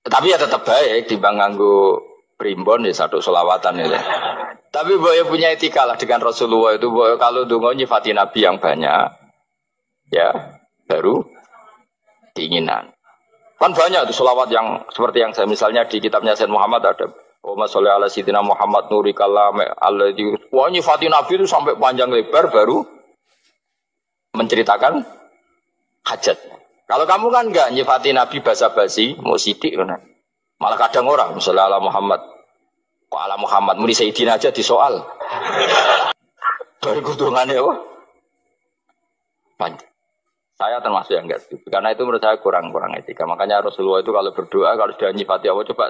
Tapi ya tetap baik timbang nganggo primbon ya satu selawatan itu. Tapi boleh punya etika lah dengan Rasulullah itu boleh kalau dongo nyifati Nabi yang banyak ya baru keinginan. Kan banyak tuh selawat yang seperti yang saya misalnya di kitabnya Sayyid Muhammad ada Allahumma sholli ala sayyidina Muhammad nuri kalam alladzi wa nyifati Nabi itu sampai panjang lebar baru menceritakan hajatnya. Kalau kamu kan enggak nyifati Nabi basa-basi, mau sidik kan. Malah kadang orang, misalnya ala Muhammad. Kok ala Muhammad, muni Sayyidina aja disoal. Baru kudungannya apa? Panjang. Saya termasuk yang enggak setuju. Karena itu menurut saya kurang etika. Makanya Rasulullah itu kalau berdoa, kalau sudah nyifati Allah, coba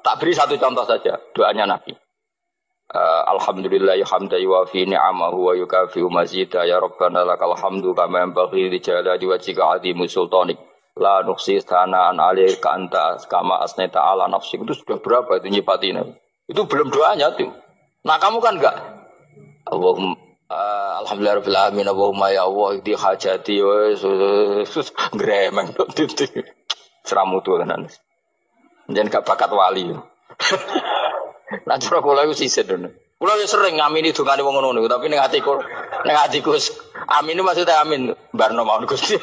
tak beri satu contoh saja. Doanya Nabi. Alhamdulillah hamda yuwafi ni'amahu wa yukafi'u mazida ya Rabbana lakal hamdu kama yanbaghi li jalali wajhika 'azimi sultanik la nuqsi sana'an 'alaika anta kama asnaita 'ala nafsik. Itu sudah berapa itu nyifatin itu belum doanya tuh. Nah kamu kan enggak Allahumma alhamdulillah rabbil alamin Allahumma ya Allah di hajati sus gremeng titik seramu tuh tenan jangan gak bakat wali. Nah, cara kula iku sisih dene. Kula yo sering ngamini dongane wong ngono niku, tapi ning atiku amin maksudnya amin barno mawon Gusti.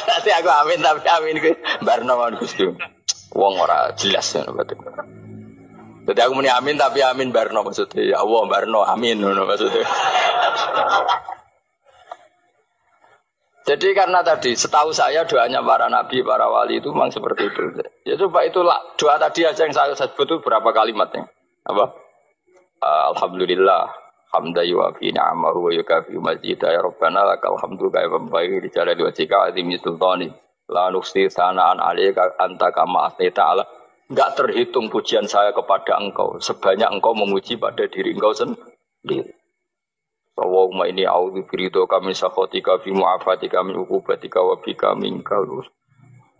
Dadi aku amin tapi amin ku barno mawon Gusti. Wong ora jelas ngono berarti. Dadi aku muni amin tapi amin barno maksudnya ya Allah barno amin ngono maksudnya. Jadi karena tadi setahu saya doanya para nabi, para wali itu memang seperti itu. Ya coba itulah doa tadi aja yang saya sebut itu berapa kalimatnya? Apa? Alhamdulillah, hamda yuwafi ni'amahu wa yukafi'u mazidah ya Rabbana lakal hamdu kama yanbaghi li jalali wajhika 'azimi sultani la nuqsi sana'an 'alaika anta kama asnaita 'ala. Enggak terhitung pujian saya kepada engkau sebanyak engkau memuji pada diri engkau sendiri. Allahumma inni a'udzu biridhoka min sakhatika fi mu'afatika min uqubatika wa bika minkal.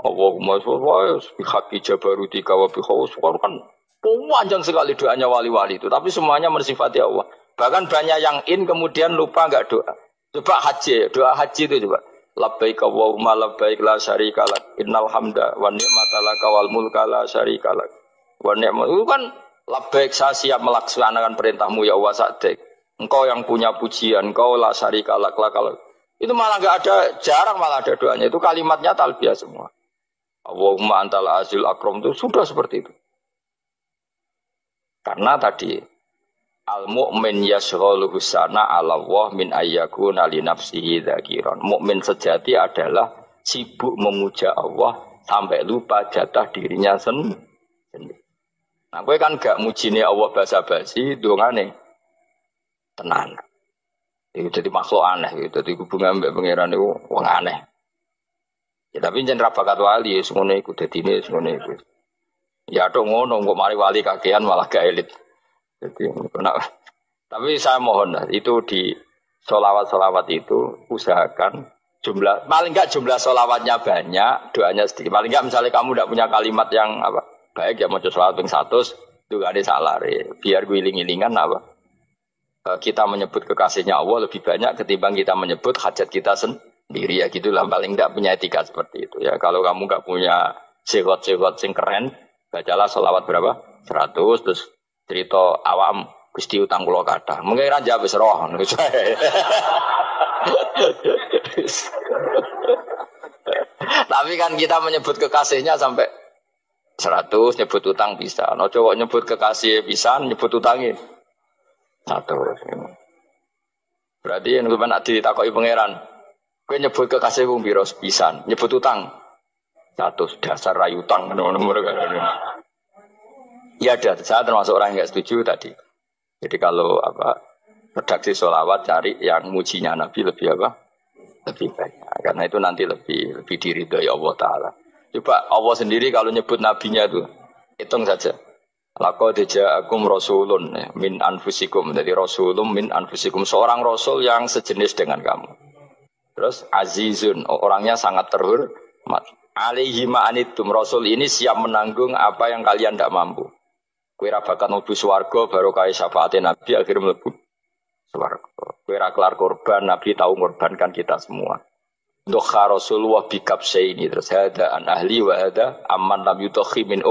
Allahumma sholli bi haqqi jabarutika wa bi khawsika kan panjang sekali doanya wali-wali itu tapi semuanya mensifati Allah. Bahkan banyak yang kemudian lupa enggak doa. Coba haji, doa haji itu coba. Labbaik Allahumma labbaik la syarika lak innal hamda wan ni'mata laka wal mulka la syarika lak. Wa ni'mat itu kan labbaik saya siap melaksanakan perintahmu ya Allah sa'dik. Engkau yang punya pujian, engkau la syarika lak lakal. Itu malah enggak ada, jarang malah ada doanya. Itu kalimatnya talbiyah semua. Allahumma antal azil akram itu sudah seperti itu. Karena tadi al mu'min yashghaluhu sana 'ala Allah min ayyakuna li nafsihi dzakiran. Mukmin sejati adalah sibuk memuja Allah sampai lupa jatah dirinya sendiri. Nah, kowe kan enggak mujine Allah basa-basi, dongane tenan. Itu jadi makhluk aneh gitu. Jadi hubungan mbek pangeran itu wong aneh. Ya tapi jen ra bakat wali ngono iku dadine ngono iku. Ya tok ngono kok mari wali kakean malah gak elit. Jadi tapi saya mohon itu di sholawat itu usahakan jumlah paling enggak jumlah sholawatnya banyak, doanya sedikit. Paling enggak misalnya kamu tidak punya kalimat yang apa baik ya mau sholawat ping 100 itu gak ada salah biar guling-gilingan apa. Kita menyebut kekasihnya Allah lebih banyak ketimbang kita menyebut hajat kita sendiri ya gitulah paling tidak punya etika seperti itu ya. Kalau kamu nggak punya segot-segot sing keren bacalah sholawat berapa 100 terus cerita awam Gusti utang kula kathah mungkin raja wis roh tapi kan kita menyebut kekasihnya sampai 100 nyebut utang bisa no cowok nyebut kekasih bisa nyebut utangnya 100. Berarti yang sampeyan ditakoki pangeran, kowe nyebut kekasih wong pira pisan, nyebut utang 100 dasar rayu utang ngono kan. Ya ada, saya termasuk orang yang enggak setuju tadi. Jadi kalau apa redaksi sholawat cari yang mujinya Nabi lebih apa? Lebih banyak. Karena itu nanti lebih diridhoi Allah Taala. Coba Allah sendiri kalau nyebut nabinya itu hitung saja. Laqad ja'akum rasulun min anfusikum. Jadi rasulun min anfusikum, seorang rasul yang sejenis dengan kamu. Terus azizun, orangnya sangat terhormat. Alaihi ma'anitum, rasul ini siap menanggung apa yang kalian tidak mampu. Kowe ra bakal mlebu swarga barokah syafaate Nabi akhir mlebu swarga. Kowe ra kelar korban, Nabi tahu ngorbankan kita semua. Dokha Rasulullah bikabsaini terus hada an ahli wa hada amman lam yutokhi min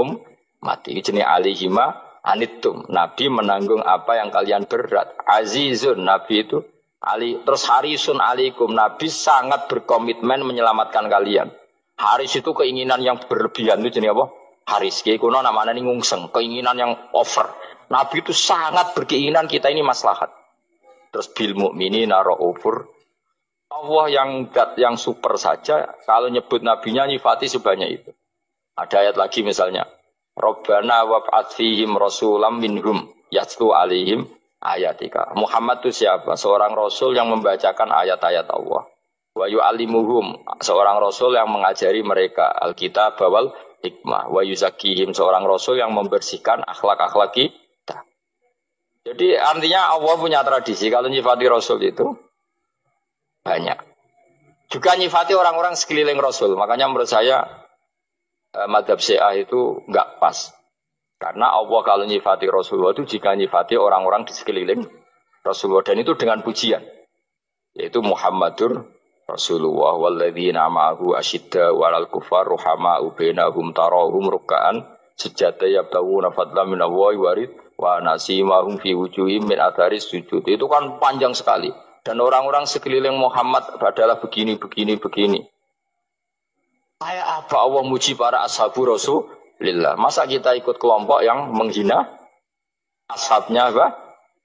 mati jenis alihima anittum. Nabi menanggung apa yang kalian berat. Azizun, Nabi itu Ali, terus harisun alaikum. Nabi sangat berkomitmen menyelamatkan kalian. Haris itu keinginan yang berlebihan itu jenis apa? Haris, kayak kuno namanya ini ngungseng, keinginan yang over. Nabi itu sangat berkeinginan kita ini maslahat. Terus bil mu'minina raufur. Allah yang super saja kalau nyebut nabinya nyifati sebanyak itu. Ada ayat lagi misalnya, Rabbana wab'ats fihim rasulam minhum yatlu alaihim ayatika. Muhammad itu siapa? Seorang rasul yang membacakan ayat-ayat Allah. Wa yu'allimuhum, seorang rasul yang mengajari mereka Alkitab wal hikmah. Wa yuzakkihim, seorang rasul yang membersihkan akhlak-akhlak kita. Jadi artinya Allah punya tradisi kalau nyifati rasul itu banyak. Juga nyifati orang-orang sekeliling Rasul. Makanya menurut saya madhab Syiah itu enggak pas. Karena Allah kalau nyifati Rasulullah itu jika nyifati orang-orang di sekeliling Rasulullah. Dan itu dengan pujian. Yaitu Muhammadur Rasulullah walladzina ma'ahu asyidda walal kufar ruhama'u bainahum tarahum ruk'an sujada yabtaguna fadlan minallahi warid wa nasimahum fi wujuhim min atharis sujud. Itu kan panjang sekali. Dan orang-orang sekeliling Muhammad adalah begini. Kayak apa Allah muji para ashabu Rasulillah? Masa kita ikut kelompok yang menghina ashabnya apa?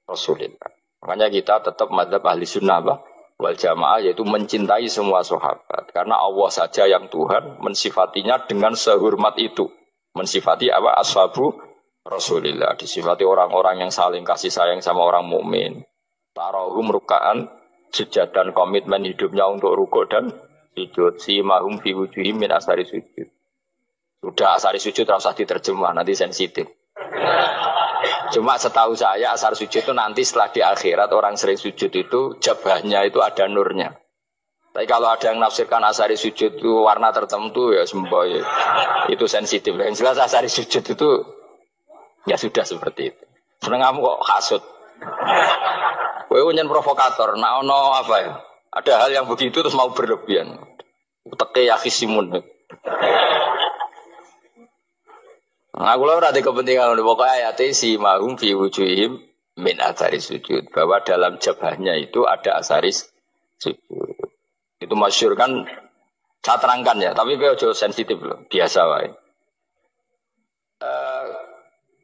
Rasulillah. Makanya kita tetap madzhab ahli sunnah wal jamaah, yaitu mencintai semua sahabat. Karena Allah saja yang Tuhan mensifatinya dengan sehormat itu. Mensifati apa? Ashabu Rasulillah. Disifati orang-orang yang saling kasih sayang sama orang mukmin. Tarahum ruka'an, sujud dan komitmen hidupnya untuk rukuk dan sujud. Simahum fi wujuhim min asari sujud. Sudah asari sujud harus diterjemah, nanti sensitif. Cuma setahu saya asar sujud itu nanti setelah di akhirat orang sering sujud itu jabahnya itu ada nurnya. Tapi kalau ada yang nafsirkan asari sujud itu warna tertentu ya semboy. Itu sensitif. Yang jelas asari sujud itu ya sudah seperti itu. Seneng kamu kok hasut. Kowe nyen provokator, nak ono apa ya? Ada hal yang begitu terus mau berlebihan. Uteke yakhisimun. Nah, aku ora ada kepentingan pokoknya ayat si mahum fi wujuhim min athari sujud, bahwa dalam jabahnya itu ada asaris sujud. Itu masyhur kan, saya terangkan ya, tapi kowe aja sensitif loh, biasa wae.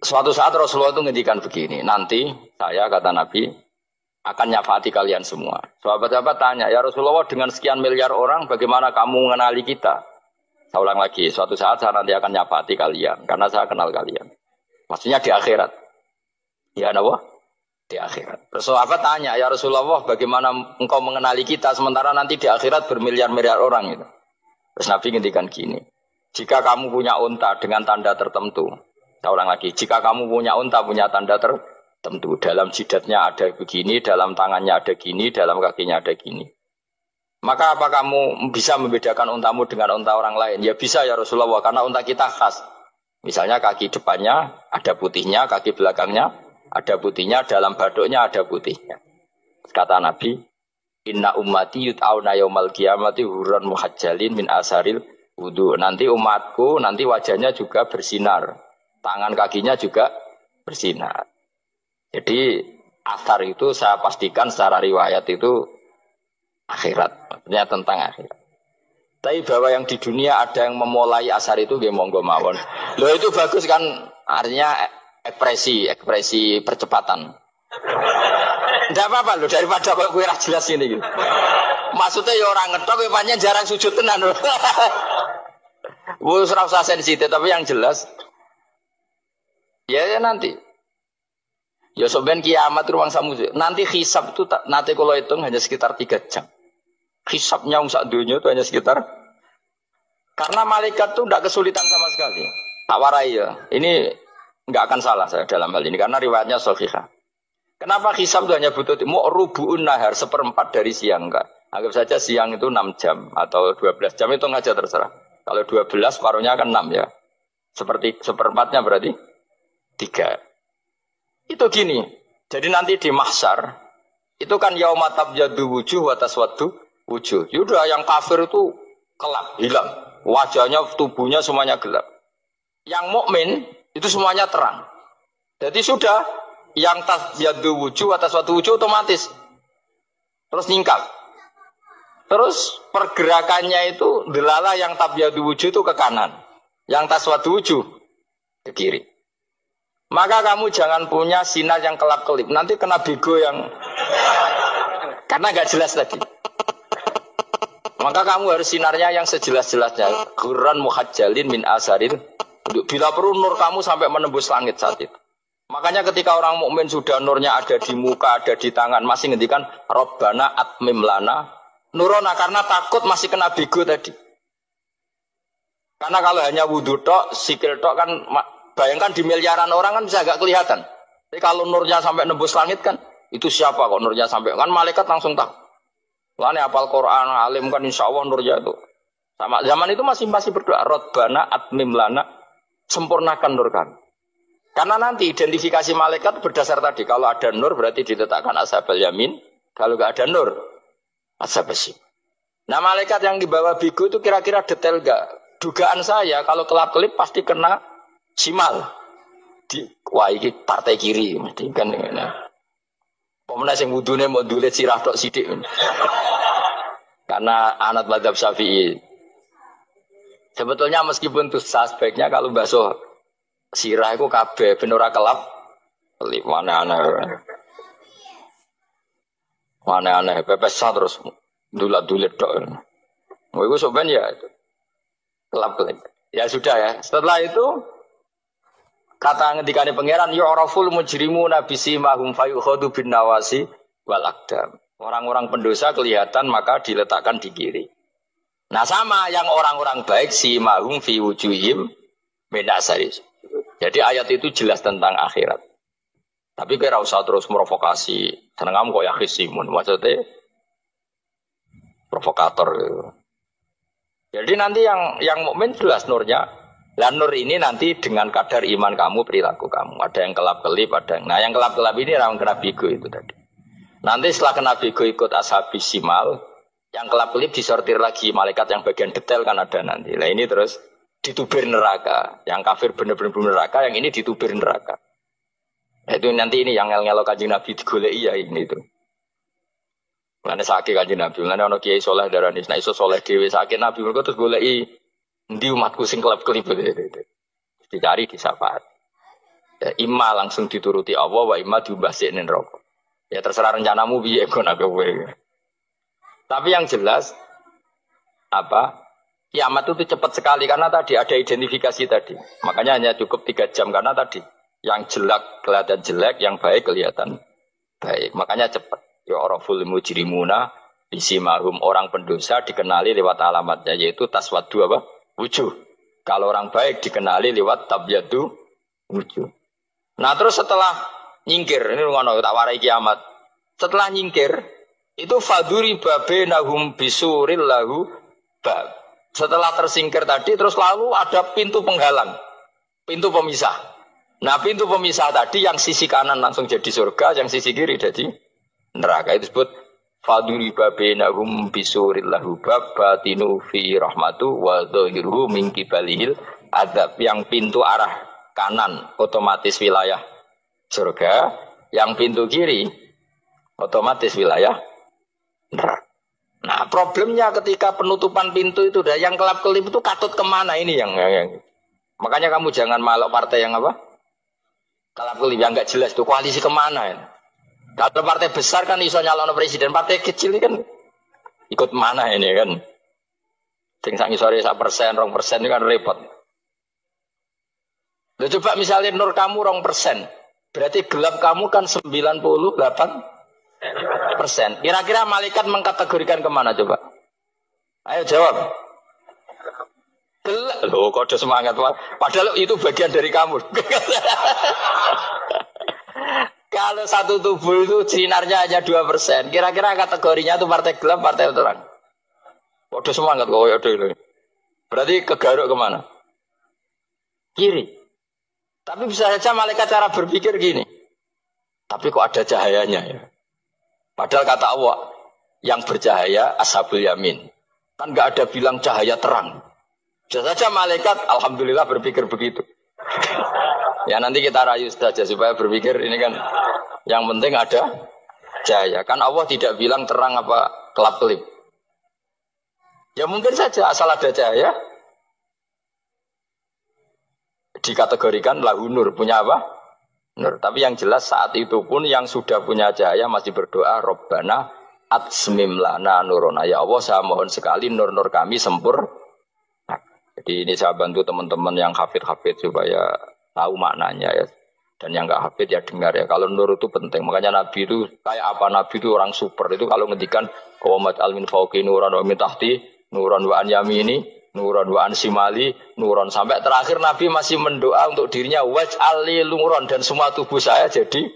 Suatu saat Rasulullah itu ngendikan begini, nanti saya kata Nabi akan nyafati kalian semua. Sahabat-sahabat tanya, ya Rasulullah dengan sekian miliar orang bagaimana kamu mengenali kita? Saya ulang lagi, suatu saat saya nanti akan nyafati kalian karena saya kenal kalian. Maksudnya di akhirat. Ya Allah, di akhirat. Terus sahabat tanya, ya Rasulullah bagaimana engkau mengenali kita sementara nanti di akhirat bermiliar-miliar orang itu. Terus Nabi ngendikan gini, jika kamu punya unta dengan tanda tertentu, saya ulang lagi, jika kamu punya unta punya tanda tertentu, dalam jidatnya ada begini, dalam tangannya ada gini, dalam kakinya ada gini. Maka apa kamu bisa membedakan untamu dengan unta orang lain? Ya bisa ya Rasulullah, karena unta kita khas. Misalnya kaki depannya ada putihnya, kaki belakangnya ada putihnya, dalam baduknya ada putihnya. Kata Nabi, inna ummati yut'auna yaumal qiyamati hurran muhajjalin min asaril wudu. Nanti umatku, nanti wajahnya juga bersinar. Tangan kakinya juga bersinar. Jadi asar itu saya pastikan secara riwayat itu akhirat, maksudnya tentang akhirat. Tapi bahwa yang di dunia ada yang memulai asar itu nggih monggo mawon. Loh itu bagus kan, artinya ekspresi percepatan. Ndak apa-apa loh, daripada kok kowe ora jelas ini gitu. Maksudnya ya orang ngetok panjang jarang sujud tenan loh. Wes ora usah sensitif, tapi yang jelas ya nanti. Ya soben kiamat ruang samu. Nanti hisab itu nanti kalau hitung hanya sekitar 3 jam. Hisabnya sak dunia itu hanya sekitar, karena malaikat itu tidak kesulitan sama sekali. Tak warai ya. Ini nggak akan salah saya dalam hal ini karena riwayatnya sahihah. Kenapa hisab itu hanya butuh rubu'un nahar, 1/4 dari siang enggak? Anggap saja siang itu 6 jam atau 12 jam itu aja terserah. Kalau 12 paruhnya kan 6 ya. Seperti 1/4-nya berarti 3. Itu gini. Jadi nanti di mahsyar itu kan yaumatab yadu wujuh wa taswaddu wujuh. Yaudah yang kafir itu kelap, hilang. Wajahnya, tubuhnya semuanya gelap. Yang mukmin itu semuanya terang. Jadi sudah yang tabyadu wujuh atas suatu wujuh otomatis terus nyingkap. Terus pergerakannya itu delala yang tabyadu wujuh itu ke kanan, yang taswadu wujuh ke kiri. Maka kamu jangan punya sinar yang kelap-kelip. Nanti kena bego yang karena nggak jelas tadi. Maka kamu harus sinarnya yang sejelas-jelasnya. Ghurran muhajjalin min asarin. Bila perlu nur kamu sampai menembus langit saat itu. Makanya ketika orang mukmin sudah nurnya ada di muka, ada di tangan, masih ngendikan Rabbana atmim lana nurona, karena takut masih kena bego tadi. Karena kalau hanya wudhu tok, sikil tok kan, bayangkan di miliaran orang kan bisa agak kelihatan. Tapi kalau nurnya sampai nembus langit kan, itu siapa kok nurnya sampai, kan malaikat langsung tahu. Lani hafal Quran, alim kan insya Allah nurnya itu. Sama zaman itu masih berdoa, Rabbana atmim lana, sempurnakan nur kami. Karena nanti identifikasi malaikat berdasar tadi. Kalau ada nur berarti diletakkan ashabal yamin. Kalau nggak ada nur, ashabal shim. Nah malaikat yang dibawa bigu itu kira-kira detail nggak? Dugaan saya kalau kelap-kelip pasti kena simal. Wah ini partai kiri. Kan, nah. Pemenang yang wudhunya mau dulit sirah tok sidik. Karena anak madhab syafi'i. Sebetulnya meskipun itu sebaiknya kalau basuh sirah itu kabeh ben ora kelap kelip aneh-aneh pepes terus dulat-dulit tok. Iku soben ya kelap kelip. Ya sudah ya. Setelah itu kata ngendikane pangeran yu'raful mujrimuna bisimahum fayukhadu bin nawasi wal aqdam. Orang-orang pendosa kelihatan maka diletakkan di kiri. Nah sama yang orang-orang baik simahum fi wujuhim min asaris. Jadi ayat itu jelas tentang akhirat. Tapi kira usah terus provokasi. Karena kamu kok yakhisimun. Maksudnya provokator. Jadi nanti yang mukmin jelas nurnya. Dan nur ini nanti dengan kadar iman kamu, perilaku kamu. Ada yang kelap-kelip, ada yang... Nah yang kelap-kelip ini orang kena bigo itu tadi. Nanti setelah kena bigo ikut ashabi simal. Yang kelap-kelip disortir lagi. Malaikat yang bagian detail kan ada nanti. Nah ini terus... ditubir neraka, yang kafir benar-benar neraka, yang ini ditubir neraka. Itu nanti ini yang ngel-ngelo Kanjeng Nabi digoleki ya ini itu. Mulane sakit Kanjeng Nabi, mulane ana kiai saleh darani nek iso saleh dhewe sakit Nabi mergo terus goleki endi umatku sing kelep-kelip itu. Dicari di syafaat. Ya imma langsung dituruti Allah wa imma diumbasik ning neraka. Ya terserah rencanamu piye kon kowe. Tapi yang jelas apa? Kiamat itu cepat sekali karena tadi ada identifikasi tadi. Makanya hanya cukup 3 jam karena tadi yang jelek kelihatan jelek, yang baik kelihatan baik. Makanya cepat. Ya oraful mujrimuna bisimahum, orang pendosa dikenali lewat alamatnya yaitu taswadu apa? Wujuh. Kalau orang baik dikenali lewat tabyadu wujuh. Nah terus setelah nyingkir, ini ngono tak warai kiamat. Setelah nyingkir itu faduri babenahum bisuril lahu bab. Setelah tersingkir tadi, terus lalu ada pintu penghalang, pintu pemisah. Nah, pintu pemisah tadi yang sisi kanan langsung jadi surga, yang sisi kiri jadi neraka. Itu disebut faduri babenahum bisuril lahu bab batinu fi rahmatu wa dhahiruhu min kibalihil adab. Yang pintu arah kanan otomatis wilayah surga, yang pintu kiri otomatis wilayah neraka. Nah problemnya ketika penutupan pintu itu dah yang kelap-kelip itu katut kemana ini yang makanya kamu jangan malok partai yang apa kelap-kelip yang nggak jelas itu koalisi kemana ya. Kalau partai besar kan iso nyalon presiden, partai kecil ini kan ikut mana ini kan sing sangi sore 1%, 2% ini kan repot. Loh, coba misalnya nur kamu 2%, berarti gelap kamu kan 98%. Kira-kira malaikat mengkategorikan kemana coba? Ayo jawab. Loh, kode semangat Pak. Padahal itu bagian dari kamu. Kalau satu tubuh itu sinarnya hanya 2%. Kira-kira kategorinya itu partai gelap, partai terang. Kode semangat kok ya ini. Berarti kegaruk kemana? Kiri. Tapi bisa saja malaikat cara berpikir gini. Tapi kok ada cahayanya ya? Padahal kata Allah, yang bercahaya ashabul yamin. Kan nggak ada bilang cahaya terang. Bisa saja malaikat alhamdulillah berpikir begitu. Ya nanti kita rayu saja supaya berpikir ini kan yang penting ada cahaya. Kan Allah tidak bilang terang apa kelap-kelip. Ya mungkin saja asal ada cahaya dikategorikan lahu nur, punya apa? Nur. Tapi yang jelas saat itu pun yang sudah punya cahaya masih berdoa Rabbana atsmim lana nurona. Ya Allah, saya mohon sekali nur-nur kami sempurna. Jadi ini saya bantu teman-teman yang hafid-hafid supaya tahu maknanya ya. Dan yang enggak hafid ya dengar ya. Kalau nur itu penting. Makanya Nabi itu kayak apa? Nabi itu orang super. Itu kalau ngendikan qawamat al-min fauqi nuran wa min tahti nuran wa an yamini nuron wa ansimali, nuron sampai terakhir Nabi masih mendoa untuk dirinya waj'ali nuron dan semua tubuh saya jadi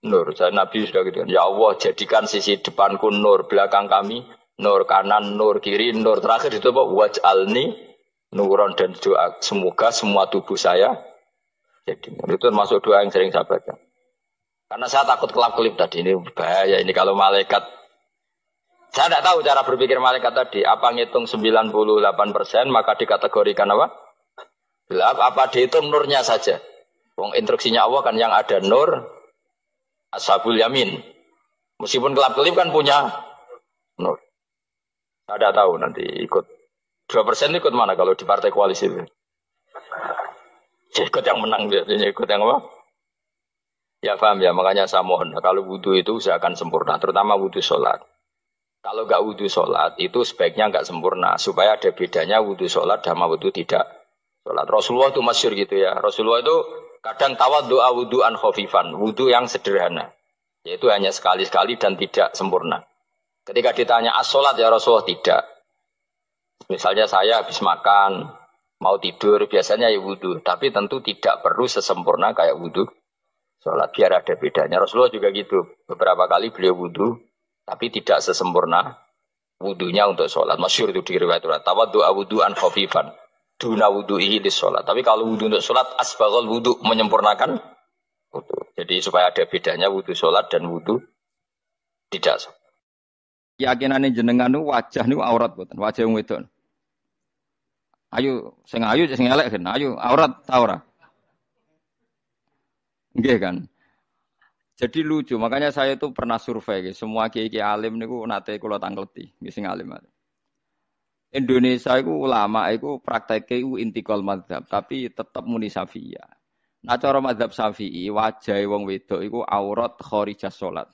nur. Nabi sudah gitu. Ya Allah, jadikan sisi depanku nur, belakang kami nur, kanan nur, kiri nur. Terakhir itu apa? Waj'alni nuron dan doa semoga semua tubuh saya jadi nur. Itu termasuk doa yang sering saya baca. Karena saya takut kelap-kelip tadi, ini bahaya ini kalau malaikat. Saya tidak tahu cara berpikir malaikat tadi. Apa ngitung 98% maka dikategorikan apa? Gelap. Apa dihitung nurnya saja? Wong instruksinya Allah kan yang ada nur ashabul yamin. Meskipun gelap-gelip kan punya nur. Saya tidak tahu nanti ikut 2% ikut mana kalau di partai koalisi itu? Ikut yang menang biasanya, ikut yang apa? Ya paham ya, makanya saya mohon. Kalau wudhu itu usahakan sempurna, terutama wudhu sholat. Kalau nggak wudhu sholat itu sebaiknya nggak sempurna supaya ada bedanya wudhu sholat sama wudhu tidak sholat. Rasulullah itu masyhur gitu ya. Rasulullah itu kadang tawaddu'a wudhu'an khafifan, wudhu yang sederhana, yaitu hanya sekali-sekali dan tidak sempurna. Ketika ditanya as-sholat ya Rasulullah tidak. Misalnya saya habis makan mau tidur biasanya ya wudhu, tapi tentu tidak perlu sesempurna kayak wudhu sholat biar ada bedanya. Rasulullah juga gitu. Beberapa kali beliau wudhu tapi tidak sesempurna wudunya untuk sholat. Masyhur itu di riwayat tawaddu'a wudhu'an khafifan duna wudhu'ihi lis sholat. Tapi kalau wudhu untuk sholat asbaghal wudhu, menyempurnakan wudhu. Jadi supaya ada bedanya wudhu sholat dan wudhu tidak sholat. Keyakinane jenengan itu wajah niku aurat boten, wajah wong wedok. Ayo sing elek kan, ayo aurat ta ora? Nggih kan? Jadi lucu, makanya saya itu pernah survei, semua kiai-kiai alim niku nate kula tangkleti, sing alim. Indonesia itu ulama itu prakteknya itu intikal madzhab, tapi tetap muni Syafi'iyah. Nah cara madzhab Syafi'i, wajah wong wedok itu aurat kharijah salat.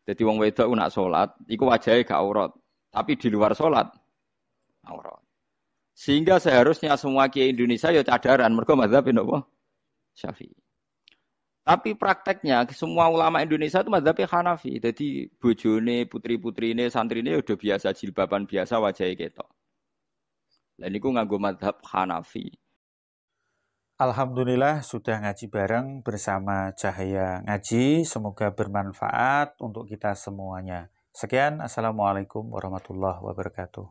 Jadi wong wedok nak salat, iku wajahnya gak aurat, tapi di luar salat aurat. Sehingga seharusnya semua kiai Indonesia ya cadaran, mergo madzhab napa? Syafi'i. Tapi prakteknya semua ulama Indonesia itu madzhabnya Hanafi. Jadi bojone, putri-putrine, santrine udah biasa jilbaban biasa wajahnya ketok. Lah niku nganggo madzhab Hanafi. Alhamdulillah sudah ngaji bareng bersama Cahaya Ngaji. Semoga bermanfaat untuk kita semuanya. Sekian, Assalamualaikum warahmatullahi wabarakatuh.